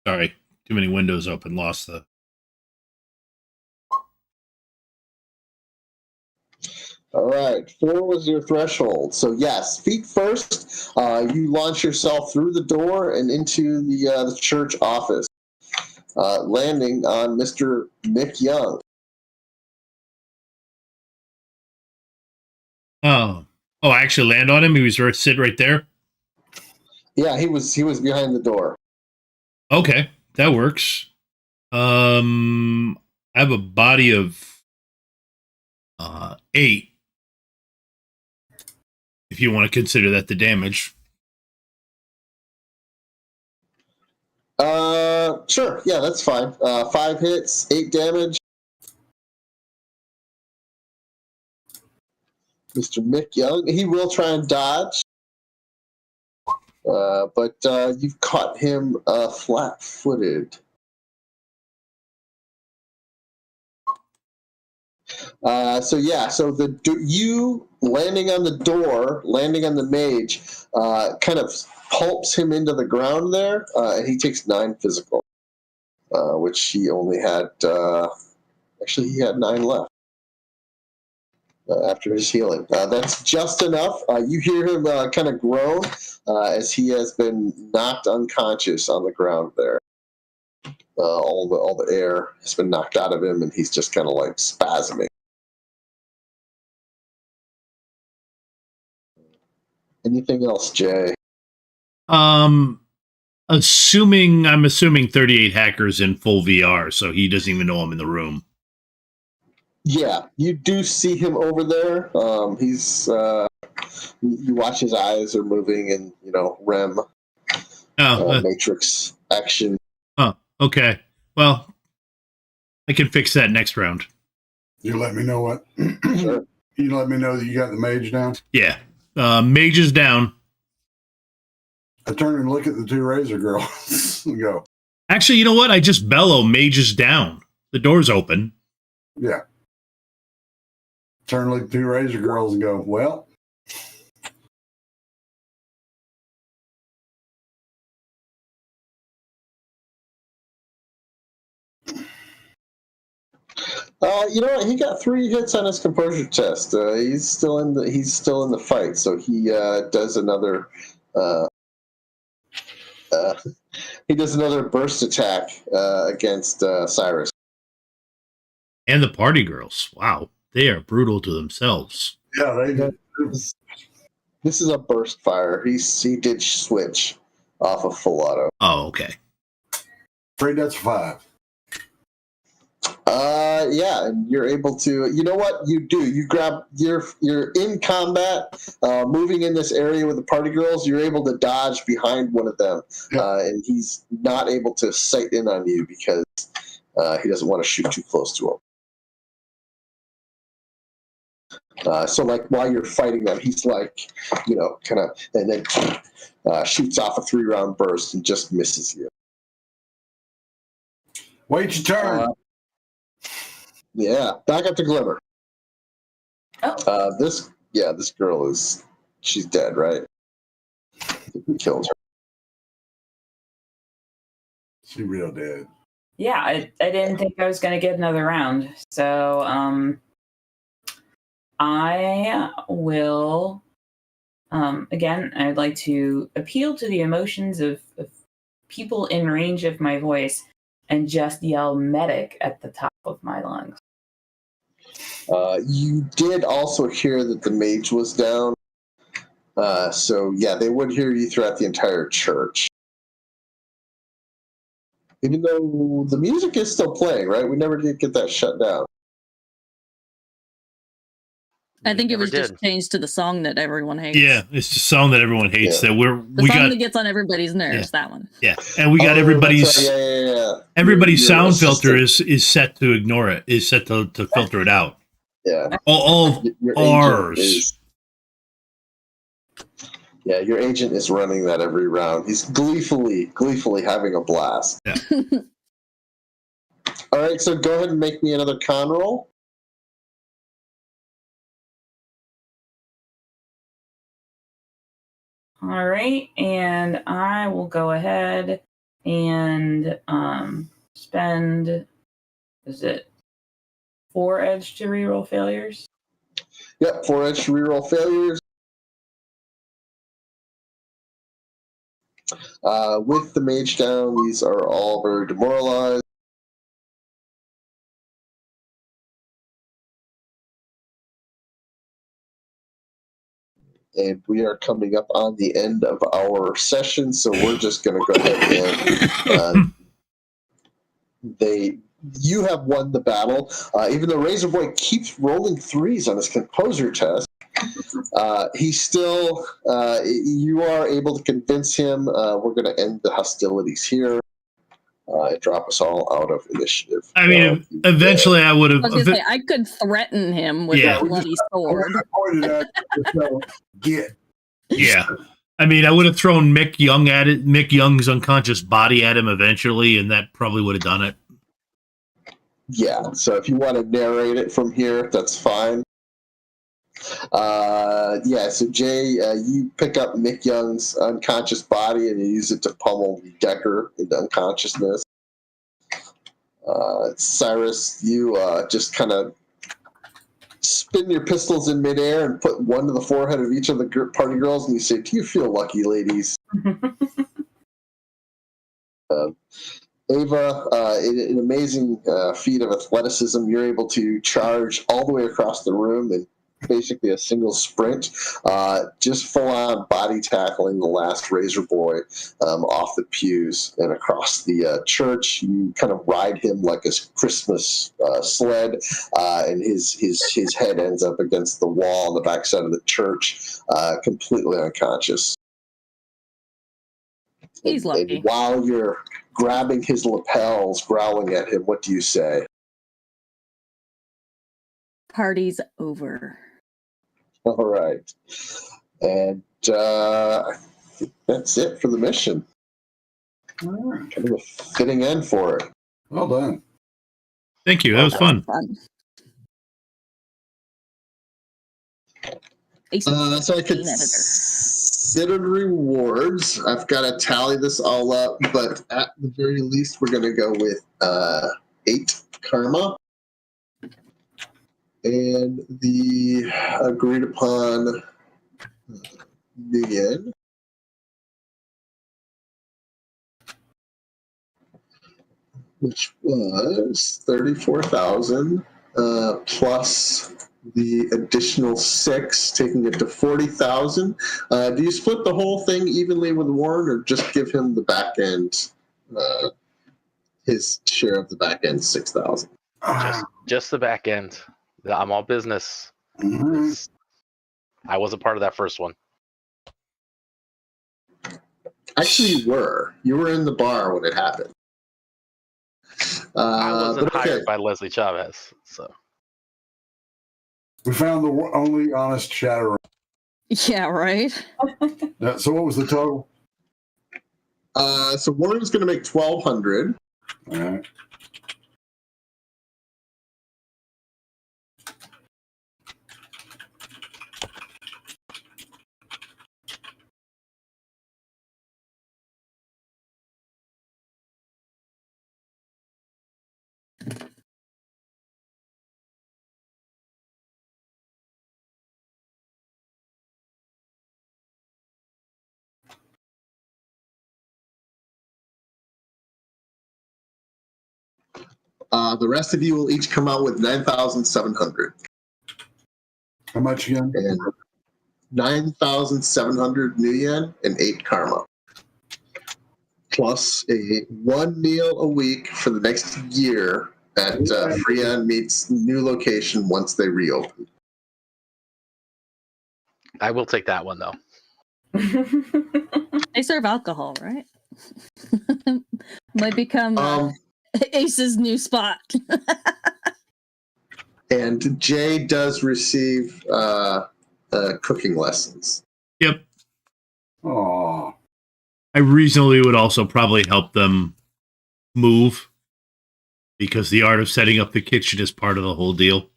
A: Sorry, too many windows open. Lost the.
M: All right, 4 was your threshold. So yes, feet first. You launch yourself through the door and into the church office, landing on Mr. Mick Young.
A: Oh, I actually land on him. He was sitting right there.
M: Yeah, he was behind the door.
A: Okay, that works. I have a body of 8. If you want to consider that the damage.
M: Sure. Yeah, that's fine. 5 hits, 8 damage. Mr. Mick Young. He will try and dodge. But you've caught him flat-footed. So you landing on the door, landing on the mage, kind of pulps him into the ground there, and he takes 9 physical, which he only had. Actually, he had 9 left after his healing. That's just enough. You hear him kind of groan as he has been knocked unconscious on the ground there. All the air has been knocked out of him, and he's just kind of like spasming. Anything else, Jay?
A: I'm assuming 38 hackers in full VR, so he doesn't even know I'm in the room.
M: Yeah, you do see him over there. He's you watch his eyes are moving in, REM, Matrix action.
A: Oh, okay. Well, I can fix that next round.
C: You let me know what.
M: Sure.
C: You let me know that you got the mage down.
A: Yeah, mage is down.
C: I turn and look at the 2 razor girls and go.
A: Actually, you know what? I just bellow, mage is down. The door's open.
C: Yeah. Turn and look at 2 razor girls and go, well.
M: You know what? He got 3 hits on his composure test. He's still in the fight, so he does another. He does another burst attack against Cyrus.
A: And the party girls. Wow, they are brutal to themselves.
C: Yeah, they did.
M: This is a burst fire. He did switch off of full auto.
A: Oh, okay.
C: Afraid that's 5.
M: Yeah, and you're able to. You know what you do? You grab. You're in combat, moving in this area with the party girls. You're able to dodge behind one of them, and he's not able to sight in on you because he doesn't want to shoot too close to him. So, like while you're fighting them, he's like, kind of, and then shoots off a 3-round burst and just misses you.
C: Wait your turn.
M: Yeah, back up to Glimmer.
F: Oh.
M: This girl she's dead, right? We killed her.
C: She real dead.
F: Yeah, I didn't think I was going to get another round. So I will, again, I'd like to appeal to the emotions of people in range of my voice and just yell medic at the top of my lungs.
M: You did also hear that the mage was down. So, yeah, they would hear you throughout the entire church. Even though the music is still playing, right? We never did get that shut down.
B: I think it was just changed to the song that everyone hates.
A: Yeah, it's the song that everyone hates. That
B: the song that gets on everybody's nerves. That one.
A: Yeah, and we got everybody's everybody's sound filter is set to ignore it. Is set to filter it out.
M: Yeah,
A: all of ours.
M: Your agent is running that every round. He's gleefully having a blast.
A: Yeah.
M: All right, so go ahead and make me another con roll.
F: All right, and I will go ahead and spend, is it 4 edge to reroll failures?
M: Yep, 4 edge to reroll failures. With the mage down, these are all very demoralized. And we are coming up on the end of our session, so we're just going to go ahead and you have won the battle. Even though Razor Boy keeps rolling 3s on his composure test, he still, you are able to convince him. We're going to end the hostilities here. Drop us all out of initiative.
A: I mean, eventually I would have.
B: I could threaten him with a bloody sword.
A: Yeah. I mean, I would have thrown Mick Young at it, Mick Young's unconscious body at him eventually, and that probably would have done it.
M: Yeah, so if you want to narrate it from here, that's fine. So Jay, you pick up Mick Young's unconscious body and you use it to pummel Decker into unconsciousness. Cyrus, you just kind of spin your pistols in midair and put one to the forehead of each of the party girls, and you say, "Do you feel lucky, ladies?" Ava, in an amazing feat of athleticism, you're able to charge all the way across the room and basically a single sprint, just full-on body tackling the last Razor Boy off the pews and across the church. You kind of ride him like a Christmas sled, and his head ends up against the wall on the backside of the church, completely unconscious.
B: He's lucky.
M: And while you're grabbing his lapels, growling at him, what do you say?
B: Party's over.
M: All right. And I think that's it for the mission.
C: All right.
M: Kind of a fitting end for it.
C: Well done.
A: Thank you. That was fun.
M: So I considered rewards. I've got to tally this all up, but at the very least, we're going to go with 8 karma. And the agreed upon million, which was 34,000 plus the additional 6, taking it to 40,000. Do you split the whole thing evenly with Warren, or just give him the back end, his share of the back end, 6,000?
E: Just the back end. I'm all business. I wasn't part of that first one.
M: Actually, you were. You were in the bar when it happened.
E: I wasn't hired by Leslie Chavez, so.
C: We found the only honest Shadowrun.
B: Yeah, right.
C: So what was the total?
M: So Warren's going to make 1,200.
C: All right.
M: The rest of you will each come out with 9,700.
C: How much again?
M: 9,700 new yen and 8 karma. Plus a 1 meal a week for the next year at Freon Meat's new location once they reopen.
E: I will take that one, though.
B: They serve alcohol, right? Might become Ace's new spot.
M: And Jay does receive cooking lessons.
A: Yep.
C: Oh.
A: I reasonably would also probably help them move because the art of setting up the kitchen is part of the whole deal.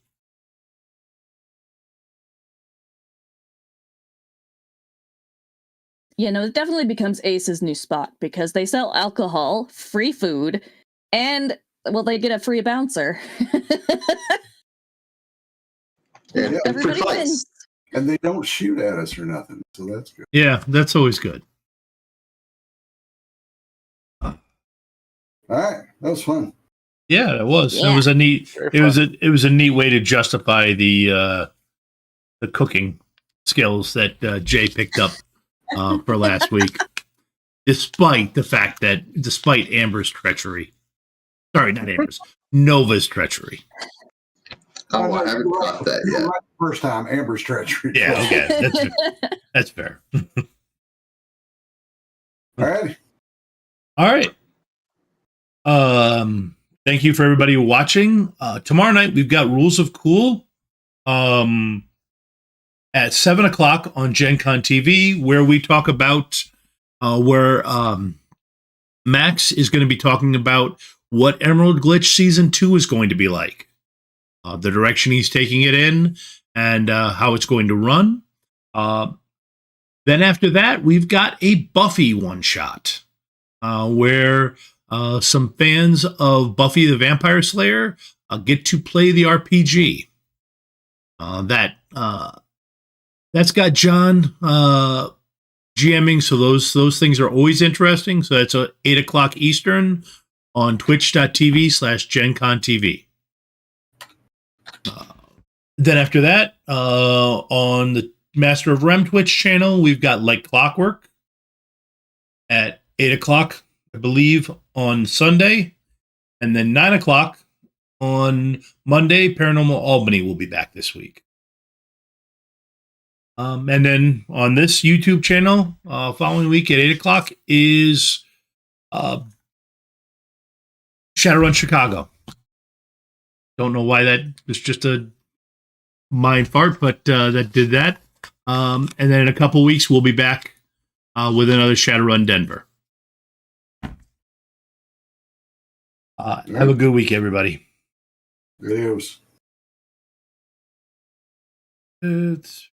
B: Yeah, no, it definitely becomes Ace's new spot because they sell alcohol, free food, and, well, they get a free bouncer.
M: And
B: everybody wins.
C: And they don't shoot at us or nothing, so that's good.
A: Yeah, that's always good.
C: All right, that was fun.
A: Yeah, it was.
B: Yeah.
A: It was a neat.
E: Very
A: It was a neat way to justify the cooking skills that Jay picked up for last week, despite Amber's treachery. Sorry, not Amber's. Nova's treachery.
M: Oh, I haven't got that yet.
C: First time, Amber's treachery.
A: Yeah, okay, that's fair.
C: All right.
A: All right. Thank you for everybody watching. Tomorrow night we've got Rules of Cool at 7:00 on Gen Con TV, where we talk about where Max is going to be talking about what Emerald Glitch Season 2 is going to be like, the direction he's taking it in, and how it's going to run. Then after that, we've got a Buffy one-shot where some fans of Buffy the Vampire Slayer get to play the RPG. That's got John GMing, so those things are always interesting. So that's at 8:00 Eastern on twitch.tv/GenConTV. Then after that, on the Master of Rem Twitch channel, we've got Like Clockwork at 8:00, I believe, on Sunday. And then 9:00 on Monday, Paranormal Albany will be back this week. And then on this YouTube channel, following week at 8:00 is Shadowrun Chicago. Don't know why that was just a mind fart, but that did that. And then in a couple weeks, we'll be back with another Shadowrun Denver. Have a good week, everybody.
C: Adios.
A: It's